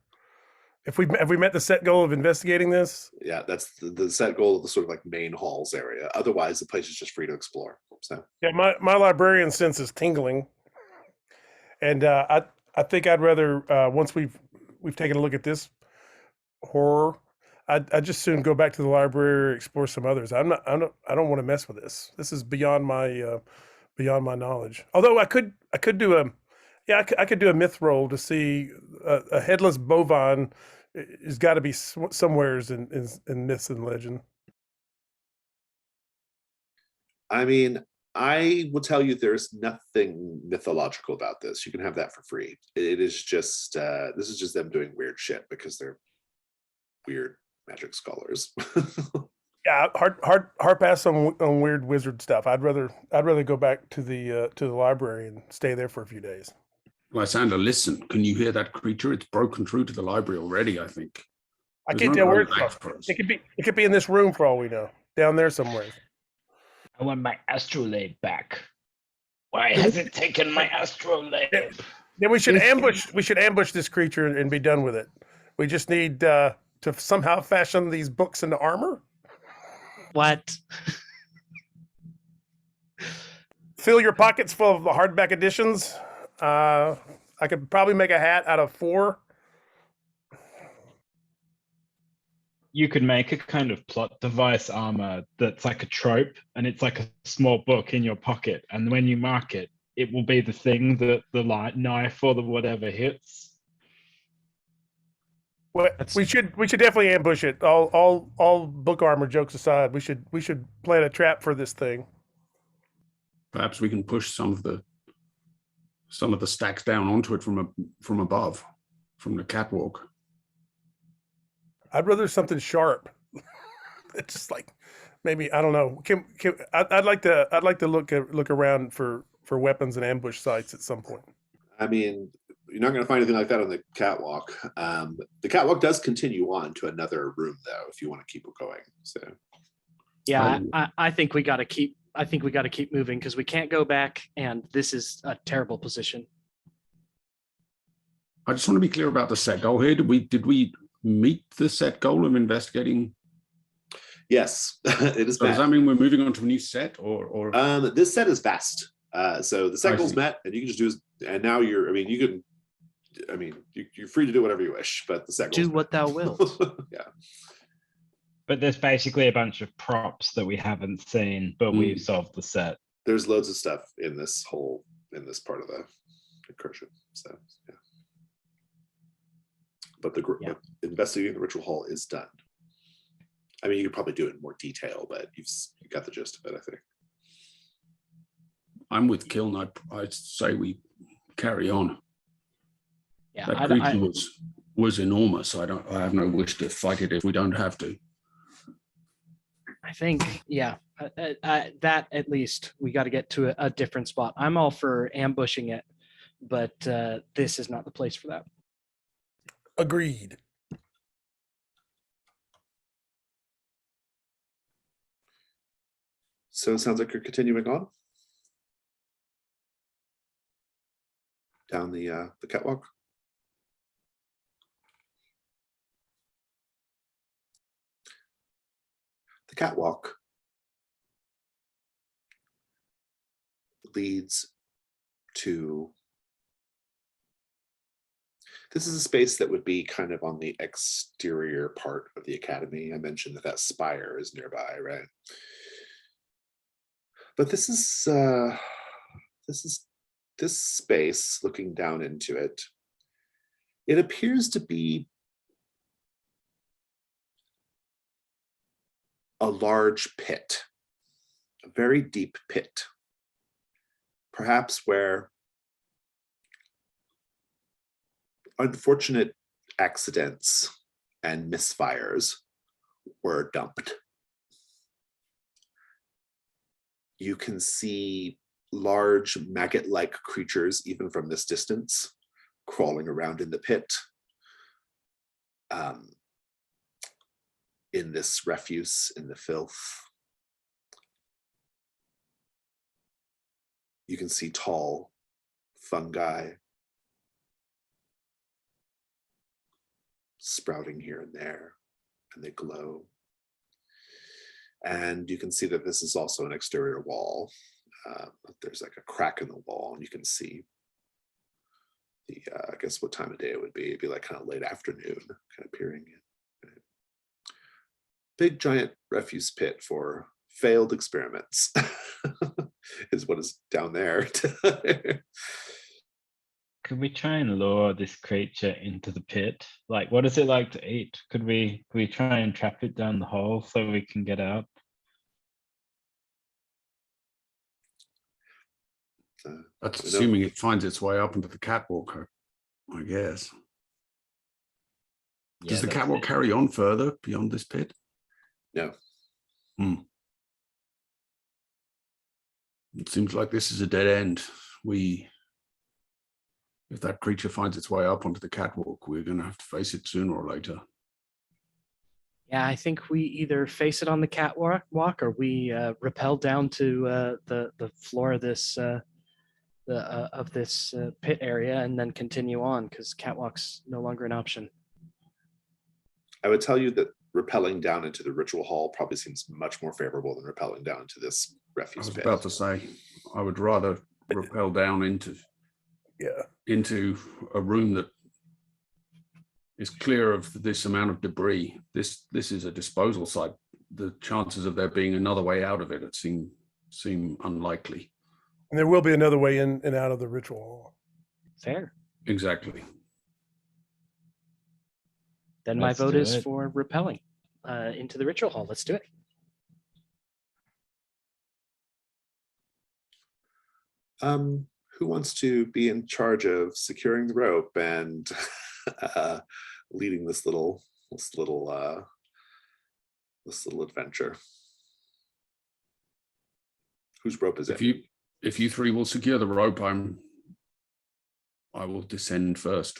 Have we met the set goal of investigating this? Yeah, that's the set goal of the sort of main halls area. Otherwise, the place is just free to explore. So yeah, my librarian sense is tingling, and I think I'd rather once we've taken a look at this horror, I'd just soon go back to the library or explore some others. I don't want to mess with this. This is beyond my knowledge. Although I could do I could do a myth roll to see a headless bovine has got to be somewheres in myths and legend. I mean, I will tell you, there's nothing mythological about this. You can have that for free. It is just this is just them doing weird shit because they're weird magic scholars. Yeah, hard pass on weird wizard stuff. I'd rather go back to the library and stay there for a few days. Lysander, listen, can you hear that creature? It's broken through to the library already, I think. I There's can't no tell where going it's back from. for us. It could be in this room for all we know, down there somewhere. I want my astrolabe back. Why has it taken my astrolabe? Then we should ambush this creature and be done with it. We just need to somehow fashion these books into armor. What? Fill your pockets full of the hardback editions. I could probably make a hat out of 4. You could make a kind of plot device armor that's like a trope, and it's like a small book in your pocket, and when you mark it, it will be the thing that the knife or the whatever hits. Well, we should definitely ambush it. All book armor jokes aside, we should plan a trap for this thing. Perhaps we can push some of the stacks down onto it from above, from the catwalk. I'd rather something sharp. It's just like maybe I don't know. I'd like to look around for weapons and ambush sites at some point. I mean, you're not going to find anything like that on the catwalk. The catwalk does continue on to another room, though, if you want to keep it going. So, Yeah, I think we got to keep. I think we got to keep moving because we can't go back, and this is a terrible position. I just want to be clear about the set goal here. Did we meet the set goal of investigating? yes, it is. So does that mean we're moving on to a new set, or? This set is vast. So the set I goal's see. met, and you can just do. And now you're. I mean, you can. I mean, you're free to do whatever you wish, but the set goal's Do what thou wilt. yeah. But there's basically a bunch of props that we haven't seen, but we've solved the set. There's loads of stuff in this part of the incursion. So yeah. But Yeah. but investigating the ritual hall is done. I mean, you could probably do it in more detail, but you got the gist of it, I think. I'm with Kiln. I'd say we carry on. Yeah, That creature was enormous. I have no wish to fight it if we don't have to. I think, yeah, that at least we got to get to a different spot. I'm all for ambushing it, but this is not the place for that. Agreed. So it sounds like you're continuing on down the catwalk. The catwalk leads to. This is a space that would be kind of on the exterior part of the academy. I mentioned that spire is nearby, right? But this space, looking down into it, it appears to be a large pit, a very deep pit, perhaps where unfortunate accidents and misfires were dumped. You can see large maggot-like creatures, even from this distance, crawling around in the pit. In this refuse, in the filth. You can see tall fungi sprouting here and there, and they glow. And you can see that this is also an exterior wall. There's like a crack in the wall, and you can see the, I guess what time of day it would be. It'd be like kind of late afternoon, kind of peering in. Big giant refuse pit for failed experiments is what is down there. Could we try and lure this creature into the pit? Like, what is it like to eat? Could we try and trap it down the hole so we can get out? That's we know- assuming it finds its way up into the catwalk, I guess. Does the that's catwalk it. carry on further beyond this pit? No. It seems like this is a dead end. If that creature finds its way up onto the catwalk, we're going to have to face it sooner or later. Yeah, I think we either face it on the catwalk or we rappel down to the floor of this pit area and then continue on because catwalk's no longer an option. I would tell you that rappelling down into the ritual hall probably seems much more favorable than rappelling down into this I refuse was pit. about to say, I would rather rappel down into a room that is clear of this amount of debris. This is a disposal site. The chances of there being another way out of it seem unlikely. And there will be another way in and out of the ritual hall. Fair. Exactly. Then Let's my vote do is it. for rappelling into the ritual hall. Let's do it. Who wants to be in charge of securing the rope and leading this little adventure? Whose rope is it? If you three will secure the rope, I will descend first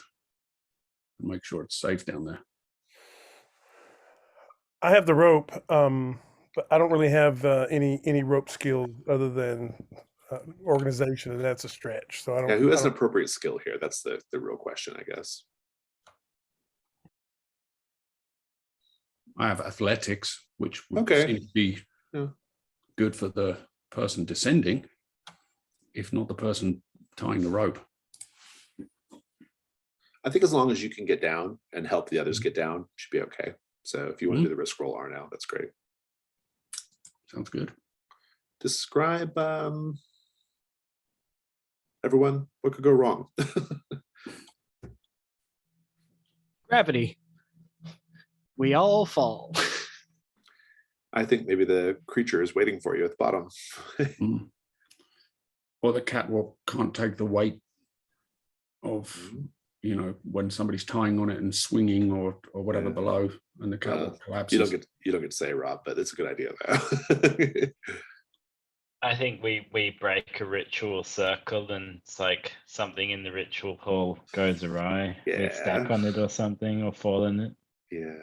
and make sure it's safe down there. I have the rope, but I don't really have any rope skills other than organization, and that's a stretch. So I don't. Yeah, who has I an don't- appropriate skill here? That's the real question, I guess. I have athletics, which would Okay. seem to be Yeah. good for the person descending, if not the person tying the rope. I think as long as you can get down and help the others get down, you should be okay. So if you want to do the risk roll R now, that's great. Sounds good. Describe everyone, what could go wrong? Gravity. We all fall. I think maybe the creature is waiting for you at the bottom. Mm. Or the catwalk can't take the weight of, when somebody's tying on it and swinging or whatever Yeah. below, and the catwalk collapses. You don't get to say, Rob, but it's a good idea though. I think we break a ritual circle and it's like something in the ritual hall goes awry. We step Yeah. on it or something or fall in it. Yeah.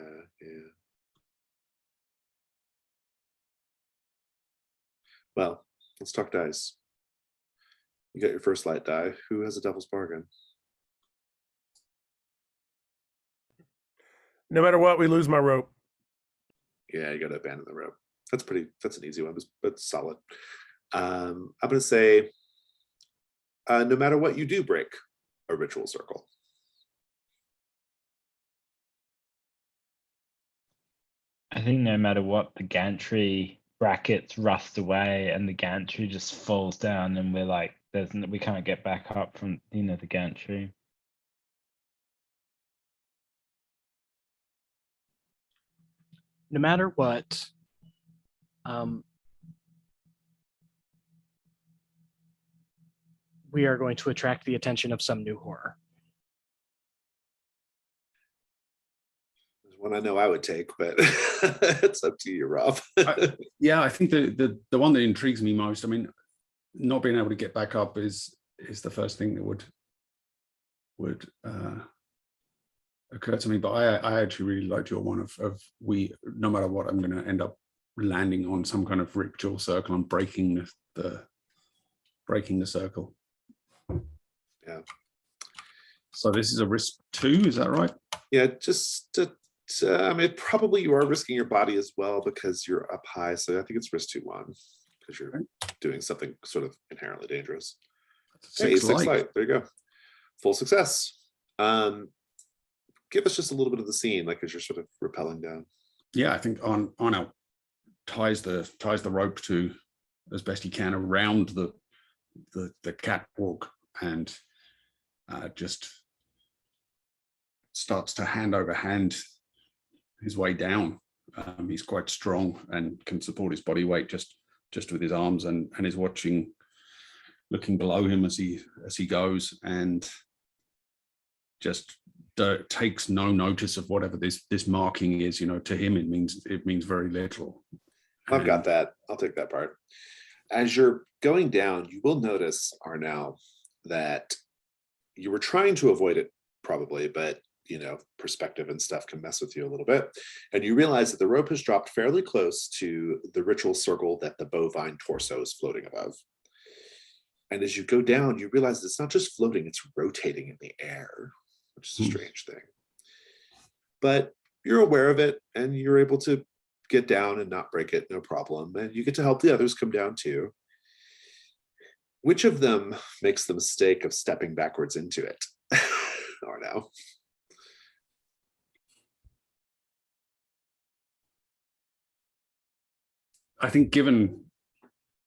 Well, let's talk dice. You got your first light die. Who has a devil's bargain? No matter what, we lose my rope. Yeah, you got to abandon the rope. That's an easy one, but solid. I'm going to say, no matter what you do, break a ritual circle. I think no matter what, the gantry brackets rust away and the gantry just falls down and we're like, we can't get back up from the gantry. No matter what, we are going to attract the attention of some new horror. There's one I know I would take, but it's up to you, Rob. Yeah, I think the one that intrigues me most, I mean, not being able to get back up is the first thing that would occur to me. But I actually really liked your one of no matter what, I'm going to end up landing on some kind of ritual circle and breaking the circle. Yeah. So this is a risk 2, is that right? Yeah, I mean, probably you are risking your body as well because you're up high. So I think it's risk 2-1 because you're doing something sort of inherently dangerous. Hey, 6 light. There you go. Full success. Give us just a little bit of the scene, like as you're sort of rappelling down. Yeah, I think Arnell ties the rope to as best he can around the catwalk and just starts to hand over hand his way down. He's quite strong and can support his body weight just with his arms and is watching looking below him as he goes, and just takes no notice of whatever this marking is. You know, to him it means very little. I've got that. I'll take that part. As you're going down, you will notice, Arnau, that you were trying to avoid it probably, but you know, perspective and stuff can mess with you a little bit. And you realize that the rope has dropped fairly close to the ritual circle that the bovine torso is floating above. And as you go down, you realize it's not just floating, it's rotating in the air, which is a strange thing. But you're aware of it and you're able to get down and not break it, no problem. And you get to help the others come down too. Which of them makes the mistake of stepping backwards into it? Or no? I think given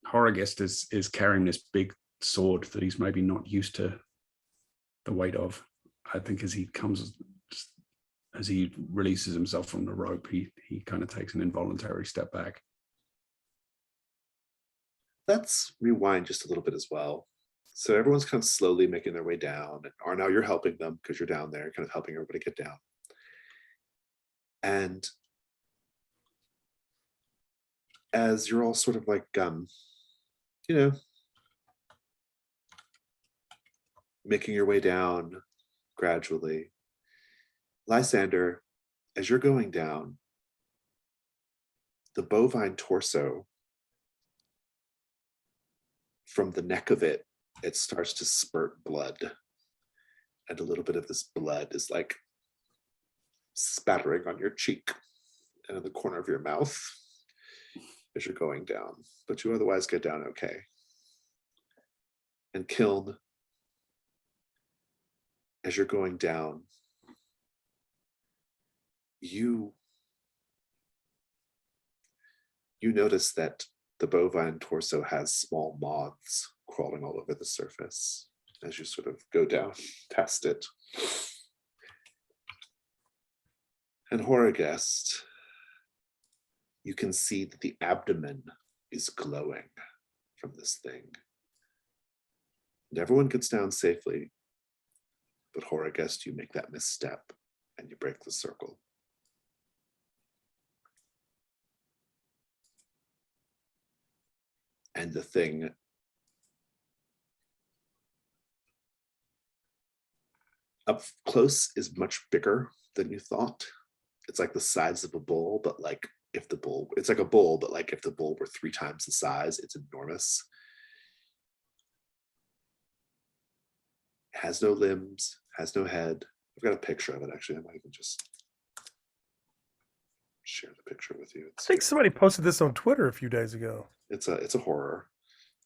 Horrorguest is carrying this big sword that he's maybe not used to the weight of, I think as he releases himself from the rope, he kind of takes an involuntary step back. Let's rewind just a little bit as well. So everyone's kind of slowly making their way down. And Arnau, you're helping them because you're down there, kind of helping everybody get down. And as you're all sort of like, you know, making your way down gradually, Lysander, as you're going down, the bovine torso, from the neck of it, it starts to spurt blood. And a little bit of this blood is like spattering on your cheek and in the corner of your mouth as you're going down. But you otherwise get down okay. And Kiln, as you're going down, you notice that the bovine torso has small moths crawling all over the surface as you sort of go down past it. And Horrorguest, you can see that the abdomen is glowing from this thing. And everyone gets down safely, but Horrorguest, you make that misstep and you break the circle. And the thing up close is much bigger than you thought. It's like the size of a bull, but like if the bull, it's like a bull, but like if the bull were 3 times the size, it's enormous. It has no limbs, has no head. I've got a picture of it actually. I might even just share the picture with you. I think somebody posted this on Twitter a few days ago. It's a horror.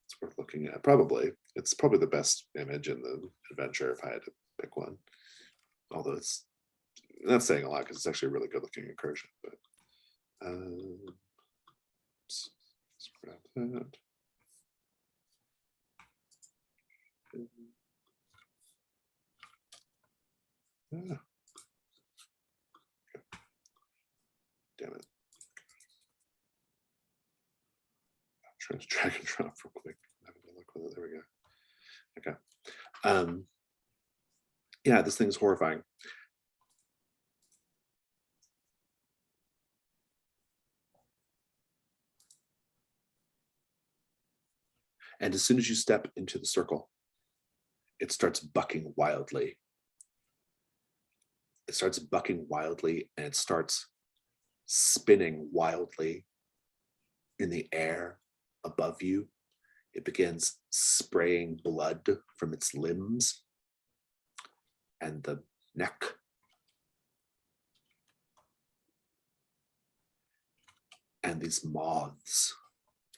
It's worth looking at. Probably. It's probably the best image in the adventure if I had to pick one. Although it's not saying a lot because it's actually a really good looking incursion. But let's grab that. Yeah. Damn it. I'm trying to drag and drop real quick. I'm having to look with it. There we go. Okay. Yeah, this thing is horrifying. And as soon as you step into the circle, it starts bucking wildly. It starts bucking wildly and it starts spinning wildly in the air above you. It begins spraying blood from its limbs and the neck. And these moths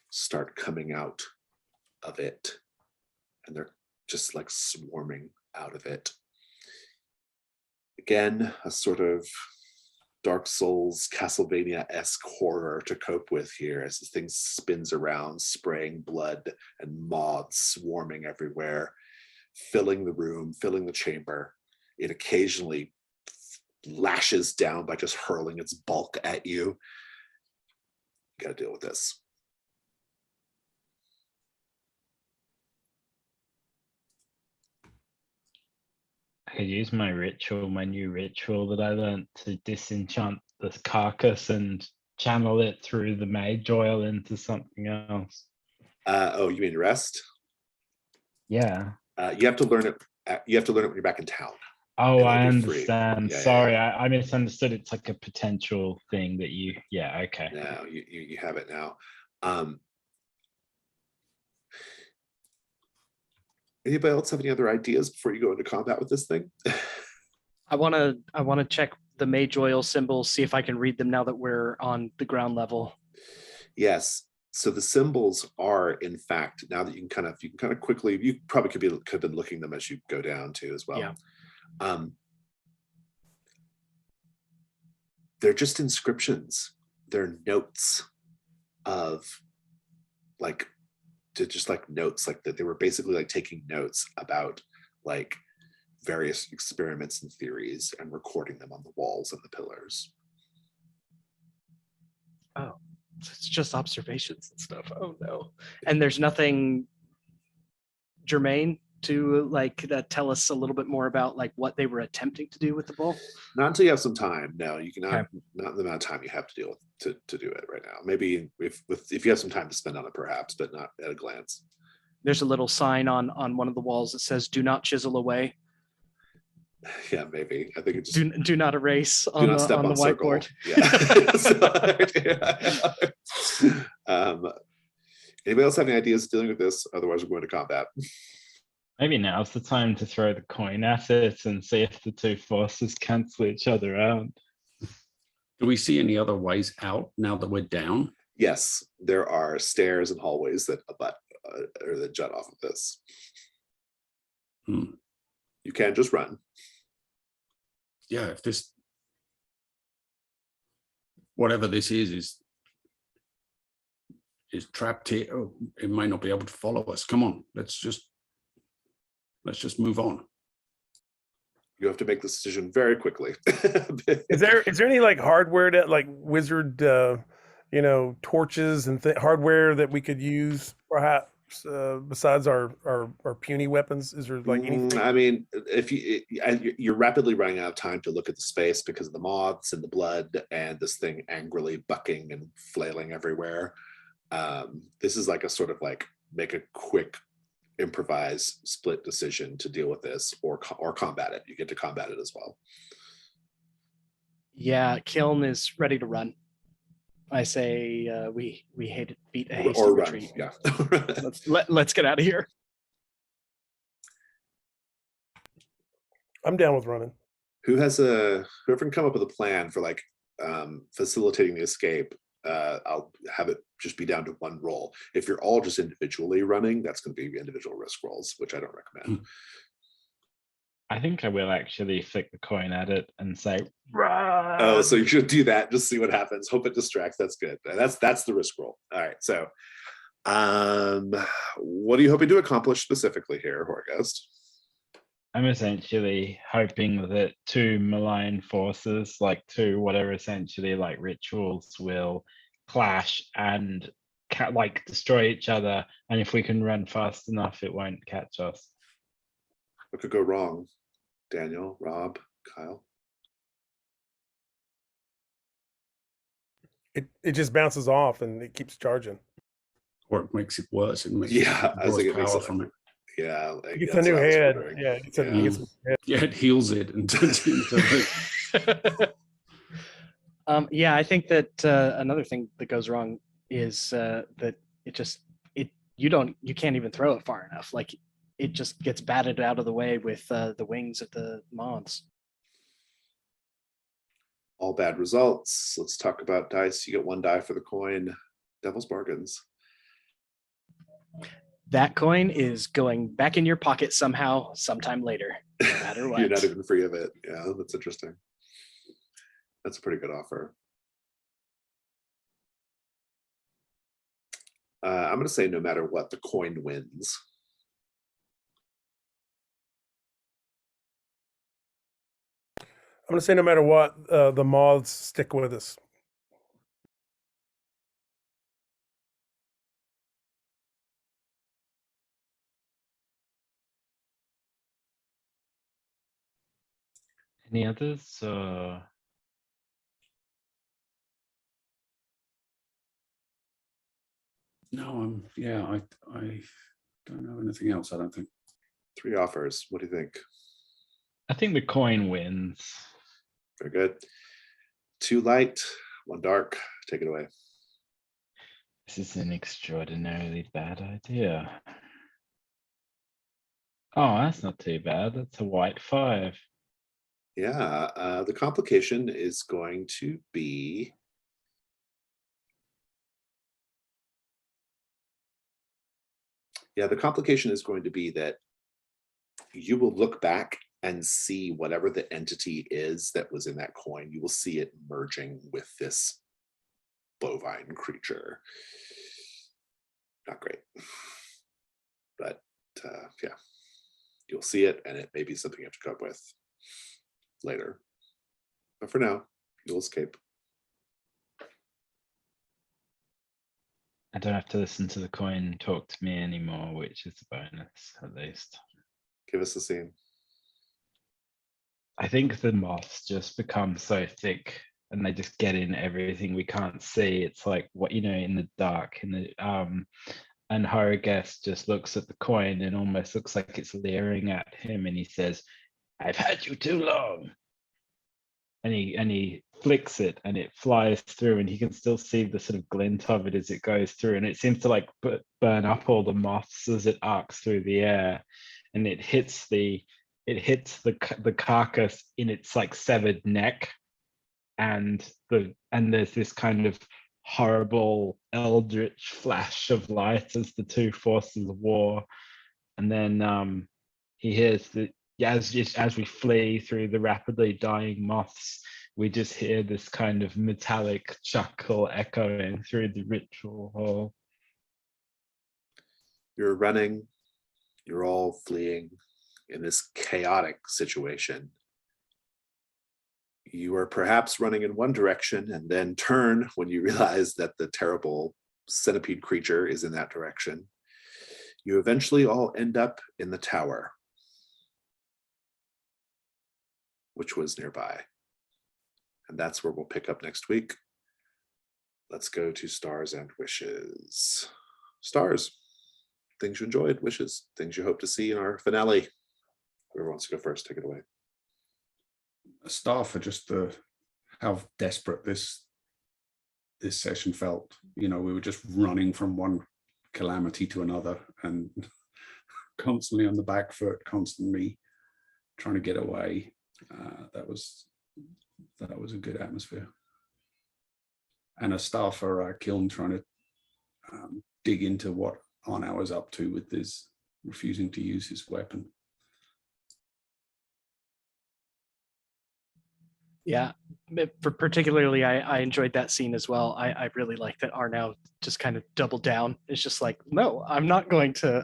start coming out of it. And they're just like swarming out of it. Again, a sort of Dark Souls, Castlevania-esque horror to cope with here as this thing spins around, spraying blood and moths swarming everywhere, filling the room, filling the chamber. It occasionally lashes down by just hurling its bulk at you. You gotta deal with this. could use my new ritual that I learned to disenchant the carcass and channel it through the mage oil into something else. Oh, you mean rest? Yeah. You have to learn it. You have to learn it when you're back in town. Oh, It'll I be free. understand. Yeah, Sorry, yeah. I misunderstood. It's like a potential thing that you. Yeah. Okay. No, you have it now. Anybody else have any other ideas before you go into combat with this thing? I want to check the mage oil symbols, see if I can read them now that we're on the ground level. Yes. So the symbols are, in fact, now that you can kind of quickly, you probably could have been looking them as you go down too as well. Yeah. They're just inscriptions. They're notes of like notes, like that they were basically like taking notes about like various experiments and theories and recording them on the walls and the pillars. Oh, it's just observations and stuff. Oh no. And there's nothing germane to like tell us a little bit more about like what they were attempting to do with the bull? Not until you have some time. No, you cannot. Okay. Not the amount of time you have to deal with to do it right now. Maybe if you have some time to spend on it, perhaps, but not at a glance. There's a little sign on one of the walls that says "Do not chisel away." Yeah, maybe. I think it just Do not erase do on not step the on circle. whiteboard. Yeah. Anybody else have any ideas dealing with this? Otherwise, we're going to combat. Maybe now's the time to throw the coin at it and see if the two forces cancel each other out. Do we see any other ways out now that we're down? Yes, there are stairs and hallways that abut or that jut off of this. You can just run. Yeah, if this, whatever this is trapped here, oh, it might not be able to follow us. Come on, let's just move on. You have to make this decision very quickly. Is there any like hardware that like wizard, torches and hardware that we could use perhaps besides our puny weapons? Is there like anything? I mean, if you're rapidly running out of time to look at the space because of the moths and the blood and this thing angrily bucking and flailing everywhere. This is like a sort of like make a quick improvise split decision to deal with this or combat it. You get to combat it as well. Yeah, Kiln is ready to run. I say we beat a hasty or retreat. run. Yeah. Let's get out of here. I'm down with running. Whoever can come up with a plan for like facilitating the escape, I'll have it just be down to one roll. If you're all just individually running, that's going to be individual risk rolls, which I don't recommend. I think I will actually flick the coin at it and say, "Run!" Oh, so you should do that. Just see what happens. Hope it distracts. That's good. That's the risk roll. All right. So, what are you hoping to accomplish specifically here, Horgast? I'm essentially hoping that two malign forces, like two whatever essentially like rituals, will clash and like destroy each other. And if we can run fast enough, it won't catch us. What could go wrong? Daniel, Rob, Kyle? It just bounces off and it keeps charging. Or it makes it worse. It makes I think it makes power it from it. Yeah, It gets a new head. Yeah, it gets a head. Yeah, it heals it and turns it into. Yeah, I think that another thing that goes wrong is that you can't even throw it far enough. Like it just gets batted out of the way with the wings of the moths. All bad results. Let's talk about dice. You get one die for the coin. Devil's bargains. That coin is going back in your pocket somehow, sometime later, no matter what. You're not even free of it. Yeah, that's interesting. That's a pretty good offer. I'm going to say no matter what, the coin wins. I'm going to say no matter what, the moths stick with us. Any others? No, I don't know anything else. I don't think. 3 offers. What do you think? I think the coin wins. Very good. 2 light, 1 dark. Take it away. This is an extraordinarily bad idea. Oh, that's not too bad. That's a white 5. Yeah, the complication is going to be the complication is going to be that you will look back and see whatever the entity is that was in that coin. You will see it merging with this bovine creature. Not great, but yeah, you'll see it, and it may be something you have to cope with later. But for now, you'll escape. I don't have to listen to the coin talk to me anymore, which is a bonus, at least. Give us the scene. I think the moths just become so thick and they just get in everything we can't see. It's like what, in the dark, and Horrorguest just looks at the coin and almost looks like it's leering at him, and he says, "I've had you too long." And he flicks it and it flies through, and he can still see the sort of glint of it as it goes through, and it seems to like burn up all the moths as it arcs through the air, and it hits the carcass in its like severed neck, and there's this kind of horrible eldritch flash of light as the 2 forces war, and then he hears the as we flee through the rapidly dying moths, we just hear this kind of metallic chuckle echoing through the ritual hall. You're running, you're all fleeing in this chaotic situation. You are perhaps running in one direction and then turn when you realize that the terrible centipede creature is in that direction. You eventually all end up in the tower, which was nearby. And that's where we'll pick up next week. Let's go to stars and wishes. Stars, things you enjoyed. Wishes, things you hope to see in our finale. Whoever wants to go first, take it away. A star for just how desperate this session felt. We were just running from one calamity to another and constantly on the back foot, constantly trying to get away. That was a good atmosphere. And a star for Kiln trying to dig into what Arnau is up to with this refusing to use his weapon. Yeah, for particularly, I enjoyed that scene as well. I really like that Arnau just kind of doubled down. It's just like, no, I'm not going to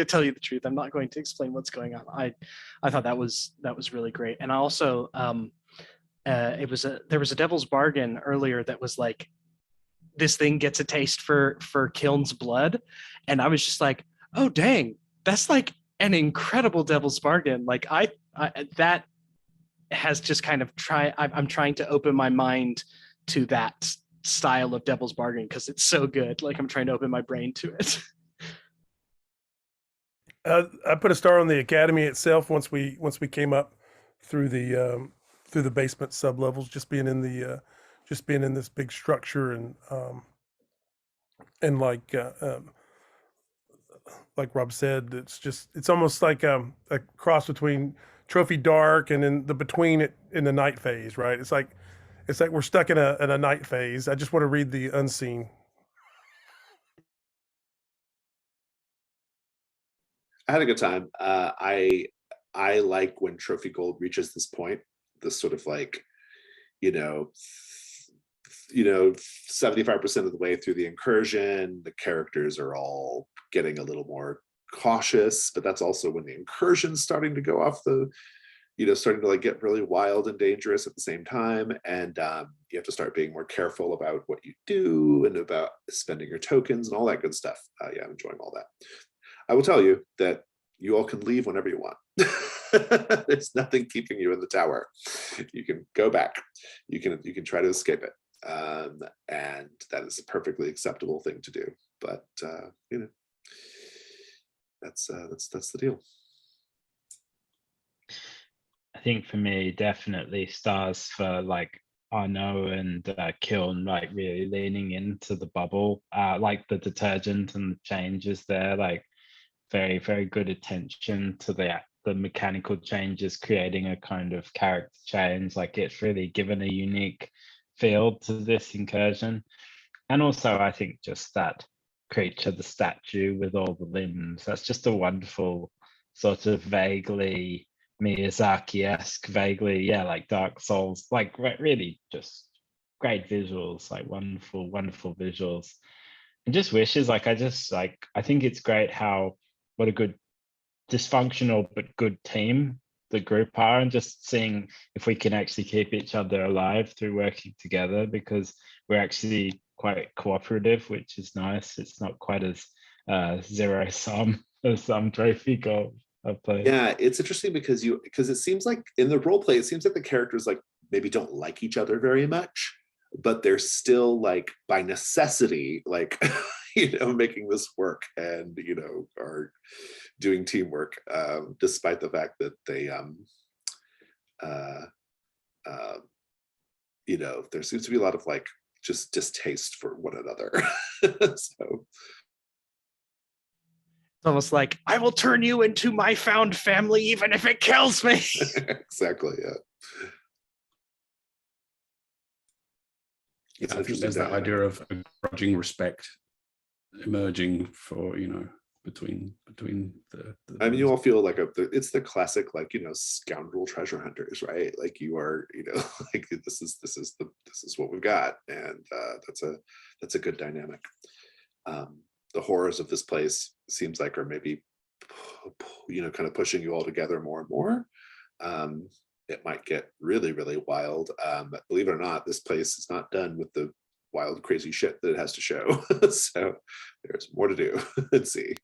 tell you the truth. I'm not going to explain what's going on. I thought that was really great. And I also, there was a devil's bargain earlier that was like, this thing gets a taste for Kiln's blood, and I was just like, oh dang, that's like an incredible devil's bargain. Like I that has just kind of I'm trying to open my mind to that style of devil's bargain because it's so good. Like I'm trying to open my brain to it. I put a star on the academy itself once we came up through the basement sub levels, just being in this big structure and like Rob said, it's almost like a cross between Trophy Dark and in the between it in the night phase, right? It's like we're stuck in a night phase. I just want to read the unseen. I had a good time. I like when Trophy Gold reaches this point, this sort of like, 75% of the way through the incursion, the characters are all getting a little more cautious, but that's also when the incursion's starting to go off starting to like get really wild and dangerous at the same time. And you have to start being more careful about what you do and about spending your tokens and all that good stuff. Yeah, I'm enjoying all that. I will tell you that you all can leave whenever you want. There's nothing keeping you in the tower. You can go back. You can try to escape it, and that is a perfectly acceptable thing to do. But you know, that's the deal. I think for me, definitely stars for like Arno and Kiln, like really leaning into the bubble, like the detergent and the changes there, like very, very good attention to the mechanical changes, creating a kind of character change. Like it's really given a unique feel to this incursion. And also, I think just that creature, the statue with all the limbs, that's just a wonderful sort of vaguely Miyazaki-esque, vaguely, yeah, like Dark Souls, like really just great visuals, like wonderful, wonderful visuals. And just wishes, like I think it's great how what a good dysfunctional but good team the group are, and just seeing if we can actually keep each other alive through working together, because we're actually quite cooperative, which is nice. It's not quite as zero sum as some trophy goal I've played. Yeah, it's interesting because it seems like in the role play, it seems like the characters like maybe don't like each other very much, but they're still like by necessity, like making this work, and are doing teamwork, despite the fact that they there seems to be a lot of like just distaste for one another. So It's almost like, I will turn you into my found family, even if it kills me. exactly, yeah. It's I think there's that idea of a grudging respect emerging for between the I mean, you all feel like it's the classic, like, scoundrel treasure hunters, right? Like you are, like this is what we've got, and that's a good dynamic. The horrors of this place seems like are maybe kind of pushing you all together more and more. It might get really, really wild. But believe it or not, this place is not done with the wild, crazy shit that it has to show. So there's more to do. Let's see.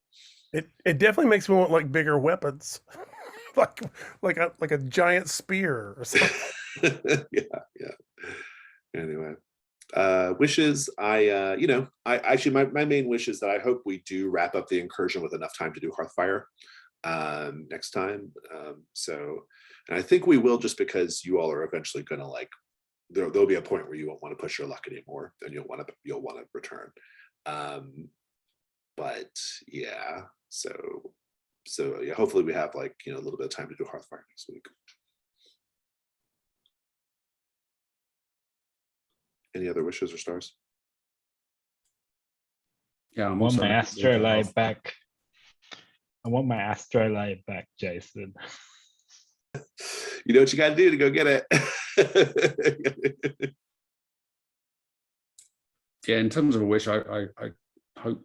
It definitely makes me want like bigger weapons, like a giant spear or something. Yeah. Anyway, wishes. I actually my main wish is that I hope we do wrap up the incursion with enough time to do Hearthfire next time. And I think we will, just because you all are eventually going to like, there'll be a point where you won't want to push your luck anymore, and you'll want to return. But yeah, so yeah, hopefully we have like a little bit of time to do Hearthfire next week. Any other wishes or stars? Yeah, I want my astrolabe back. I want my astrolabe back, Jason. You know what you got to do to go get it. Yeah, in terms of a wish, I hope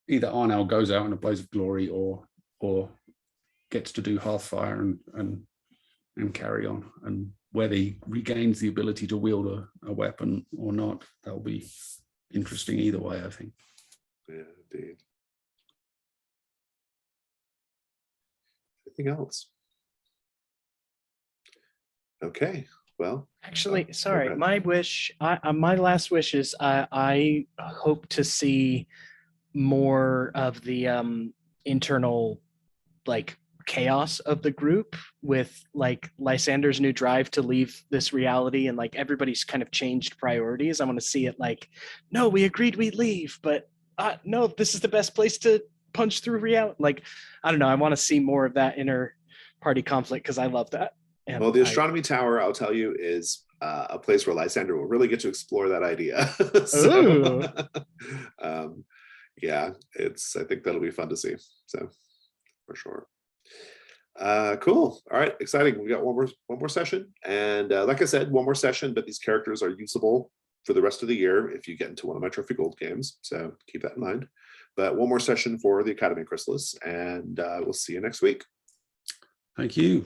either Arnell goes out in a blaze of glory, or gets to do Hearthfire and carry on, and whether he regains the ability to wield a weapon or not, that'll be interesting either way, I think. Yeah, indeed. Anything else? Okay, well, Actually, sorry, my wish, my last wish is I hope to see more of the internal like chaos of the group, with like Lysander's new drive to leave this reality, and like everybody's kind of changed priorities. I want to see it like, no, we agreed we'd leave, but no, this is the best place to punch through reality. Like, I don't know, I want to see more of that inner party conflict, because I love that. And well, the astronomy tower, I'll tell you, is a place where Lysander will really get to explore that idea. So, yeah, I think that'll be fun to see. So, for sure. Cool. All right, exciting. We got one more session, and like I said, one more session, but these characters are usable for the rest of the year if you get into one of my Trophy Gold games. So keep that in mind. But one more session for the Academy of Chrysalis, and we'll see you next week. Thank you.